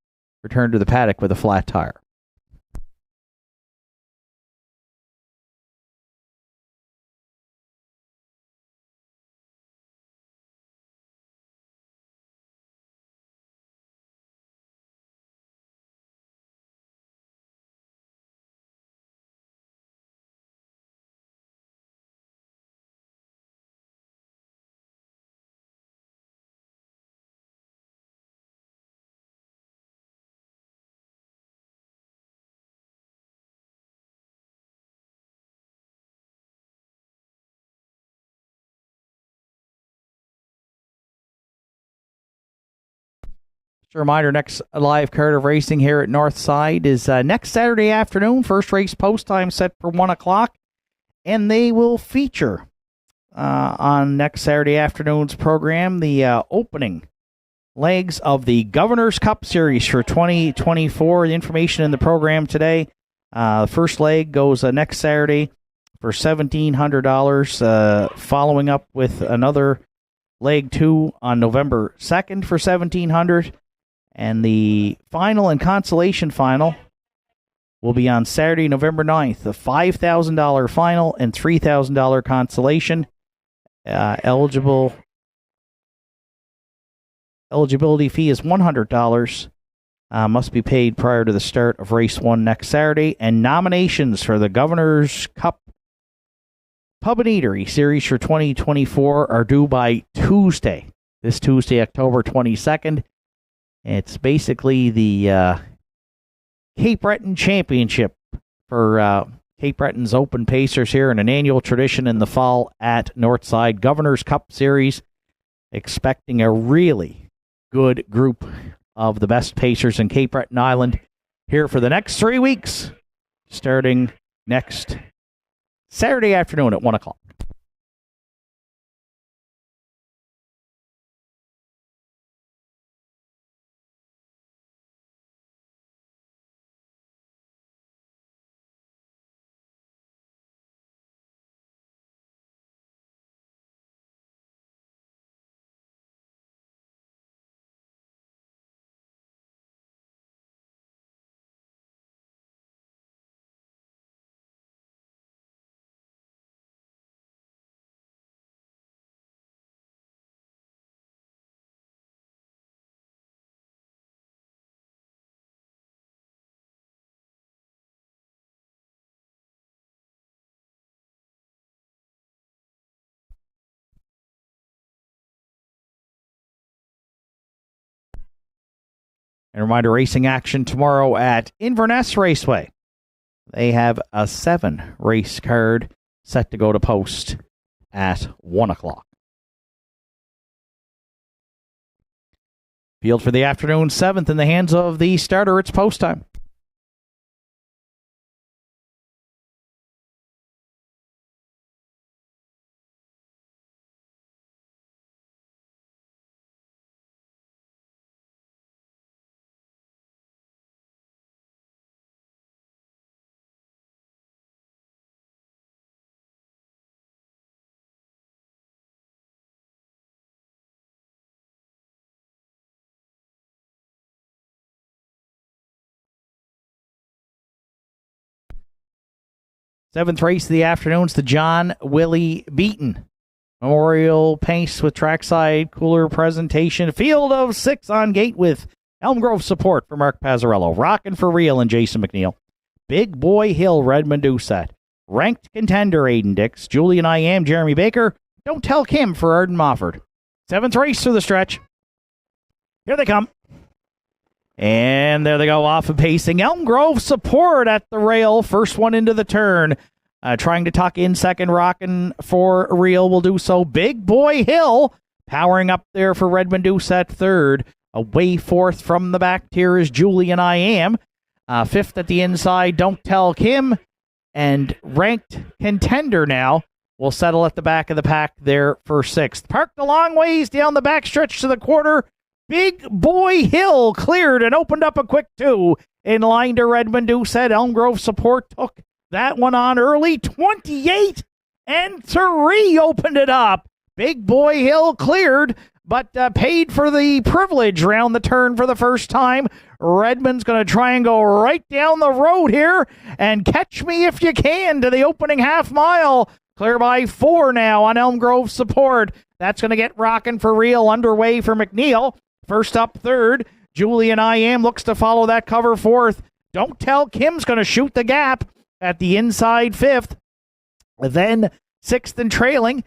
returned to the paddock with a flat tire. Just a reminder, next live card of racing here at Northside is next Saturday afternoon. First race post time set for 1 o'clock. And they will feature on next Saturday afternoon's program the opening legs of the Governor's Cup Series for 2024. The information in the program today. The first leg goes next Saturday for $1,700, following up with another leg 2 on November 2nd for $1,700. And the final and consolation final will be on Saturday, November 9th. The $5,000 final and $3,000 consolation. Eligibility fee is $100. Must be paid prior to the start of race 1 next Saturday. And nominations for the Governor's Cup Pub and Eatery Series for 2024 are due by Tuesday. This Tuesday, October 22nd. It's basically the Cape Breton Championship for Cape Breton's Open Pacers here, and an annual tradition in the fall at Northside. Governor's Cup Series, expecting a really good group of the best Pacers in Cape Breton Island here for the next 3 weeks, starting next Saturday afternoon at 1 o'clock. And reminder, racing action tomorrow at Inverness Raceway. They have a 7-race card set to go to post at 1 o'clock. Field for the afternoon 7th in the hands of the starter. It's post time. Seventh race of the afternoon's the John Willie Beaton Memorial Pace with trackside cooler presentation. Field of 6 on gate with Elm Grove support for Mark Pazzarello. Rockin' for Real and Jason McNeil. Big Boy Hill, Redmond Doucette. Ranked contender, Aiden Dix. Julian I Am, Jeremy Baker. Don't Tell Kim for Arden Mofford. 7th race through the stretch. Here they come. And there they go, off of pacing. Elm Grove support at the rail. First one into the turn. Trying to tuck in second, Rockin' for Real will do so. Big Boy Hill powering up there for Redmond Doucette third. Away fourth from the back tier is Julian I Am. Fifth at the inside, Don't Tell Kim. And ranked contender now will settle at the back of the pack there for 6th. Parked a long ways down the backstretch to the quarter. Big Boy Hill cleared and opened up a quick 2 in line to Redmond Doucette. Elm Grove support took that one on early. 28 and 3 opened it up. Big Boy Hill cleared but paid for the privilege round the turn for the first time. Redmond's going to try and go right down the road here and catch me if you can to the opening half mile. Clear by 4 now on Elm Grove support. That's going to get rocking for real underway for McNeil. First up, third. Julian I Am looks to follow that cover fourth. Don't Tell Kim's going to shoot the gap at the inside fifth. Then sixth and trailing.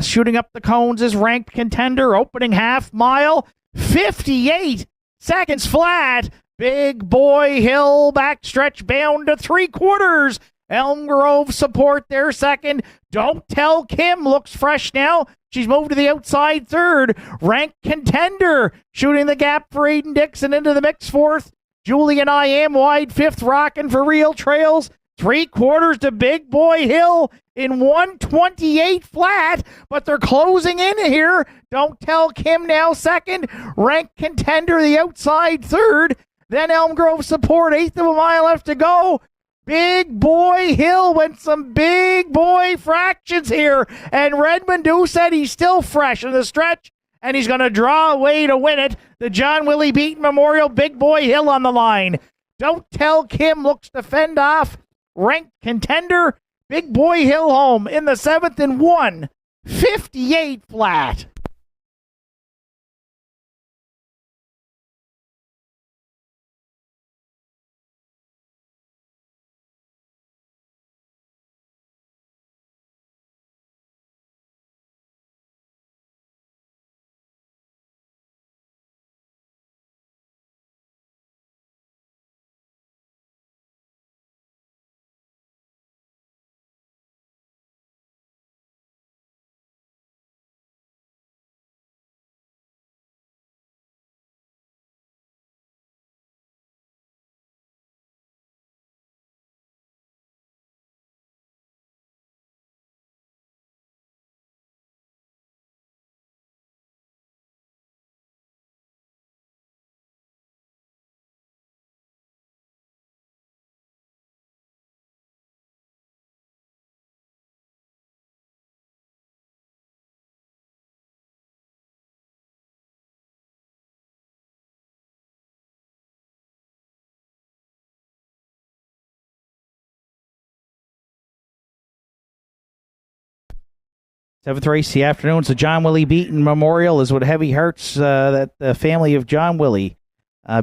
Shooting up the cones is Ranked Contender. Opening half mile. 58 seconds flat. Big Boy Hill backstretch bound to 3/4. Elm Grove support there second. Don't Tell Kim looks fresh now. She's moved to the outside third. Ranked Contender shooting the gap for Aiden Dixon into the mix fourth. Julian I Am wide fifth, rocking for real trails. 3/4 to Big Boy Hill in 128 flat, but they're closing in here. Don't Tell Kim now second. Ranked Contender the outside third. Then Elm Grove support, eighth of a mile left to go. Big Boy Hill went some big boy fractions here, and Redmond said he's still fresh in the stretch, and he's going to draw away to win it. The John Willie Beaton Memorial, Big Boy Hill on the line. Don't Tell Kim looks to fend off Ranked Contender. Big Boy Hill home in the seventh and 1:58 flat. Seventh race the afternoon. It's the John Willie Beaton Memorial is with heavy hearts that the family of John Willie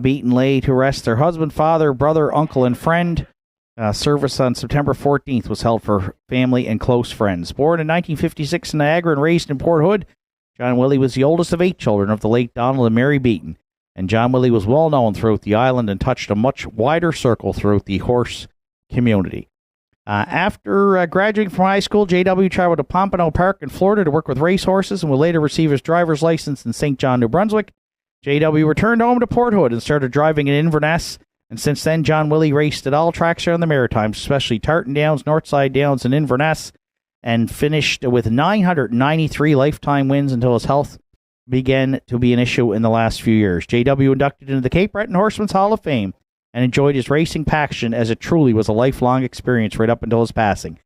Beaton lay to rest. Their husband, father, brother, uncle, and friend. Service on September 14th was held for family and close friends. Born in 1956 in Niagara and raised in Port Hood, John Willie was the oldest of 8 children of the late Donald and Mary Beaton. And John Willie was well known throughout the island and touched a much wider circle throughout the horse community. After graduating from high school, J.W. traveled to Pompano Park in Florida to work with racehorses and would later receive his driver's license in St. John, New Brunswick. J.W. returned home to Port Hood and started driving in Inverness, and since then, John Willie raced at all tracks around the Maritimes, especially Tartan Downs, Northside Downs, and Inverness, and finished with 993 lifetime wins until his health began to be an issue in the last few years. J.W. inducted into the Cape Breton Horsemen's Hall of Fame and enjoyed his racing passion as it truly was a lifelong experience right up until his passing.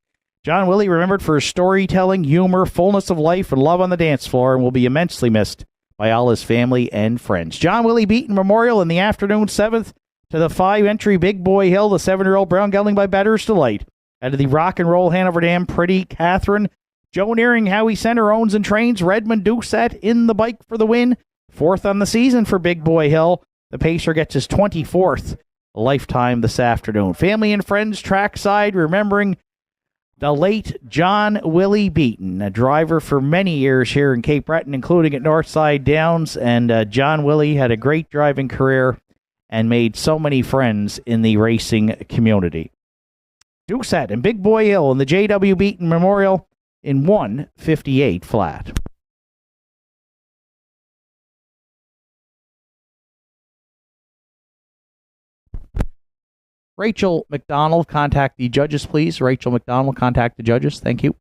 John Willie remembered for his storytelling, humor, fullness of life, and love on the dance floor, and will be immensely missed by all his family and friends. John Willie Beaton Memorial in the afternoon, 7th to the 5-entry Big Boy Hill, the 7-year-old Brown Gelding by Better's Delight. Out of the Rock and Roll Hanover Dam, Pretty Catherine. Joe Nearing, Howie Center owns and trains. Redmond Doucette in the bike for the win. 4th on the season for Big Boy Hill. The pacer gets his 24th lifetime this afternoon. Family and friends trackside remembering the late John Willie Beaton, a driver for many years here in Cape Breton, including at Northside Downs. And John Willie had a great driving career and made so many friends in the racing community. Doucette and Big Boy Hill in the J.W. Beaton Memorial in 1:58 flat. Rachel McDonald, contact the judges, please. Rachel McDonald, contact the judges. Thank you.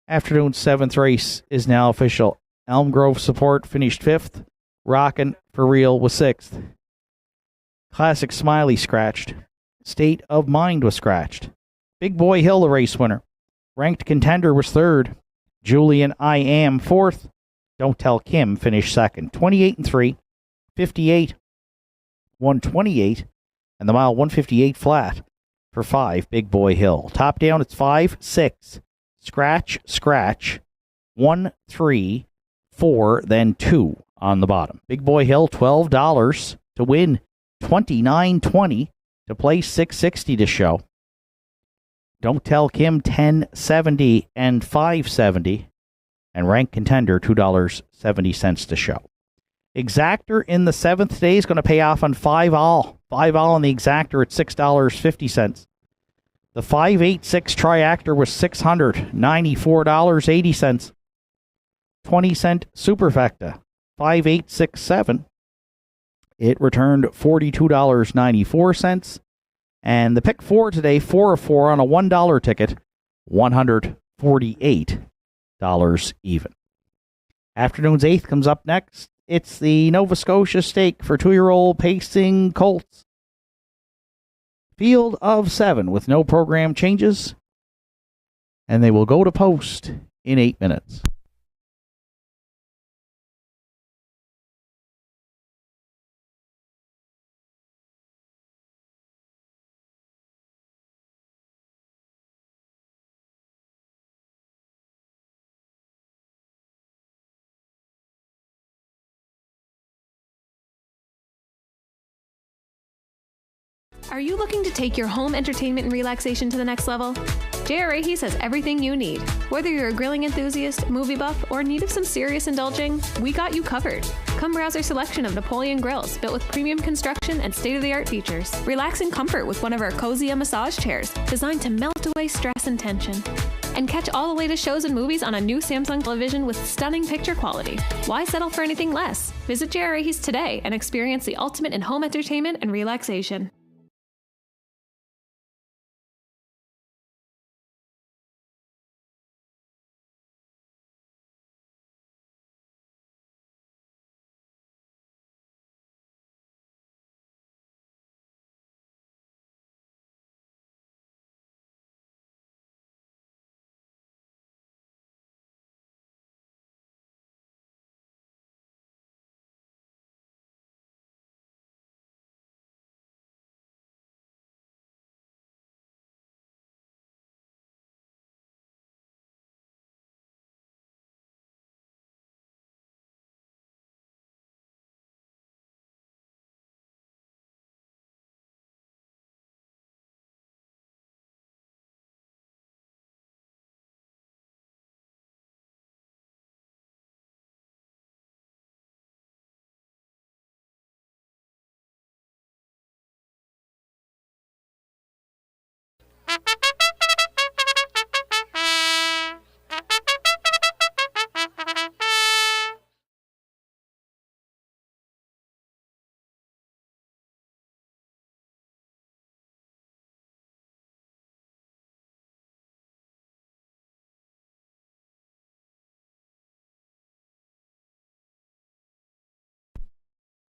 Afternoon's 7th race is now official. Elm Grove Support finished 5th. Rockin' for Real was 6th. Classic Smiley scratched. State of Mind was scratched. Big Boy Hill, the race winner. Ranked Contender was 3rd. Julian I Am 4th. Don't Tell Kim finished 2nd. 28-3. 58. 128. And the mile 158 flat for 5, Big Boy Hill. Top down, it's 5, 6. Scratch, scratch. 1, 3, 4, then 2 on the bottom. Big Boy Hill, $12 to win. $29.20 to play, $6.60 to show. Don't Tell Kim, $10.70 and $5.70. And Rank Contender, $2.70 to show. Exactor in the 7th day is going to pay off on 5 all. 5 all on the Exactor at $6.50. The 586 Triactor was $694.80. 20-cent Superfecta, 5867. It returned $42.94. And the pick 4 today, 4 of 4 on a $1 ticket, $148 even. Afternoon's 8th comes up next. It's the Nova Scotia Stake for 2-year-old pacing colts. Field of 7 with no program changes. And they will go to post in 8 minutes. Are you looking to take your home entertainment and relaxation to the next level? JRA has everything you need. Whether you're a grilling enthusiast, movie buff, or in need of some serious indulging, we got you covered. Come browse our selection of Napoleon grills built with premium construction and state-of-the-art features. Relax in comfort with one of our cozy massage chairs designed to melt away stress and tension. And catch all the latest shows and movies on a new Samsung television with stunning picture quality. Why settle for anything less? Visit JRA today and experience the ultimate in home entertainment and relaxation.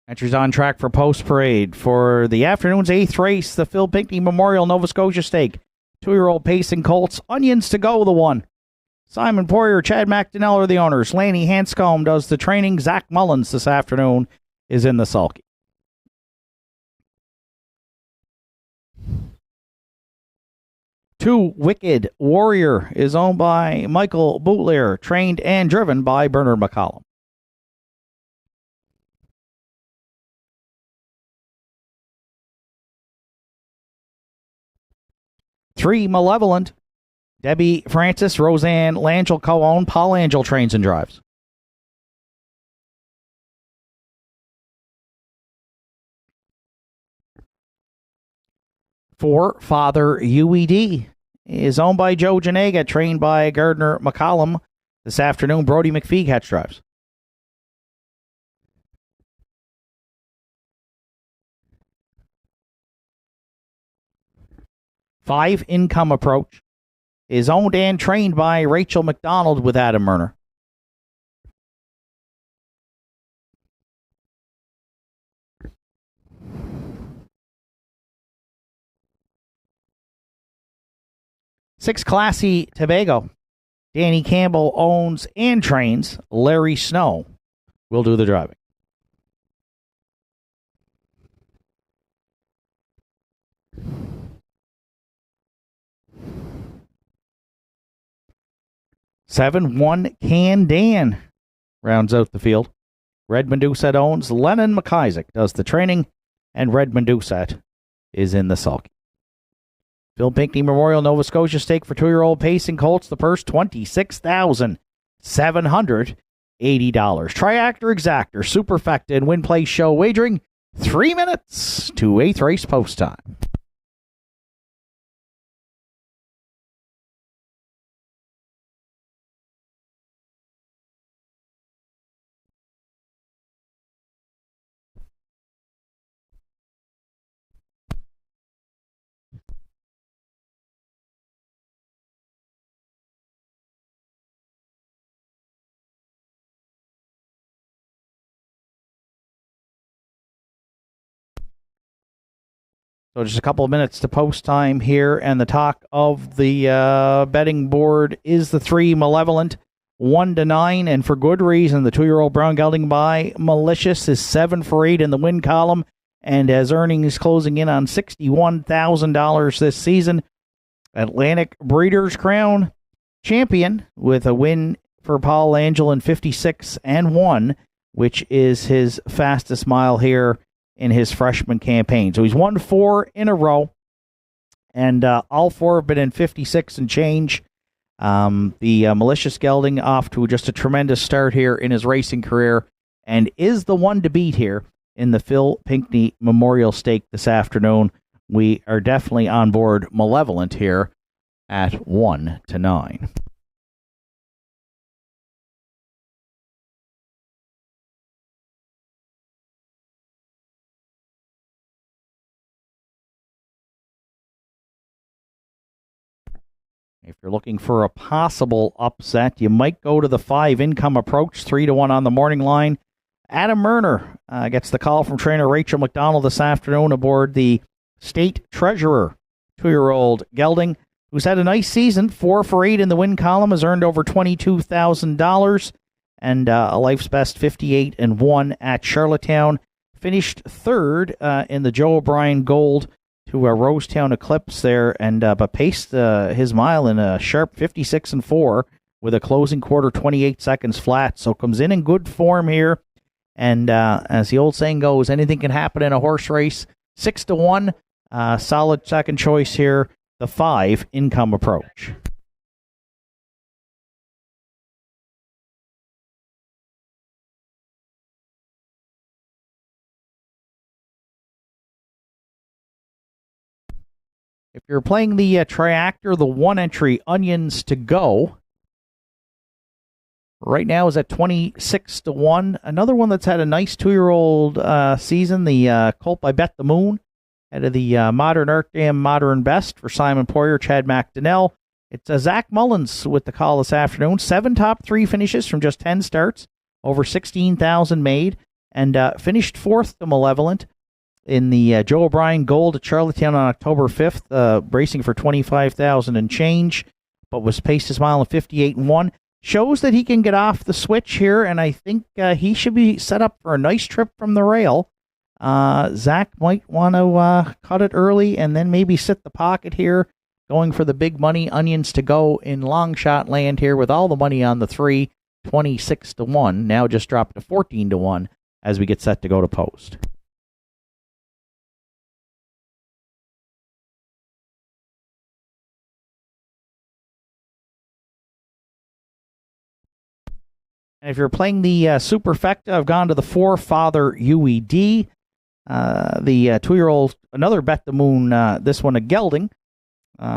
Entries on track for post parade for the afternoon's 8th race, the Phil Pinckney Memorial Nova Scotia Stake. 2-year-old pacing colts, Onions to Go, the one. Simon Poirier, Chad McDonnell are the owners. Laney Hanscombe does the training. Zach Mullins this afternoon is in the sulky. Two Wicked Warrior is owned by Michael Boutlier, trained and driven by Bernard McCollum. Three Malevolent, Debbie Francis, Roseanne Langell co-own. Paul Angel trains and drives. Four Father UED is owned by Joe Janega, trained by Gardner McCollum. This afternoon, Brody McPhee catch drives. Five Income Approach, is owned and trained by Rachel McDonald with Adam Murner. Six Classy Tobago. Danny Campbell owns and trains. Larry Snow will do the driving. Seven, one, Can Dan rounds out the field. Redmond Doucette owns. Lennon McIsaac does the training, and Redmond Doucette is in the sulky. Phil Pinckney Memorial Nova Scotia Stake for 2-year-old Pacing Colts. The purse, $26,780. Triactor Exactor, Superfecta, and Win Play Show wagering 3 minutes to 8th race post time. So just a couple of minutes to post time here, and the talk of the betting board is the 3 Malevolent, 1-9, and for good reason. The 2-year-old Brown Gelding by Malicious is 7 for 8 in the win column, and has earnings closing in on $61,000 this season. Atlantic Breeders' Crown champion with a win for Paul Angel in 56-1, which is his fastest mile here in his freshman campaign. So he's won 4 in a row, and all 4 have been in 56 and change. The Malicious Gelding off to just a tremendous start here in his racing career, and is the one to beat here in the Phil Pinckney Memorial Stake this afternoon. We are definitely on board Malevolent here at 1-9. If you're looking for a possible upset, you might go to the 5 Income Approach, 3-1 on the morning line. Adam Murner gets the call from trainer Rachel McDonald this afternoon aboard the State Treasurer, 2-year-old gelding, who's had a nice season, 4 for 8 in the win column, has earned over $22,000, and a life's best 58-1 at Charlottetown. Finished 3rd in the Joe O'Brien Gold to Rosetown Eclipse there, and but paced his mile in a sharp 56-4 with a closing quarter 28 seconds flat. So comes in good form here, and as the old saying goes, anything can happen in a horse race. 6-1, solid second choice here. The 5 Income Approach. If you're playing the Triactor, the 1 entry Onions to Go right now is at 26-1. Another one that's had a nice 2-year-old season, the Colt by Bet the Moon, out of the Modern Art Dam Modern Best for Simon Poirier, Chad McDonnell. It's Zach Mullins with the call this afternoon. 7 top 3 finishes from just 10 starts, over 16,000 made, and finished 4th to Malevolent in the Joe O'Brien Gold at Charlottetown on October 5th, racing for $25,000 and change, but was paced his mile in 58-1. Shows that he can get off the switch here, and I think he should be set up for a nice trip from the rail. Zach might want to cut it early and then maybe sit the pocket here, going for the big money Onions to Go in long shot land here with all the money on the 3, 26-1, now just dropped to 14-1 as we get set to go to post. And if you're playing the Superfecta, I've gone to the 4 Father UED. The 2-year-old, another Bet the Moon, this one a gelding,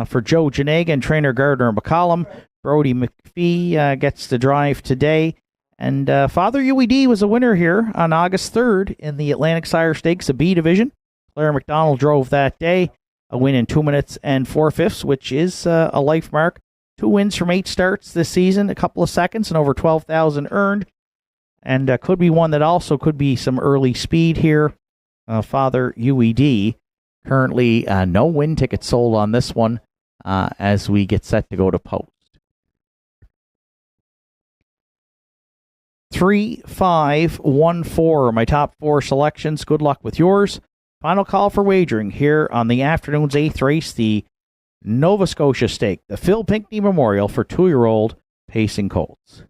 for Joe Janega and trainer Gardner McCollum. Brody McPhee gets the drive today. And Father UED was a winner here on August 3rd in the Atlantic Sire Stakes, a B division. Claire McDonald drove that day, a win in 2 minutes and 4/5, which is a life mark. 2 wins from 8 starts this season, a couple of seconds, and over 12,000 earned. And could be one that also could be some early speed here. Father UED, currently no win ticket sold on this one as we get set to go to post. 3, 5, 1, 4 are my top 4 selections. Good luck with yours. Final call for wagering here on the afternoon's 8th race, the Nova Scotia Stake, the Phil Pinckney Memorial for 2-year-old Pacing Colts.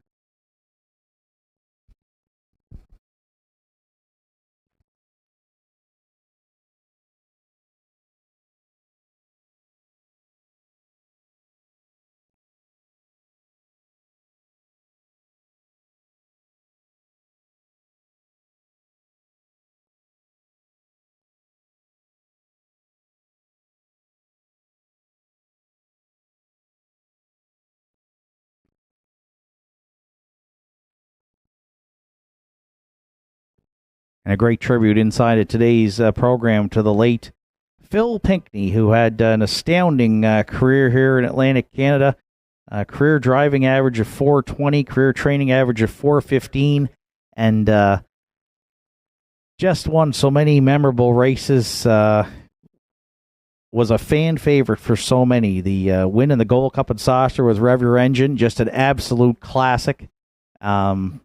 And a great tribute inside of today's program to the late Phil Pinckney, who had an astounding career here in Atlantic Canada. Career driving average of 420, career training average of 415, and just won so many memorable races. Was a fan favorite for so many. The win in the Gold Cup and Saucer with Rev Your Engine, just an absolute classic. One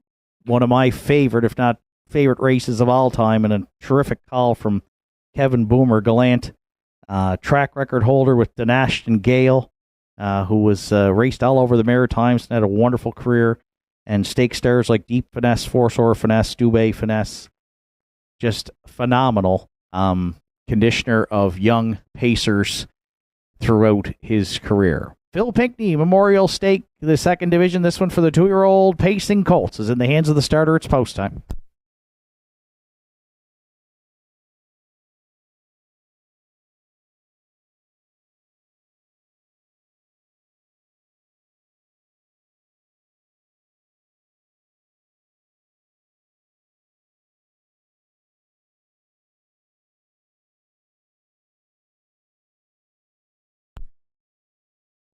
of my favorite, if not favorite races of all time, and a terrific call from Kevin Boomer Gallant, track record holder with Denashton Gale, who was raced all over the Maritimes and had a wonderful career, and stake stars like Deep Finesse, Force Or Finesse, Dubé Finesse, just phenomenal conditioner of young pacers throughout his career. Phil Pinckney Memorial Stake, the second division, this one for the 2-year-old Pacing Colts, is in the hands of the starter. It's post time.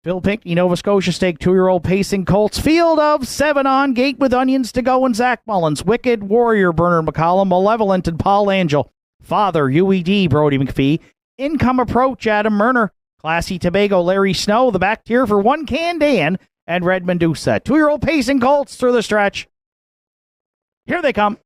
Phil Pinckney, Nova Scotia Stake, 2-year-old Pacing Colts. Field of 7 on, Gate with Onions to Go and Zach Mullins. Wicked Warrior, Bernard McCollum. Malevolent and Paul Angel. Father, UED, Brody McPhee. Income Approach, Adam Murner. Classy Tobago, Larry Snow. The back tier for One Can Dan and Red Medusa. 2-year-old Pacing Colts through the stretch. Here they come.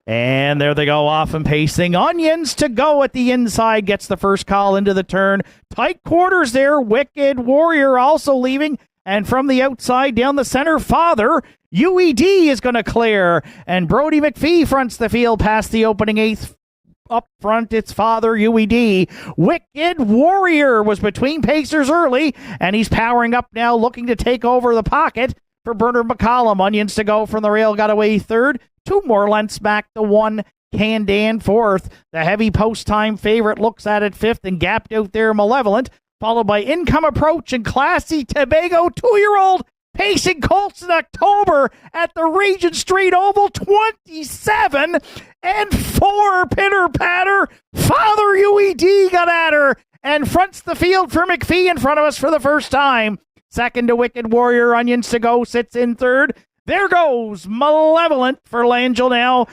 And there they go off and pacing. Onions to Go at the inside. Gets the first call into the turn. Tight quarters there. Wicked Warrior also leaving. And from the outside down the center, Father, UED is going to clear. And Brody McPhee fronts the field past the opening 8th. Up front, it's Father UED. Wicked Warrior was between pacers early. And he's powering up now, looking to take over the pocket for Bernard McCollum. Onions to Go from the rail, got away third. 2 more lengths back to One Can Dan fourth. The heavy post-time favorite looks at it fifth and gapped out there Malevolent, followed by Income Approach and Classy Tobago. 2-year-old Pacing Colts in October at the Regent Street Oval. 27 and 4 pitter patter. Father UED got at her and fronts the field for McPhee in front of us for the first time. Second to Wicked Warrior. Onions to Go sits in third. There goes Malevolent for Langell now,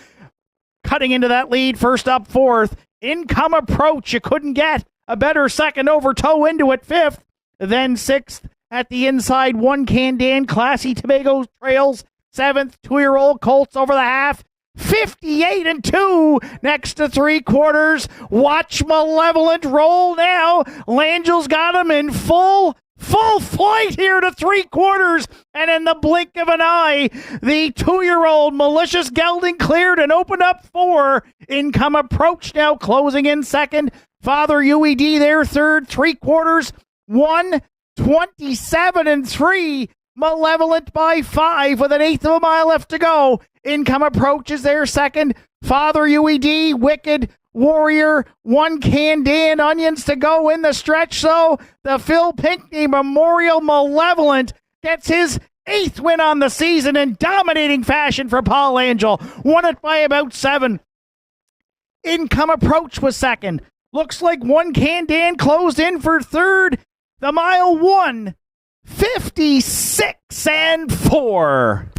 cutting into that lead. First up, fourth. Income Approach. You couldn't get a better second over toe into it. Fifth, then sixth at the inside. One Can Dan. Classy Tobago trails. Seventh, 2-year-old Colts over the half. 58 and 2 next to 3/4. Watch Malevolent roll now. Langell's got him in full flight here to 3/4, and in the blink of an eye, the 2-year-old Malicious Gelding cleared and opened up 4. Income Approach now closing in second. Father UED there third. 3/4, 1:27 and 3. Malevolent by 5 with an 1/8 of a mile left to go. Income Approach is there second. Father UED, Wicked Warrior, One Can Dan, Onions to Go in the stretch. So the Phil Pinckney Memorial Malevolent gets his 8th win on the season in dominating fashion for Paul Angel. Won it by about 7. Income Approach was second. Looks like One Can Dan closed in for third. The mile 1 56-4.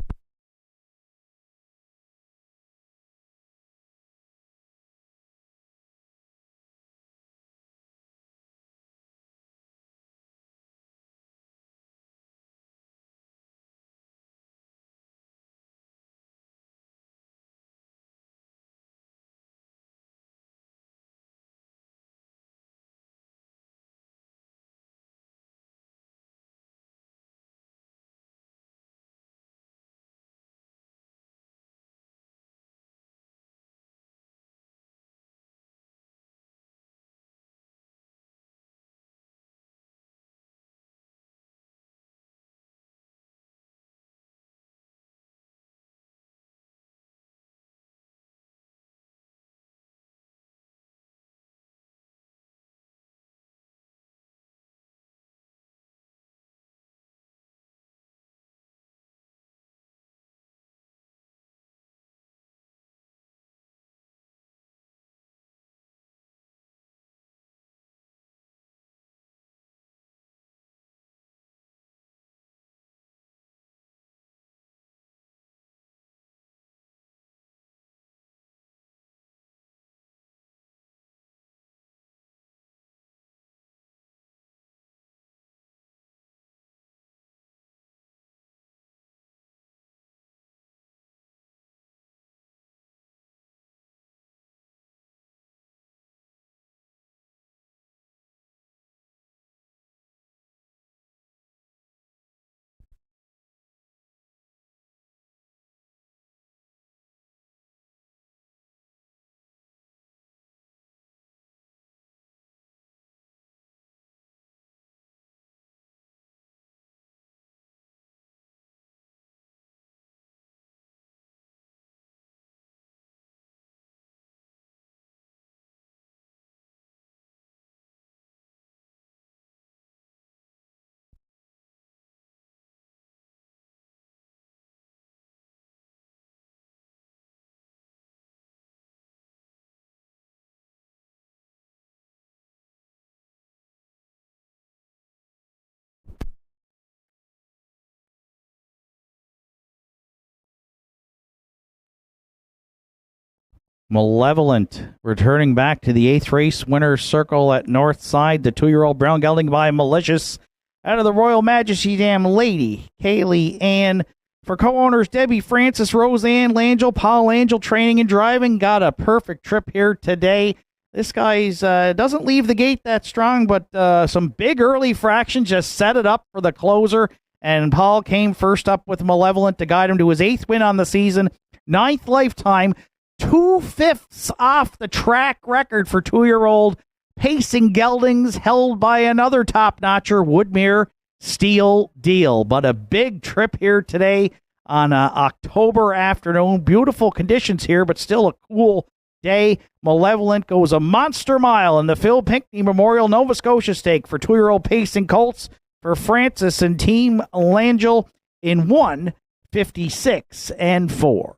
Malevolent returning back to the 8th race winner's circle at Northside. The 2-year-old brown gelding by Malicious out of the Royal Majesty Dam Lady, Kaylee Ann. For co-owners Debbie Francis, Roseanne Langell, Paul Angel, training and driving. Got a perfect trip here today. This guy's doesn't leave the gate that strong, but some big early fractions just set it up for the closer. And Paul came first up with Malevolent to guide him to his 8th win on the season, 9th lifetime. 2/5 off the track record for 2-year-old pacing geldings, held by another top-notcher, Woodmere Steel Deal. But a big trip here today on October afternoon. Beautiful conditions here, but still a cool day. Malevolent goes a monster mile in the Phil Pinckney Memorial Nova Scotia Stake for 2-year-old pacing colts for Francis and Team Langell in 1:56-4.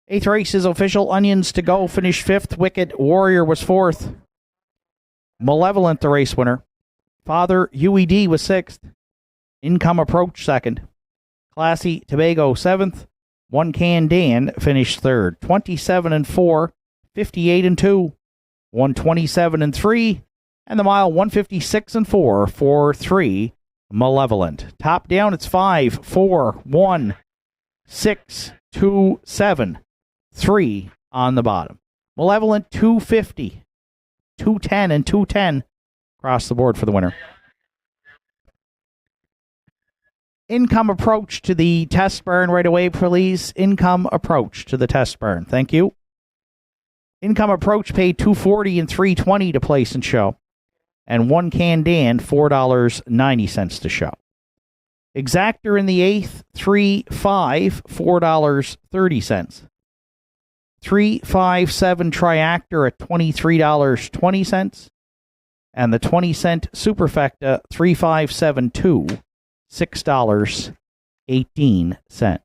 Eighth race is official. Onions to go. Finished 5th. Wicked Warrior was 4th. Malevolent, the race winner. Father UED was 6th. Income Approach 2nd. Classy Tobago 7th. One Can Dan finished 3rd. 27-4, 58-2, 127-3, and the mile 156-4 for 3 Malevolent. Top down, it's 5, 4, 1, 6, 2, 7, 3 on the bottom. Malevolent 250, 210, and 210 across the board for the winner. Income approach to the test burn right away, please. Income approach to the test burn. Thank you. Income approach paid $240 and $320 to place and show. And One Can Dan, $4.90 to show. Exactor in the 8th, 3-5, $4.30. 3-5-7 Triactor at $23.20. And the 20-cent Superfecta 3-5-7-2, $6.18.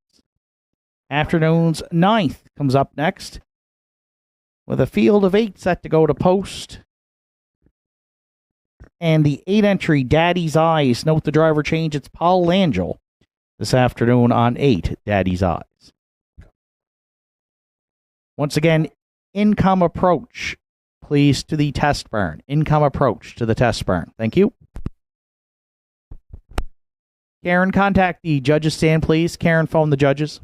Afternoon's 9th comes up next with a field of 8 set to go to post. And the 8-entry Daddy's Eyes. Note the driver change. It's Paul Langell this afternoon on 8, Daddy's Eyes. Once again, income approach, please, to the test burn. Income approach to the test burn. Thank you. Karen, contact the judges stand, please. Karen, phone the judges.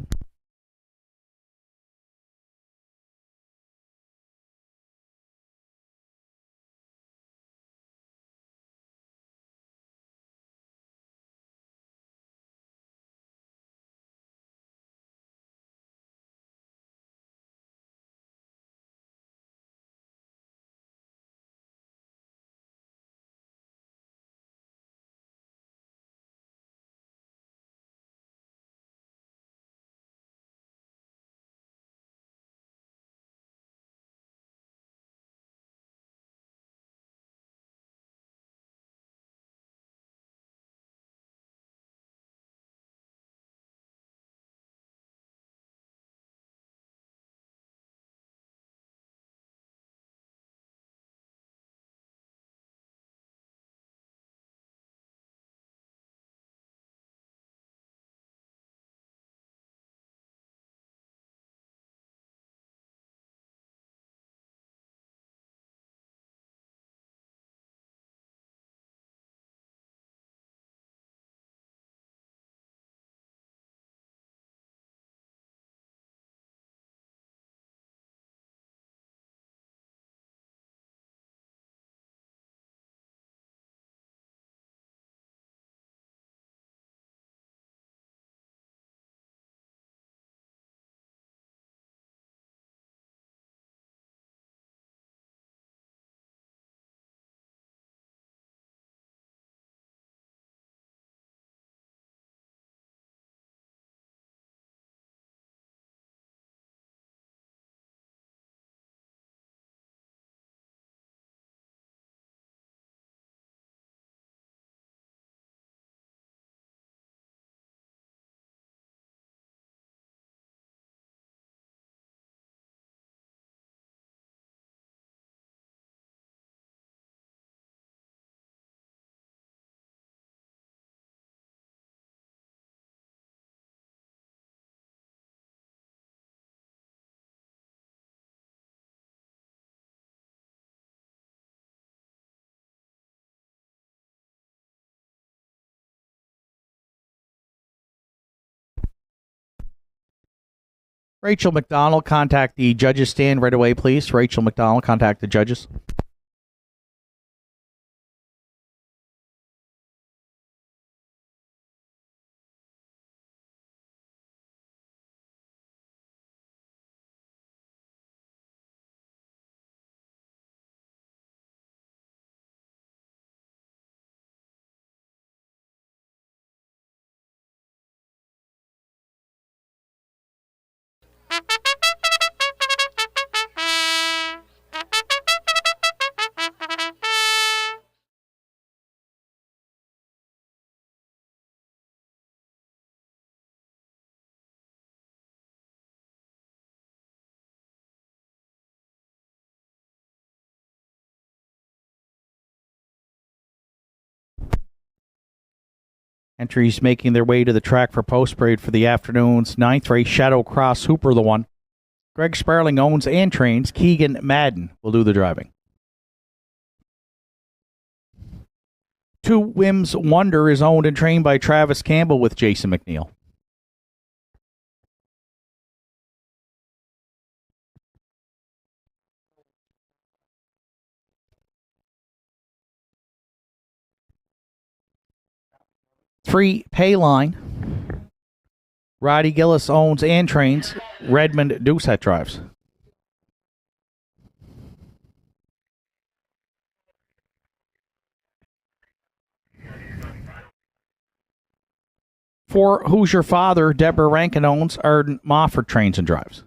Rachel McDonald, contact the judges stand right away, please. Rachel McDonald, contact the judges. Entries making their way to the track for post parade for the afternoon's 9th race. Shadow Cross Hooper the one. Greg Sparling owns and trains. Keegan Madden will do the driving. 2 Wims Wonder is owned and trained by Travis Campbell with Jason McNeil. Three Payline. Roddy Gillis owns and trains. Redmond Doucette drives. For Who's Your Father, Deborah Rankin owns. Arden Mofford trains and drives.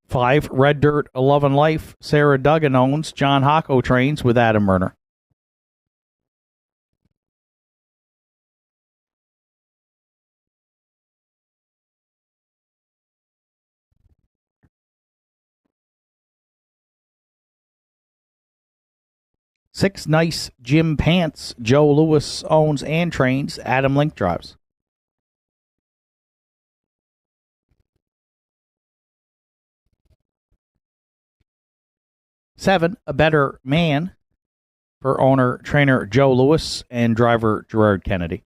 Five, Red Dirt 11 Life. Sarah Duggan owns. John Hocko trains with Adam Werner. Six, Nice Jim Pants. Joe Lewis owns and trains. Adam Link drives. Seven, A Better Man, for owner, trainer Joe Lewis and driver Gerard Kennedy.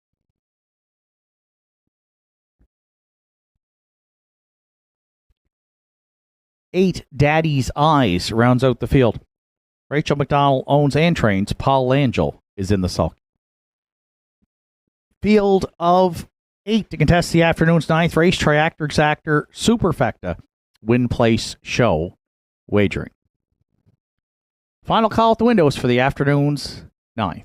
Eight, Daddy's Eyes rounds out the field. Rachel McDonald owns and trains. Paul Langell is in the sulky. Field of 8 to contest the afternoon's 9th race. Triactor Exactor Superfecta Win Place Show wagering. Final call at the windows for the afternoon's 9th.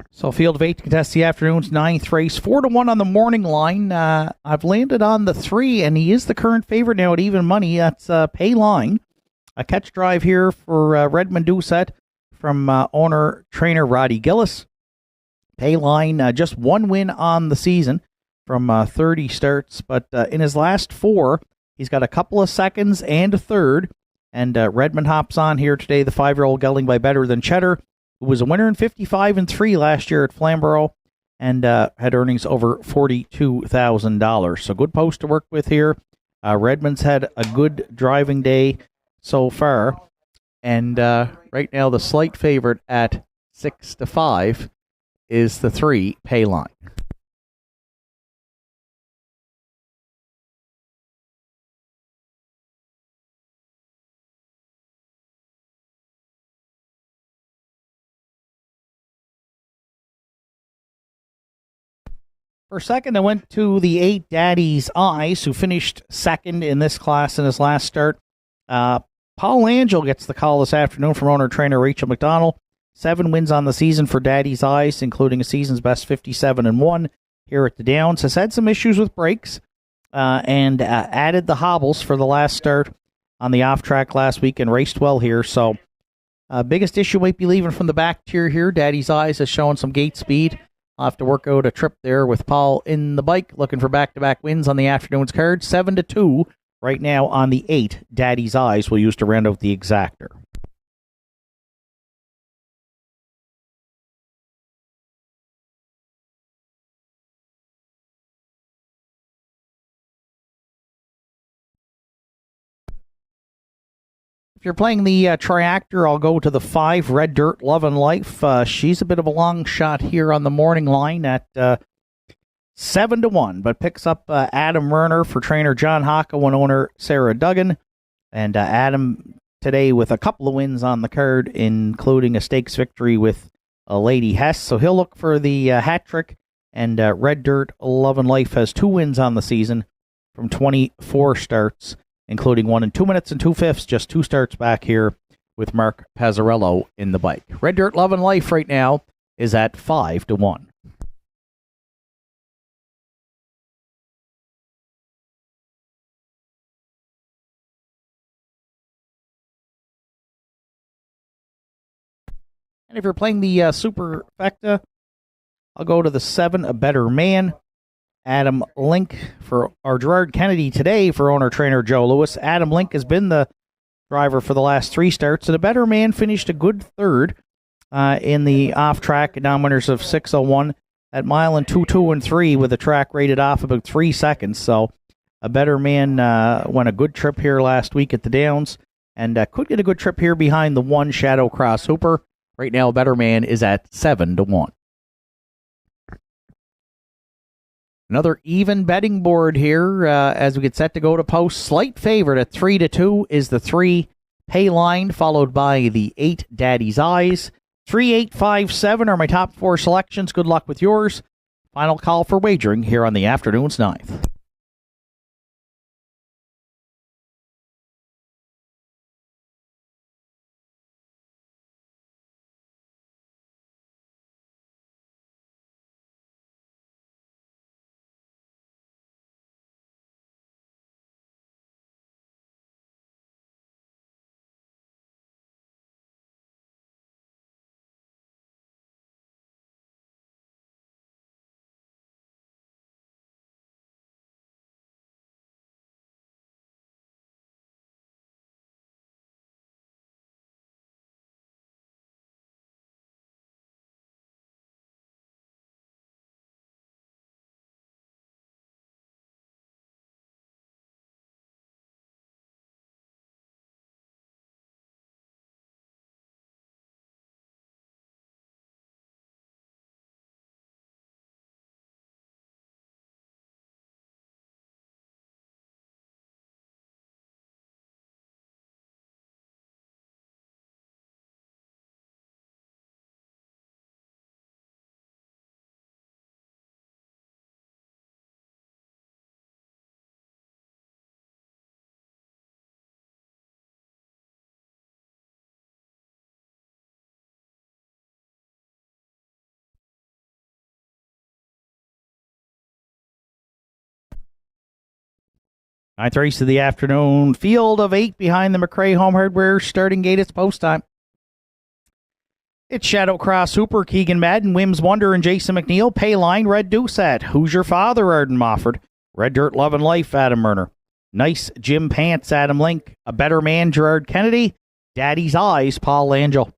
So field of 8 to contest the afternoon's 9th race. 4-1 on the morning line. I've landed on the 3, and he is the current favorite now at even money. That's Payline. A catch drive here for Redmond Doucette from owner-trainer Roddy Gillis. Payline, just 1 win on the season from 30 starts, but in his last 4, he's got a couple of seconds and a third, and Redmond hops on here today, the 5-year-old gelding by Better Than Cheddar, who was a winner in 55-3 last year at Flamborough and had earnings over $42,000. So good post to work with here. Redmond's had a good driving day so far. And right now the slight favorite at 6-5 is the 3, Payline. For second, I went to the 8, Daddy's Eyes, who finished second in this class in his last start. Paul Langell gets the call this afternoon from owner-trainer Rachel McDonald. 7 wins on the season for Daddy's Eyes, including a season's best 57-1 here at the Downs. Has had some issues with brakes and added the hobbles for the last start on the off-track last week and raced well here. So biggest issue might be leaving from the back tier here. Daddy's Eyes has shown some gate speed. I'll have to work out a trip there with Paul in the bike, looking for back-to-back wins on the afternoon's card. 7-2 right now on the 8. Daddy's Eyes will use to round out the exactor. If you're playing the Triactor, I'll go to the 5, Red Dirt, Love and Life. She's a bit of a long shot here on the morning line at 7-1, but picks up Adam Werner for trainer John Hocko and owner Sarah Duggan. And Adam today with a couple of wins on the card, including a stakes victory with Lady Hess. So he'll look for the hat trick. And Red Dirt, Love and Life has 2 wins on the season from 24 starts, including one in 2 minutes and 2/5, just 2 starts back here with Mark Pazzarello in the bike. Red Dirt Love and Life right now is at 5-1. And if you're playing the Superfecta, I'll go to the 7, A Better Man. Adam Link for our Gerard Kennedy today for owner-trainer Joe Lewis. Adam Link has been the driver for the last 3 starts, and A Better Man finished a good third in the off-track downwinners of 6:01 at mile and 2, 2, and 3 with the track rated off about 3 seconds. So A Better Man went a good trip here last week at the Downs and could get a good trip here behind the 1 Shadow Cross Hooper. Right now, A Better Man is at 7-1. Another even betting board here as we get set to go to post. Slight favorite at 3-2 is the 3 Payline, followed by the 8 Daddy's Eyes. 3, 8, 5, 7 are my top 4 selections. Good luck with yours. Final call for wagering here on the afternoon's 9th. Ninth race of the afternoon. Field of 8 behind the McRae Home Hardware starting gate. It's post time. It's Shadow Cross Hooper, Keegan Madden, Wims Wonder, and Jason McNeil. Payline, Red Doucette. Who's Your Father, Arden Mofford. Red Dirt Love and Life, Adam Murner. Nice Jim Pants, Adam Link. A Better Man, Gerard Kennedy. Daddy's Eyes, Paul Langell.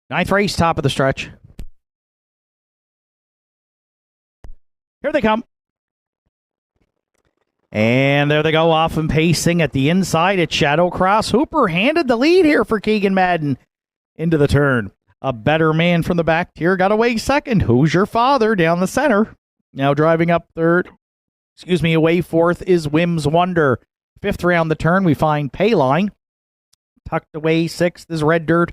Ninth race, top of the stretch. Here they come. And there they go, off and pacing at the inside at Shadow Cross. Hooper handed the lead here for Keegan Madden into the turn. A Better Man from the back tier got away second. Who's Your Father down the center. Now driving up third. Away fourth is Wims Wonder. Fifth round the turn, we find Payline. Tucked away sixth is Red Dirt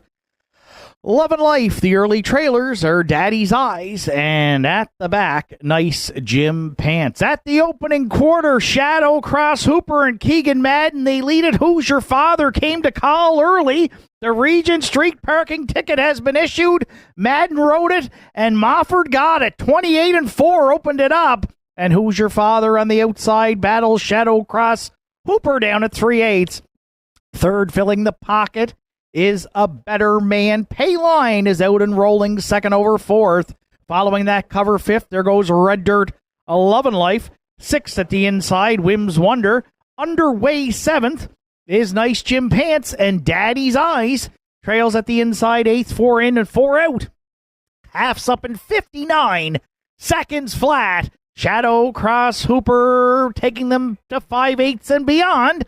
Love and Life. The early trailers are Daddy's Eyes. And at the back, Nice Jim Pants. At the opening quarter, Shadow Cross Hooper and Keegan Madden, they lead it. Who's Your Father came to call early. The Regent Street parking ticket has been issued. Madden wrote it, and Mofford got it. 28-4 opened it up. And Who's Your Father on the outside battles Shadow Cross Hooper down at 3/8. Third filling the pocket is A Better Man. Payline is out and rolling second over fourth. Following that cover fifth, there goes Red Dirt Love and Life. Sixth at the inside, Wims Wonder. Underway seventh is Nice Jim Pants, and Daddy's Eyes trails at the inside eighth, 4 in and 4 out. Half's up in 59 seconds flat. Shadow Cross Hooper taking them to 5/8 and beyond.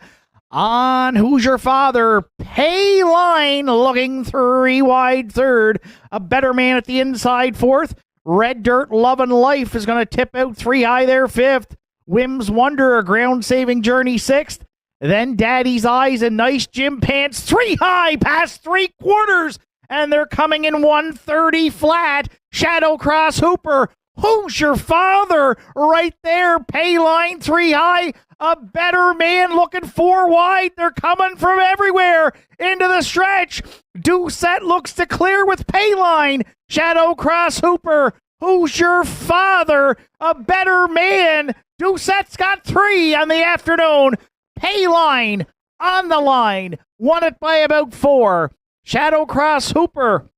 On Who's Your Father, Payline looking 3 wide third. A Better Man at the inside fourth. Red Dirt Love and Life is going to tip out 3 high there fifth. Wims Wonder, a ground-saving journey sixth. Then Daddy's Eyes and Nice Jim Pants 3 high past 3/4. And they're coming in 130 flat. Shadow Cross Hooper. Who's your father? Right there, pay line 3 high. A better man looking 4 wide. They're coming from everywhere into the stretch. Doucette looks to clear with pay line. Shadow Cross Hooper. Who's your father? A better man. Doucette's got 3 on the afternoon. Pay line on the line. Won it by about 4. Shadow Cross Hooper.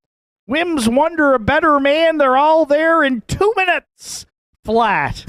Whims Wonder, a better man. They're all there in 2 minutes. Flat.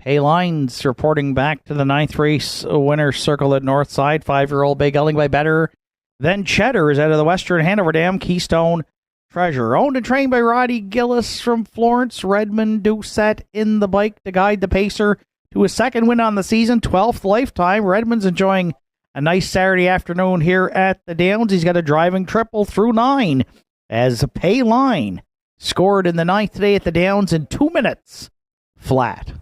Paylines reporting back to the 9th race winner's circle at Northside. 5-year-old Bay Gulling by Better. Then Cheddar is out of the Western Hanover Dam. Keystone Treasure. Owned and trained by Roddy Gillis from Florence. Redmond Doucette in the bike to guide the pacer to his 2nd win on the season. 12th lifetime. Redmond's enjoying a nice Saturday afternoon here at the Downs. He's got a driving triple through 9 as a Payline scored in the 9th today at the Downs in 2 minutes flat.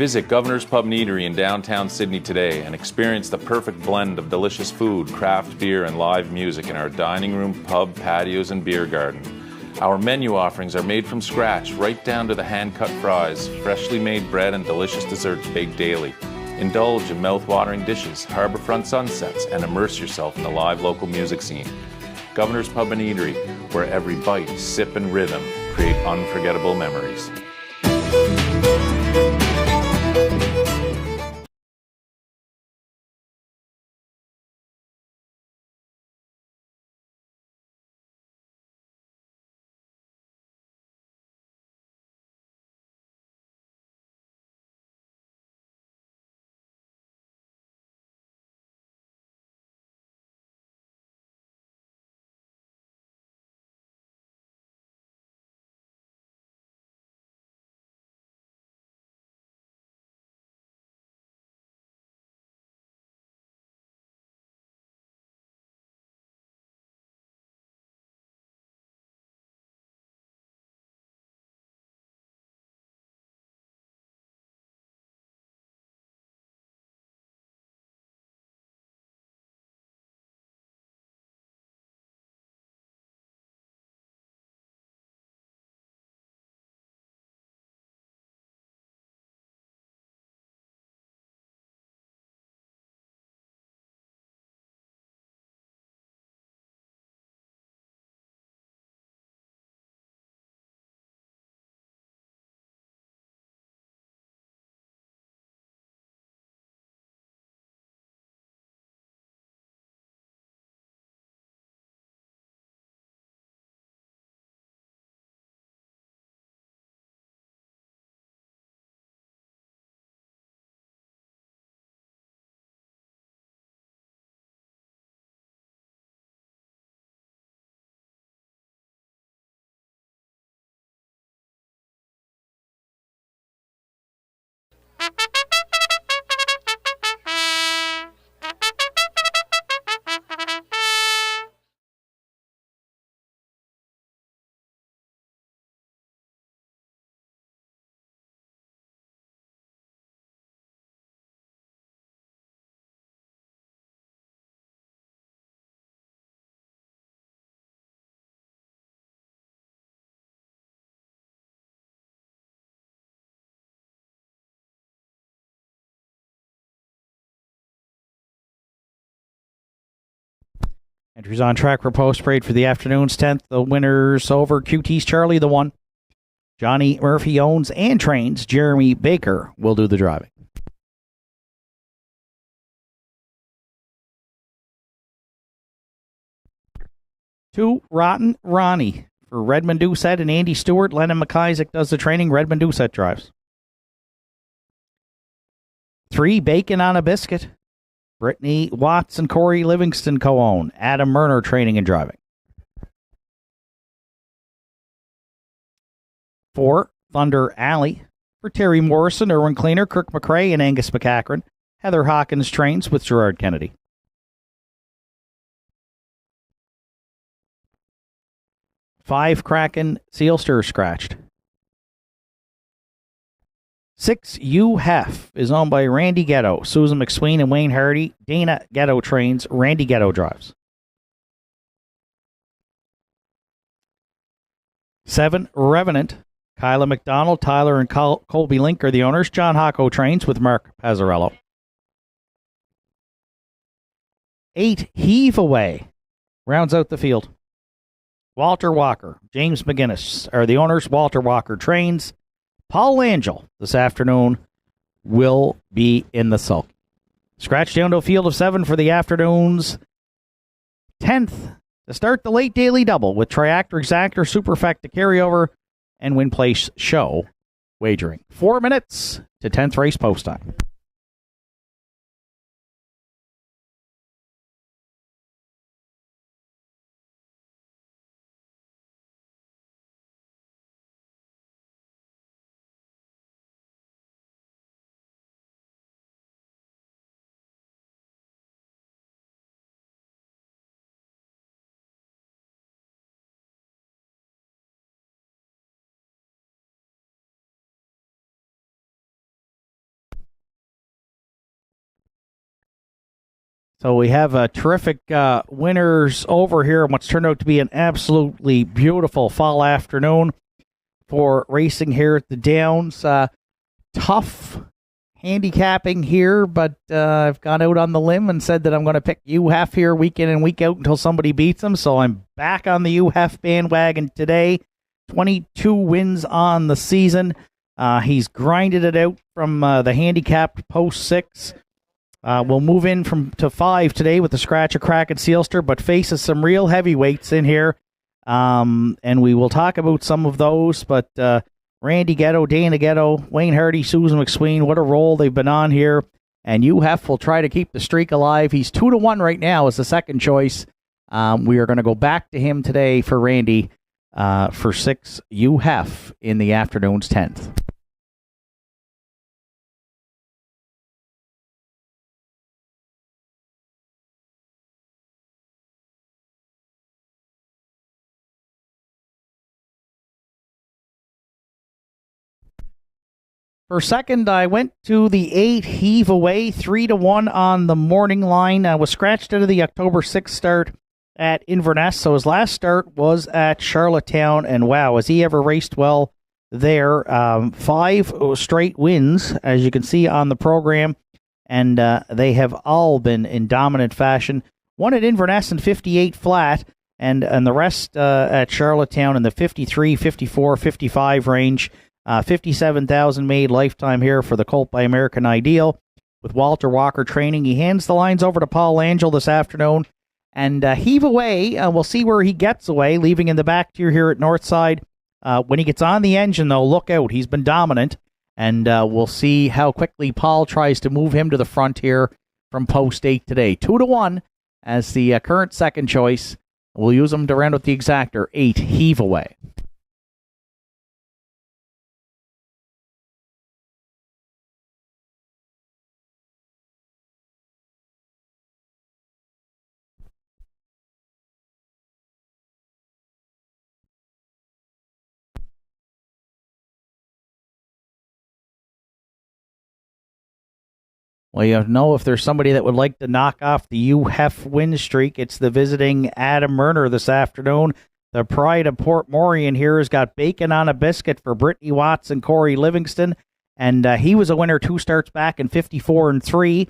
Visit Governor's Pub and Eatery in downtown Sydney today and experience the perfect blend of delicious food, craft beer, and live music in our dining room, pub, patios, and beer garden. Our menu offerings are made from scratch, right down to the hand-cut fries, freshly made bread, and delicious desserts baked daily. Indulge in mouth-watering dishes, harborfront sunsets, and immerse yourself in the live local music scene. Governor's Pub and Eatery, where every bite, sip, and rhythm create unforgettable memories. Entries on track for post parade for the afternoon's 10th. The winners over QT's Charlie the 1. Johnny Murphy owns and trains. Jeremy Baker will do the driving. Two, Rotten Ronnie. For Redmond Doucette and Andy Stewart, Lennon McIsaac does the training. Redmond Doucette drives. 3, Bacon on a Biscuit. Brittany Watts and Corey Livingston co-own. Adam Murner training and driving. 4, Thunder Alley. For Terry Morrison, Erwin Cleaner, Kirk McRae, and Angus McCachran. Heather Hawkins trains with Gerard Kennedy. 5, Kraken Sealster scratched. 6, U Hef is owned by Randy Ghetto, Susan McSween, and Wayne Hardy. Dana Ghetto trains. Randy Ghetto drives. 7, Revenant. Kyla McDonald, Tyler, and Colby Link are the owners. John Hocko trains with Mark Pazzarello. 8, Heave Away rounds out the field. Walter Walker, James McGinnis are the owners. Walter Walker trains. Paul Angel this afternoon will be in the sulky. Scratch down to a field of 7 for the afternoon's 10th to start the late daily double with Triactor, Exactor, Superfecta carryover, and Win Place Show wagering. 4 minutes to 10th race post time. So we have a terrific winners over here, what's turned out to be an absolutely beautiful fall afternoon for racing here at the Downs. Tough handicapping here, but I've gone out on the limb and said that I'm going to pick UHEF here week in and week out until somebody beats them. So I'm back on the UHEF bandwagon today. 22 wins on the season. He's grinded it out from the handicapped post 6. We'll move in to 5 today with the Scratch a Crack and Sealster, but faces some real heavyweights in here. And we will talk about some of those, but Randy Ghetto, Dana Ghetto, Wayne Hardy, Susan McSween, what a role they've been on here. And UHEF will try to keep the streak alive. He's 2-1 right now as the second choice. We are going to go back to him today for Randy for 6 UHEF in the afternoon's 10th. For second, I went to the 8 Heave Away, 3-1 on the morning line. Was scratched out of the October 6th start at Inverness, so his last start was at Charlottetown, and wow, has he ever raced well there. 5 straight wins, as you can see on the program, and they have all been in dominant fashion. One at Inverness in 58 flat, and the rest at Charlottetown in the 53, 54, 55 range. 57,000 made lifetime here for the Colt by American Ideal with Walter Walker training. He hands the lines over to Paul Angel this afternoon, and Heave Away. We'll see where he gets away, leaving in the back tier here at Northside. When he gets on the engine, though, look out. He's been dominant, and we'll see how quickly Paul tries to move him to the front here from post 8 today. 2-1 as the current second choice. We'll use him to round out the exactor. 8 Heave Away. Well, you know, if there's somebody that would like to knock off the UHEF win streak, it's the visiting Adam Murner this afternoon. The pride of Port Morion here has got bacon on a biscuit for Brittany Watts and Corey Livingston, and he was a winner 2 starts back in 54-3.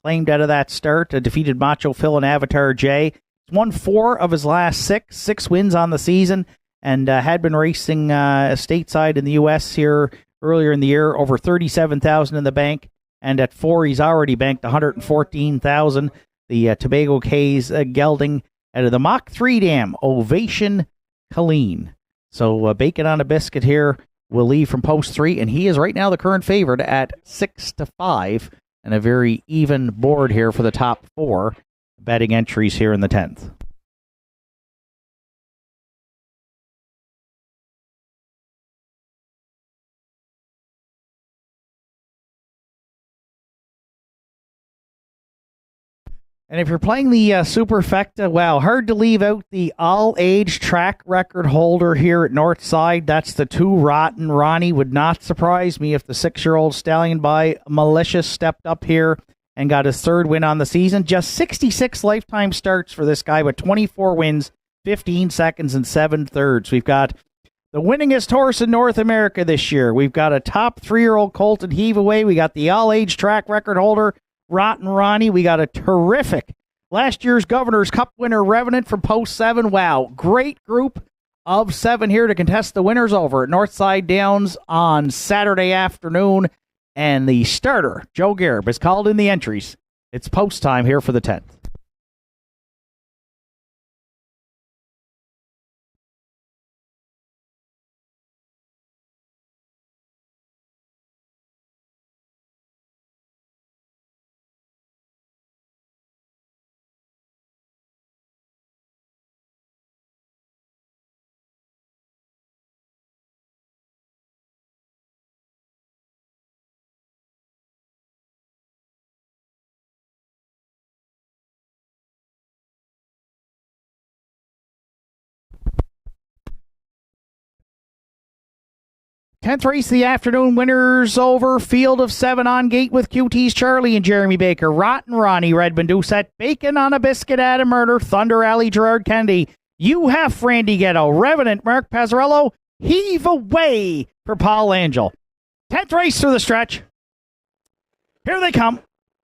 Claimed out of that start, defeated Macho Phil and Avatar J. He's won 4 of his last 6 wins on the season, and had been racing stateside in the U.S. here earlier in the year, over $37,000 in the bank. And at 4, he's already banked $114,000. The Tobago K's gelding out of the Mach 3 Dam, Ovation Colleen. So bacon on a biscuit here will leave from post 3, and he is right now the current favorite at 6-5, and a very even board here for the top 4 betting entries here in the 10th. And if you're playing the Superfecta, wow, hard to leave out the all-age track record holder here at Northside. That's the 2 Rotten Ronnie. Would not surprise me if the 6-year-old stallion by Malicious stepped up here and got his 3rd win on the season. Just 66 lifetime starts for this guy, but 24 wins, 15 seconds, and 7 thirds. We've got the winningest horse in North America this year. We've got a top 3-year-old colt at Heave Away. We got the all-age track record holder, Rotten Ronnie. We got a terrific last year's Governor's Cup winner, Revenant from post 7. Wow, great group of 7 here to contest the winners over at Northside Downs on Saturday afternoon. And the starter, Joe Garib, is called in the entries. It's post time here for the 10th. 10th race of the afternoon, winners over. Field of 7 on gate with QT's Charlie and Jeremy Baker. Rotten Ronnie, Redmond Doucette. Bacon on a Biscuit, Adam Murder. Thunder Alley, Gerard Kennedy. You have Randy Ghetto. Revenant, Mark Pazzarello. Heave Away for Paul Angel. 10th race through the stretch. Here they come.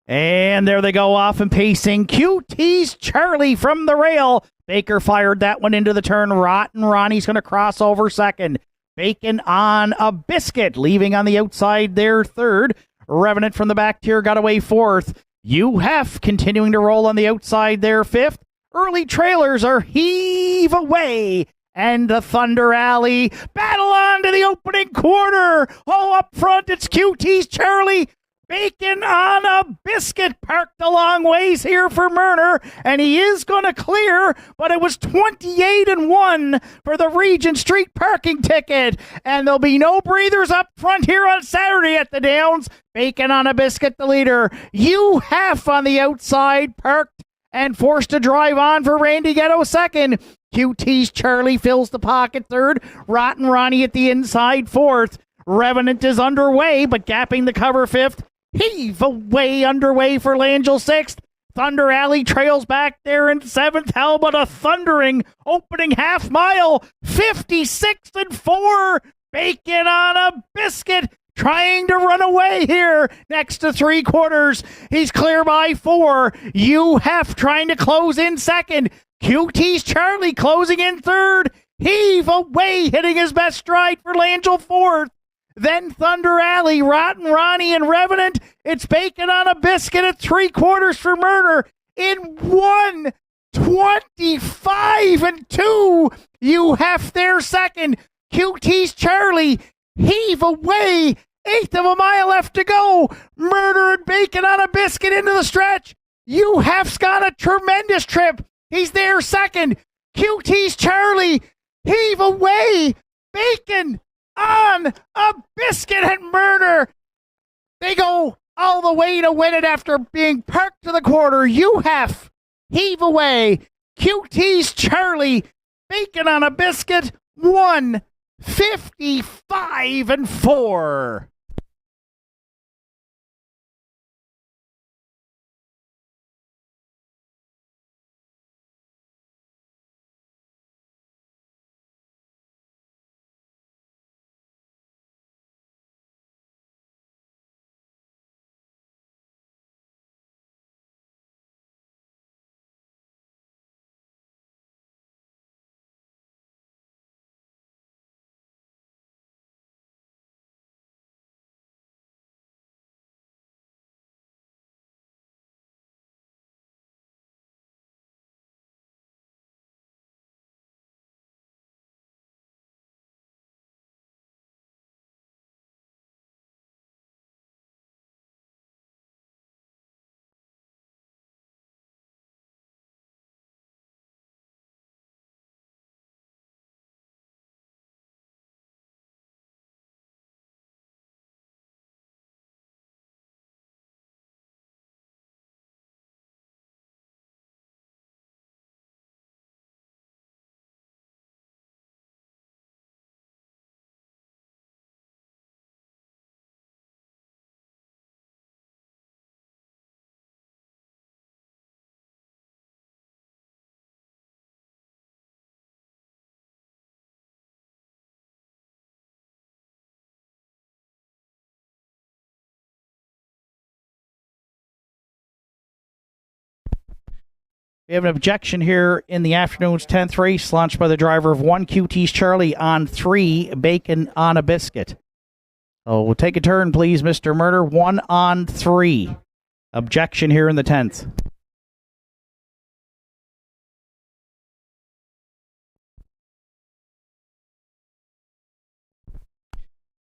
And there they go off and pacing. QT's Charlie from the rail. Baker fired that one into the turn. Rotten Ronnie's going to cross over second. Bacon on a Biscuit, leaving on the outside there third. Revenant from the back tier got away fourth. UHF continuing to roll on the outside there fifth. Early trailers are Heave Away and the Thunder Alley. Battle on to the opening quarter. Oh, up front, it's QT's Charlie. Bacon on a Biscuit, parked a long ways here for Murner, and he is going to clear, but it was 28-1 for the Regent Street parking ticket, and there'll be no breathers up front here on Saturday at the Downs. Bacon on a Biscuit, the leader. UHF on the outside, parked and forced to drive on for Randy Ghetto second. QT's Charlie fills the pocket third. Rotten Ronnie at the inside fourth. Revenant is underway, but gapping the cover fifth. Heave Away underway for Langell sixth. Thunder Alley trails back there in seventh. How about a thundering opening half mile? 56-4. Bacon on a Biscuit trying to run away here next to three quarters. He's clear by four. UHF trying to close in second. QT's Charlie closing in third. Heave Away hitting his best stride for Langell fourth. Then Thunder Alley, Rotten Ronnie, and Revenant. It's Bacon on a Biscuit at three quarters for Murder in 1:25-2. UHF there second. QT's Charlie. Heave Away. Eighth of a mile left to go. Murder and Bacon on a Biscuit into the stretch. UHF's got a tremendous trip. He's there second. QT's Charlie. Heave Away. Bacon on a Biscuit and Murder. They go all the way to win it after being parked to the quarter. UHF, Heave Away, QT's Charlie, Bacon on a Biscuit, 1:55-4. We have an objection here in the afternoon's 10th race, launched by the driver of 1 QT's Charlie on 3, Bacon on a Biscuit. So we'll take a turn, please, Mr. Murder. 1 on 3. Objection here in the 10th.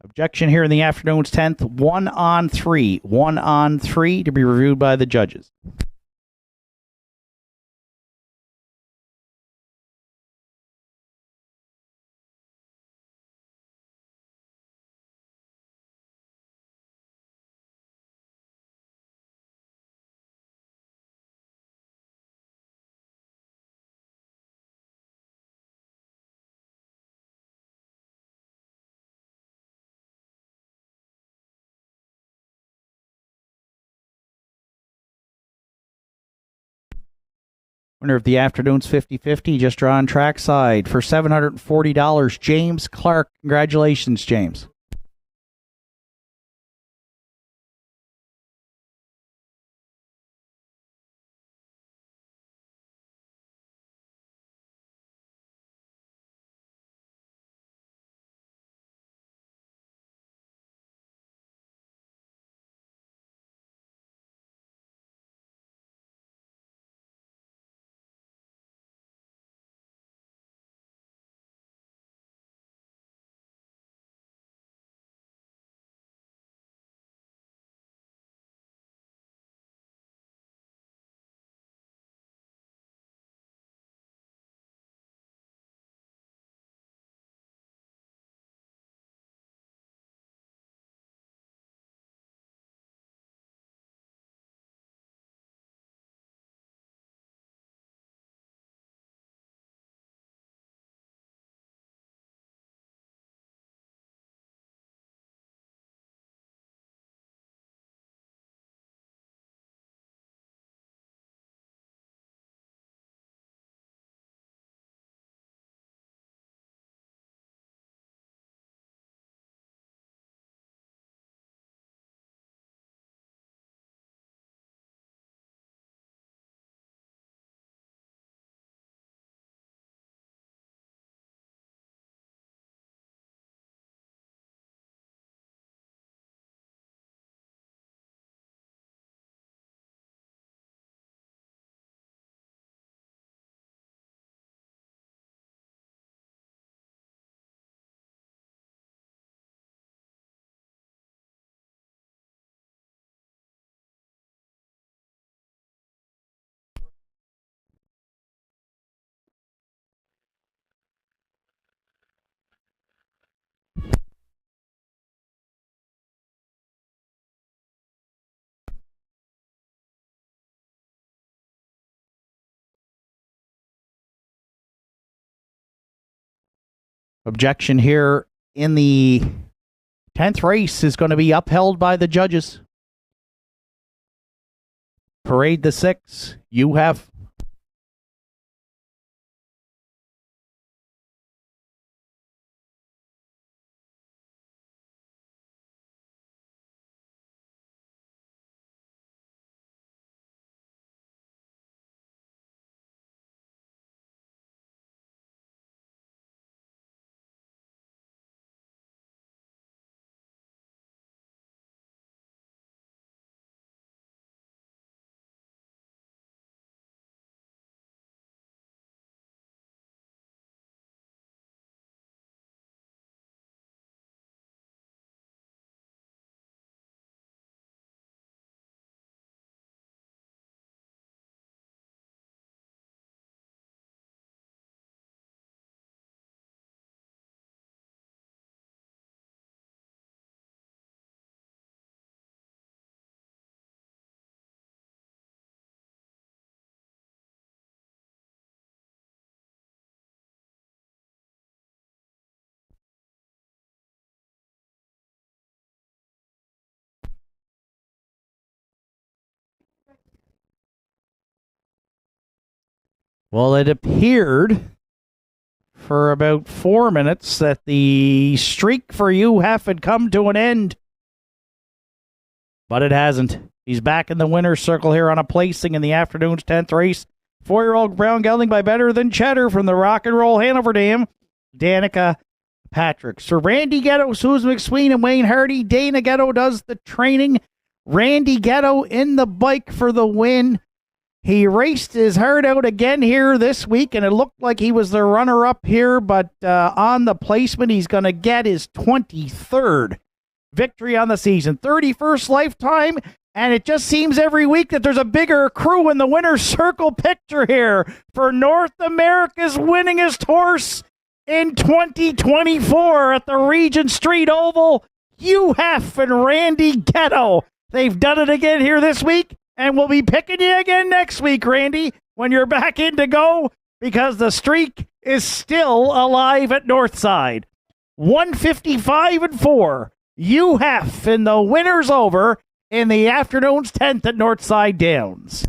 Objection here in the afternoon's 10th. 1 on 3. 1 on 3 to be reviewed by the judges. Winner of the afternoon's 50-50, just drawn trackside for $740, James Clark. Congratulations, James. Objection here in the 10th race is going to be upheld by the judges. Parade the 6. You have. Well, it appeared for about 4 minutes that the streak for UHF had come to an end. But it hasn't. He's back in the winner's circle here on a placing in the afternoon's 10th race. 4-year-old brown gelding by Better Than Cheddar from the Rock and Roll Hanover Dam, Danica Patrick. Sir Randy Ghetto, Susan McSween, and Wayne Hardy. Dana Ghetto does the training. Randy Ghetto in the bike for the win. He raced his heart out again here this week, and it looked like he was the runner-up here, but on the placement, he's going to get his 23rd victory on the season. 31st lifetime, and it just seems every week that there's a bigger crew in the winner's circle picture here for North America's winningest horse in 2024 at the Regent Street Oval. Hugh Heff and Randy Ghetto. They've done it again here this week. And we'll be picking you again next week, Randy, when you're back in to go, because the streak is still alive at Northside. 155-4. UHF in the winner's over in the afternoon's 10th at Northside Downs.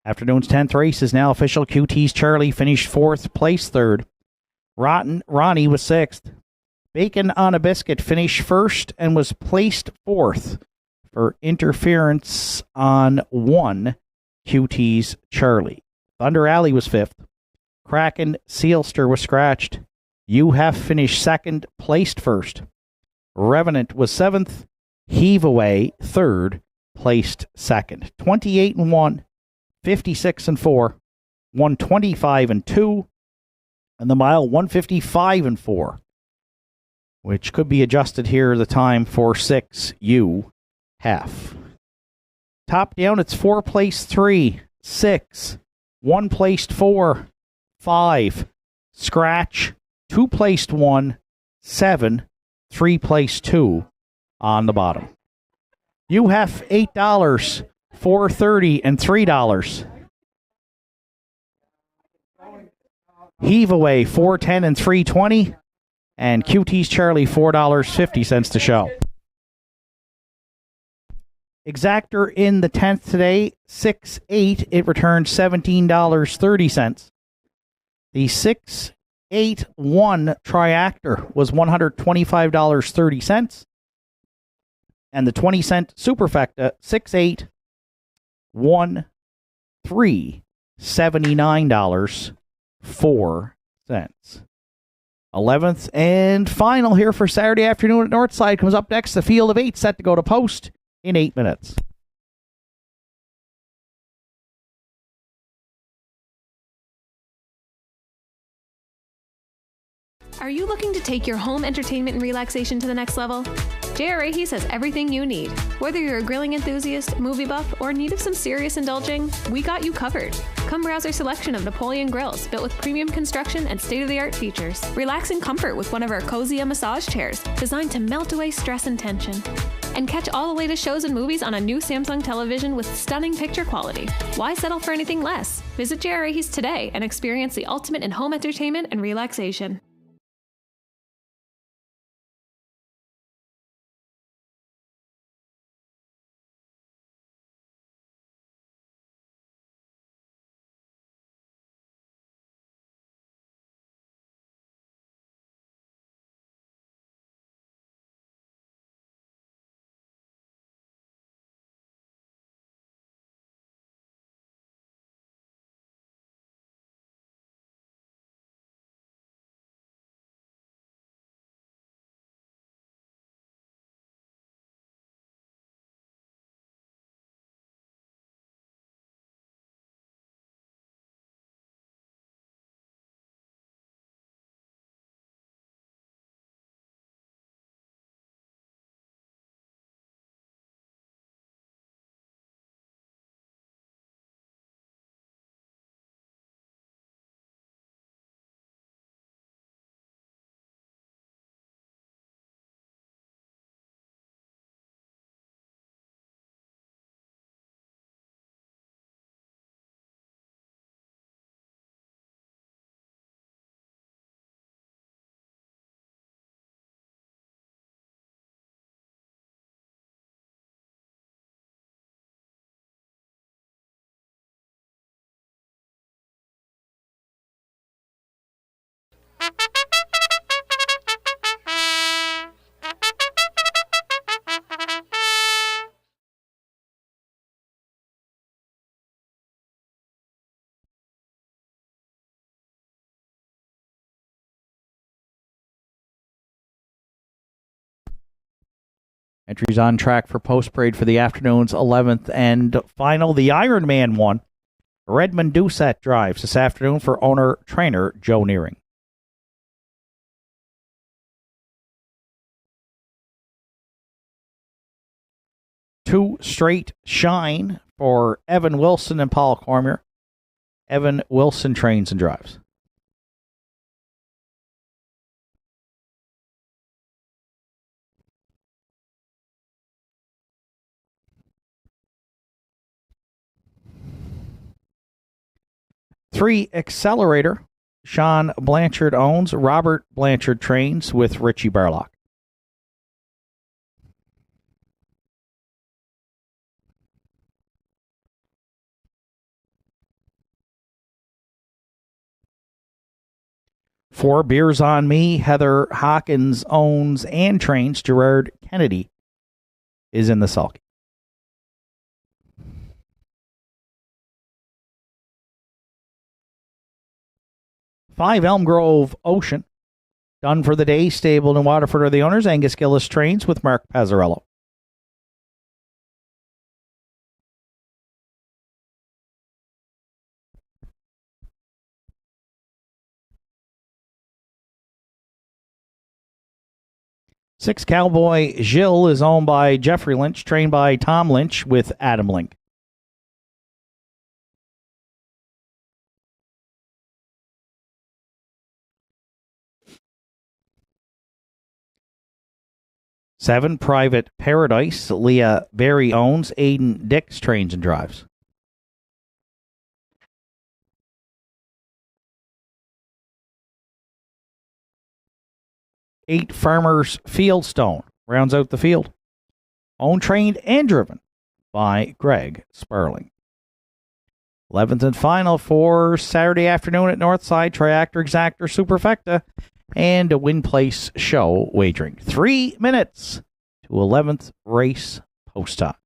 Afternoon's 10th race is now official. QT's Charlie finished 4th, placed 3rd. Ronnie was 6th. Bacon on a Biscuit finished 1st and was placed 4th for interference on 1, QT's Charlie. Thunder Alley was 5th. Kraken Sealster was scratched. UHEF finished 2nd, placed 1st. Revenant was 7th. Heave Away 3rd, placed 2nd. 28-1, 56-4, 125-2, and the mile 155-4, which could be adjusted here the time for 6U half. Top down, it's 4 placed 3, 6, 1 placed 4, 5, scratch, 2 placed 1, 7, 3 placed 2 on the bottom. You have $8, $4.30, and $3. Heave Away $4.10 and $3.20, and QT's Charlie $4.50 to show. Exactor in the 10th today, 6-8. It returned $17.30. The 6-8-1 Triactor was $125.30. And the 20-cent Superfecta, 6-8-1-3, $79.04. 11th and final here for Saturday afternoon at Northside comes up next. The field of 8 set to go to post in 8 minutes. Are you looking to take your home entertainment and relaxation to the next level? JRA has everything you need. Whether you're a grilling enthusiast, movie buff, or in need of some serious indulging, we got you covered. Come browse our selection of Napoleon grills built with premium construction and state-of-the-art features. Relax in comfort with one of our Cozy massage chairs designed to melt away stress and tension. And catch all the latest shows and movies on a new Samsung television with stunning picture quality. Why settle for anything less? Visit JRA today and experience the ultimate in home entertainment and relaxation. Entries on track for post parade for the afternoon's 11th and final. The Ironman one. Redmond Doucette drives this afternoon for owner-trainer Joe Nearing. Two straight shine for Evan Wilson and Paul Cormier. Evan Wilson trains and drives. Three Accelerator. Sean Blanchard owns. Robert Blanchard trains with Richie Barlock. 4, Beers on Me. Heather Hawkins owns and trains. Gerard Kennedy is in the sulky. 5, Elm Grove Ocean. Done for the day. Stable in Waterford are the owners. Angus Gillis trains with Mark Pazzarello. Six, Cowboy Gilles is owned by Jeffrey Lynch, trained by Tom Lynch with Adam Link. Seven, Private Paradise. Leah Berry owns. Aiden Dix trains and drives. 8, Farmers Fieldstone rounds out the field. Owned, trained, and driven by Greg Sparling. 11th and final for Saturday afternoon at Northside. Triactor Exactor Superfecta and a Win Place Show wagering. 3 minutes to 11th race post time.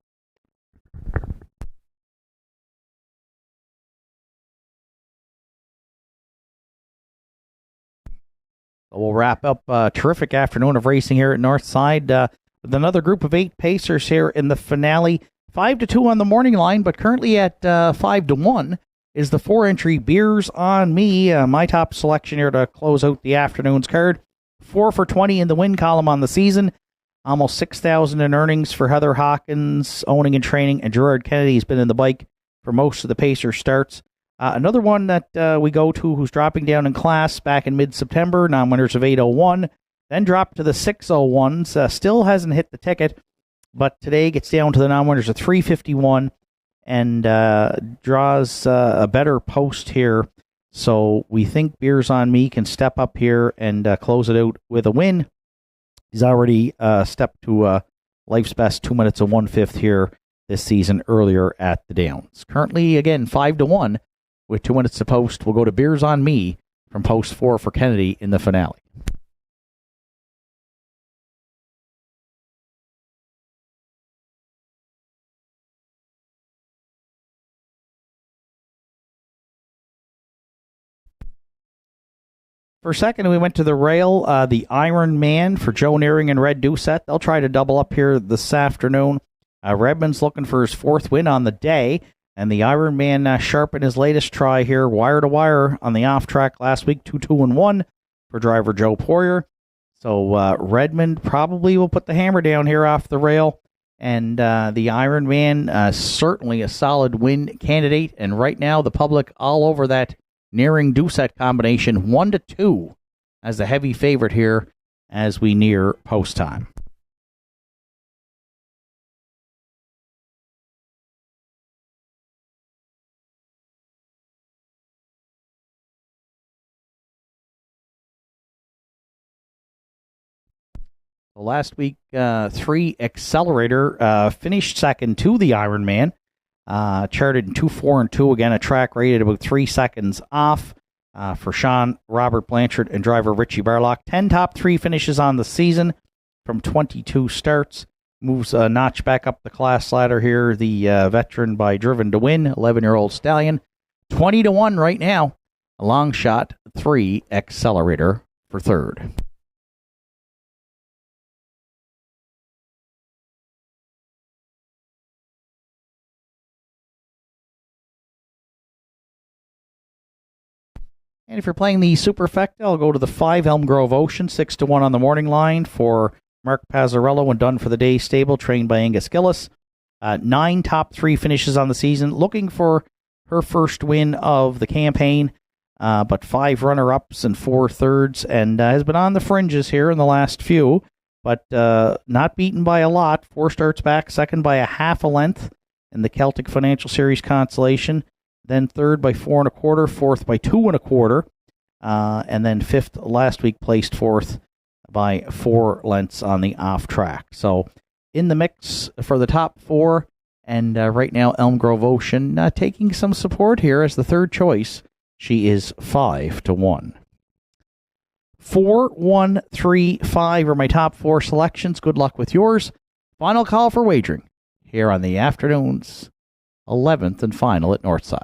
We'll wrap up a terrific afternoon of racing here at Northside with another group of 8 pacers here in the finale. 5-2 on the morning line, but currently at 5-1 is the 4-entry Beers on Me. My top selection here to close out the afternoon's card. 4 for 20 in the win column on the season. Almost 6,000 in earnings for Heather Hawkins, owning and training, and Gerard Kennedy's been in the bike for most of the pacer starts. Another one that we go to who's dropping down in class back in mid-September, non-winners of 801, then dropped to the 601s, still hasn't hit the ticket, but today gets down to the non-winners of 351 and draws a better post here. So we think Beers on Me can step up here and close it out with a win. He's already stepped to life's best 2 minutes and 1/5 here this season earlier at the Downs. Currently, again, 5-1. With 2 minutes to post, we'll go to Beers on Me from post 4 for Kennedy in the finale. For second, we went to the rail, the Iron Man for Joe Nearing and Red Doucette. They'll try to double up here this afternoon. Redmond's looking for his 4th win on the day. And the Iron Man sharpened his latest try here, wire to wire on the off track last week, 2-2-1 for driver Joe Poirier. So Redmond probably will put the hammer down here off the rail. And the Iron Man, certainly a solid win candidate. And right now, the public all over that Nearing Doucette combination, 1-2 as the heavy favorite here as we near post time. Last week, 3 Accelerator finished second to the Ironman. Charted in 2-4-2, again, a track rated about 3 seconds off for Sean, Robert Blanchard, and driver Richie Barlock. 10 top 3 finishes on the season from 22 starts. Moves a notch back up the class ladder here. The veteran by Driven to Win, 11-year-old stallion. 20-1 right now. A long shot, 3 Accelerator for third. And if you're playing the Superfecta, I'll go to the 5 Elm Grove Ocean, 6-1 on the morning line for Mark Pazzarello and done for the day stable, trained by Angus Gillis. 9 top 3 finishes on the season, looking for her first win of the campaign, but 5 runner-ups and 4 thirds, and has been on the fringes here in the last few, but not beaten by a lot. 4 starts back, second by a half a length in the Celtic Financial Series consolation. Then third by 4 1/4, fourth by 2 1/4, and then fifth last week placed fourth by 4 lengths on the off track. So in the mix for the top 4, and right now Elm Grove Ocean taking some support here as the third choice. She is 5-1. 4, 1, 3, 5 are my top 4 selections. Good luck with yours. Final call for wagering here on the afternoon's 11th and final at Northside.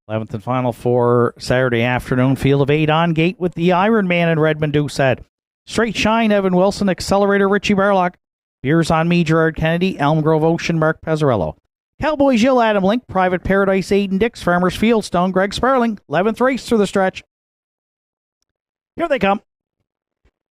Eleventh and final for Saturday afternoon. Field of 8 on gate with the Ironman and Redmond Doucette. Straight Shine, Evan Wilson. Accelerator, Richie Barlock. Beers on Me, Gerard Kennedy. Elm Grove Ocean, Mark Pezzarello. Cowboy Jill, Adam Link. Private Paradise, Aiden Dix. Farmers Fieldstone, Greg Sparling. 11th race through the stretch. Here they come.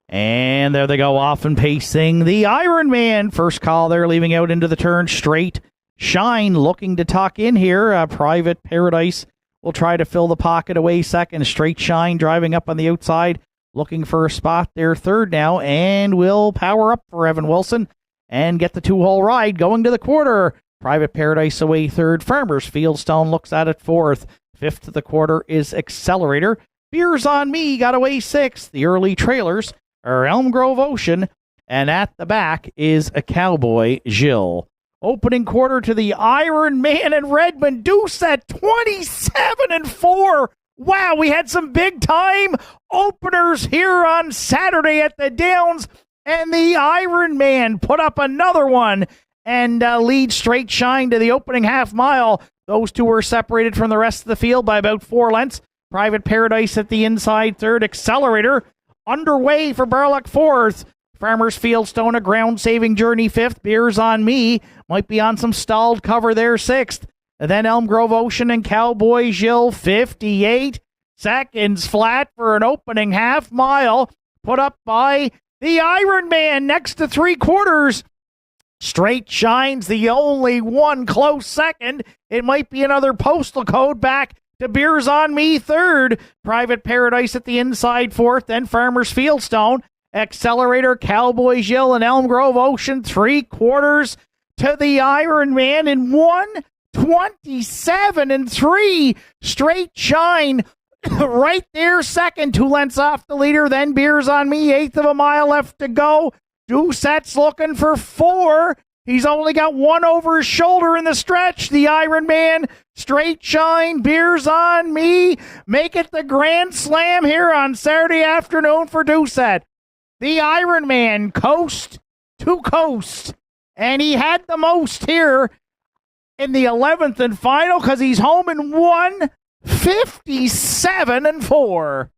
And there they go, off and pacing the Ironman. First call there, leaving out into the turn. Straight Shine looking to tuck in here. Private Paradise will try to fill the pocket away second. Straight Shine driving up on the outside, looking for a spot there third now, and will power up for Evan Wilson and get the 2-hole ride going to the quarter. Private Paradise away third. Farmers Fieldstone looks at it fourth. Fifth to the quarter is Accelerator. Beers on Me got away sixth. The early trailers are Elm Grove Ocean, and at the back is a Cowboy Jill. Opening quarter to the Iron Man and Redmond Doucette, 27-4. Wow, we had some big time openers here on Saturday at the Downs, and the Iron Man put up another one and lead Straight Shine to the opening half mile. Those two were separated from the rest of the field by about 4 lengths. Private Paradise at the inside third. Accelerator underway for Barlock fourth. Farmers Fieldstone, a ground-saving journey fifth. Beers on Me might be on some stalled cover there sixth. And then Elm Grove Ocean and Cowboy Jill, 58 seconds flat for an opening half mile, put up by the Iron Man next to 3/4. Straight Shine's the only one close second. It might be another postal code back to Beers on Me third. Private Paradise at the inside fourth. Then Farmers Fieldstone. Accelerator, Cowboy Jill, and Elm Grove Ocean, 3/4 to the Iron Man in 1:27-3. Straight Shine right there second, 2 lengths off the leader. Then Beers on Me, 1/8 of a mile left to go. Doucette's looking for 4. He's only got 1 over his shoulder in the stretch. The Iron Man, Straight Shine, Beers on Me make it the Grand Slam here on Saturday afternoon for Doucette. The Iron Man, coast to coast. And he had the most here in the 11th and final because he's home in 1:57-4.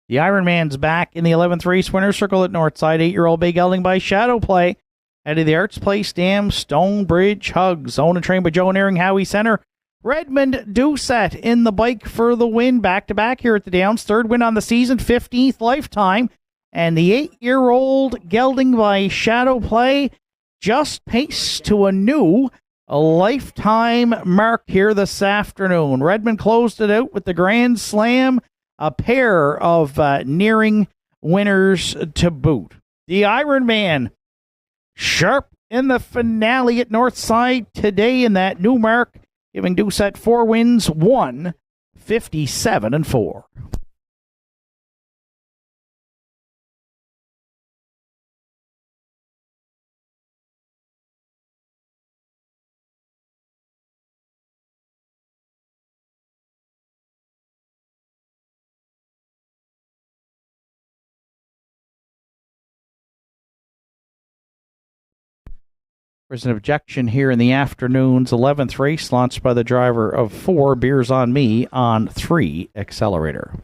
The Ironman's back in the 11th race winner's circle at Northside. 8-year-old Bay Gelding by Shadow Play. Out of the Arts Place Dam, Stonebridge Hugs. Owned and trained by Joe Nearing, Howie Center. Redmond Doucette in the bike for the win. Back-to-back here at the Downs. Third win on the season, 15th lifetime. And the 8-year-old Gelding by Shadow Play just paced to a new lifetime mark here this afternoon. Redmond closed it out with the Grand Slam. A pair of Nearing winners to boot. The Ironman sharp in the finale at Northside today in that new mark, giving Doucette 4 wins, 57-4. There's an objection here in the afternoon's 11th race, launched by the driver of 4, Beers on Me, on 3 Accelerator.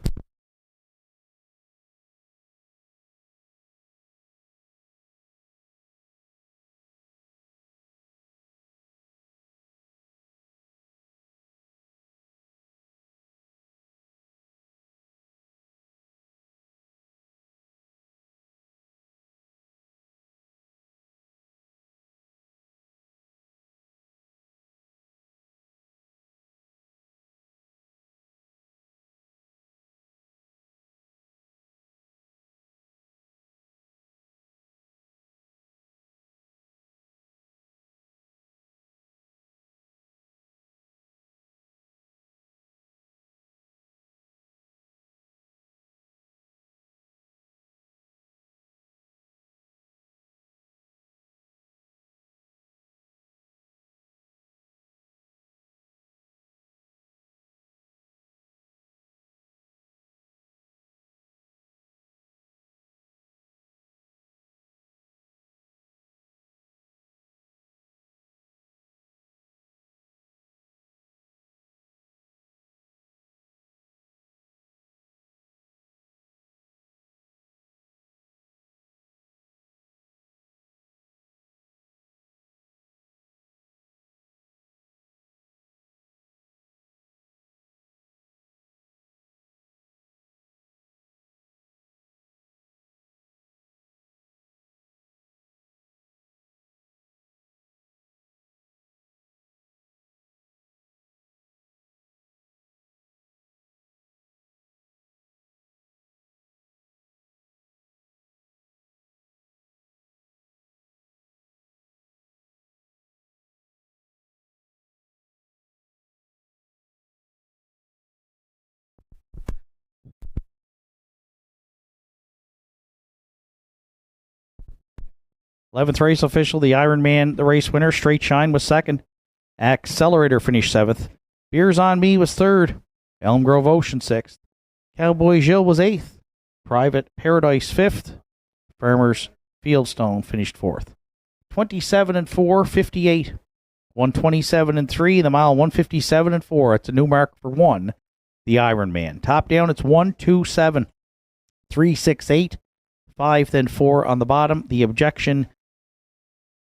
Eleventh race official, the Ironman, the race winner. Straight Shine was second. Accelerator finished 7th. Beers on Me was 3rd. Elm Grove Ocean 6th. Cowboy Jill was 8th. Private Paradise 5th. Farmers Fieldstone finished 4th. 27-4, 58. 127-3, the mile 157-4. It's a new mark for 1, the Ironman. Top down, it's 127. 368. 5, then 4 on the bottom. The objection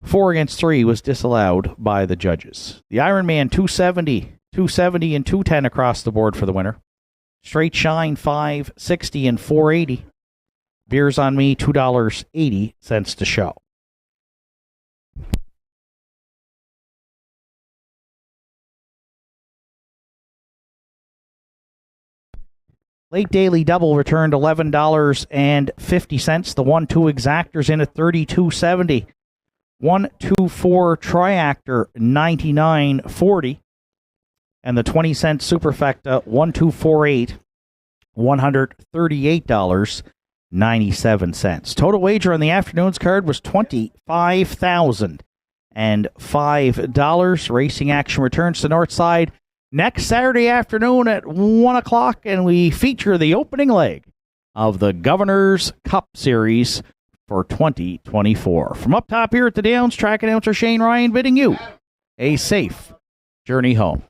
4 against 3 was disallowed by the judges. The Ironman 270, 270 and 210 across the board for the winner. Straight Shine 560 and 480. Beers on Me $2.80 to show. Late daily double returned $11.50. The 1-2 exactors in at $32.70. 1-2-4 triactor $99.40. And the 20-cent superfecta 1-2-4-8 $138.97. Total wager on the afternoon's card was $25,005. Racing action returns to Northside next Saturday afternoon at 1 o'clock, and we feature the opening leg of the Governor's Cup Series for 2024. From up top here at the Downs, track announcer Shane Ryan bidding you a safe journey home.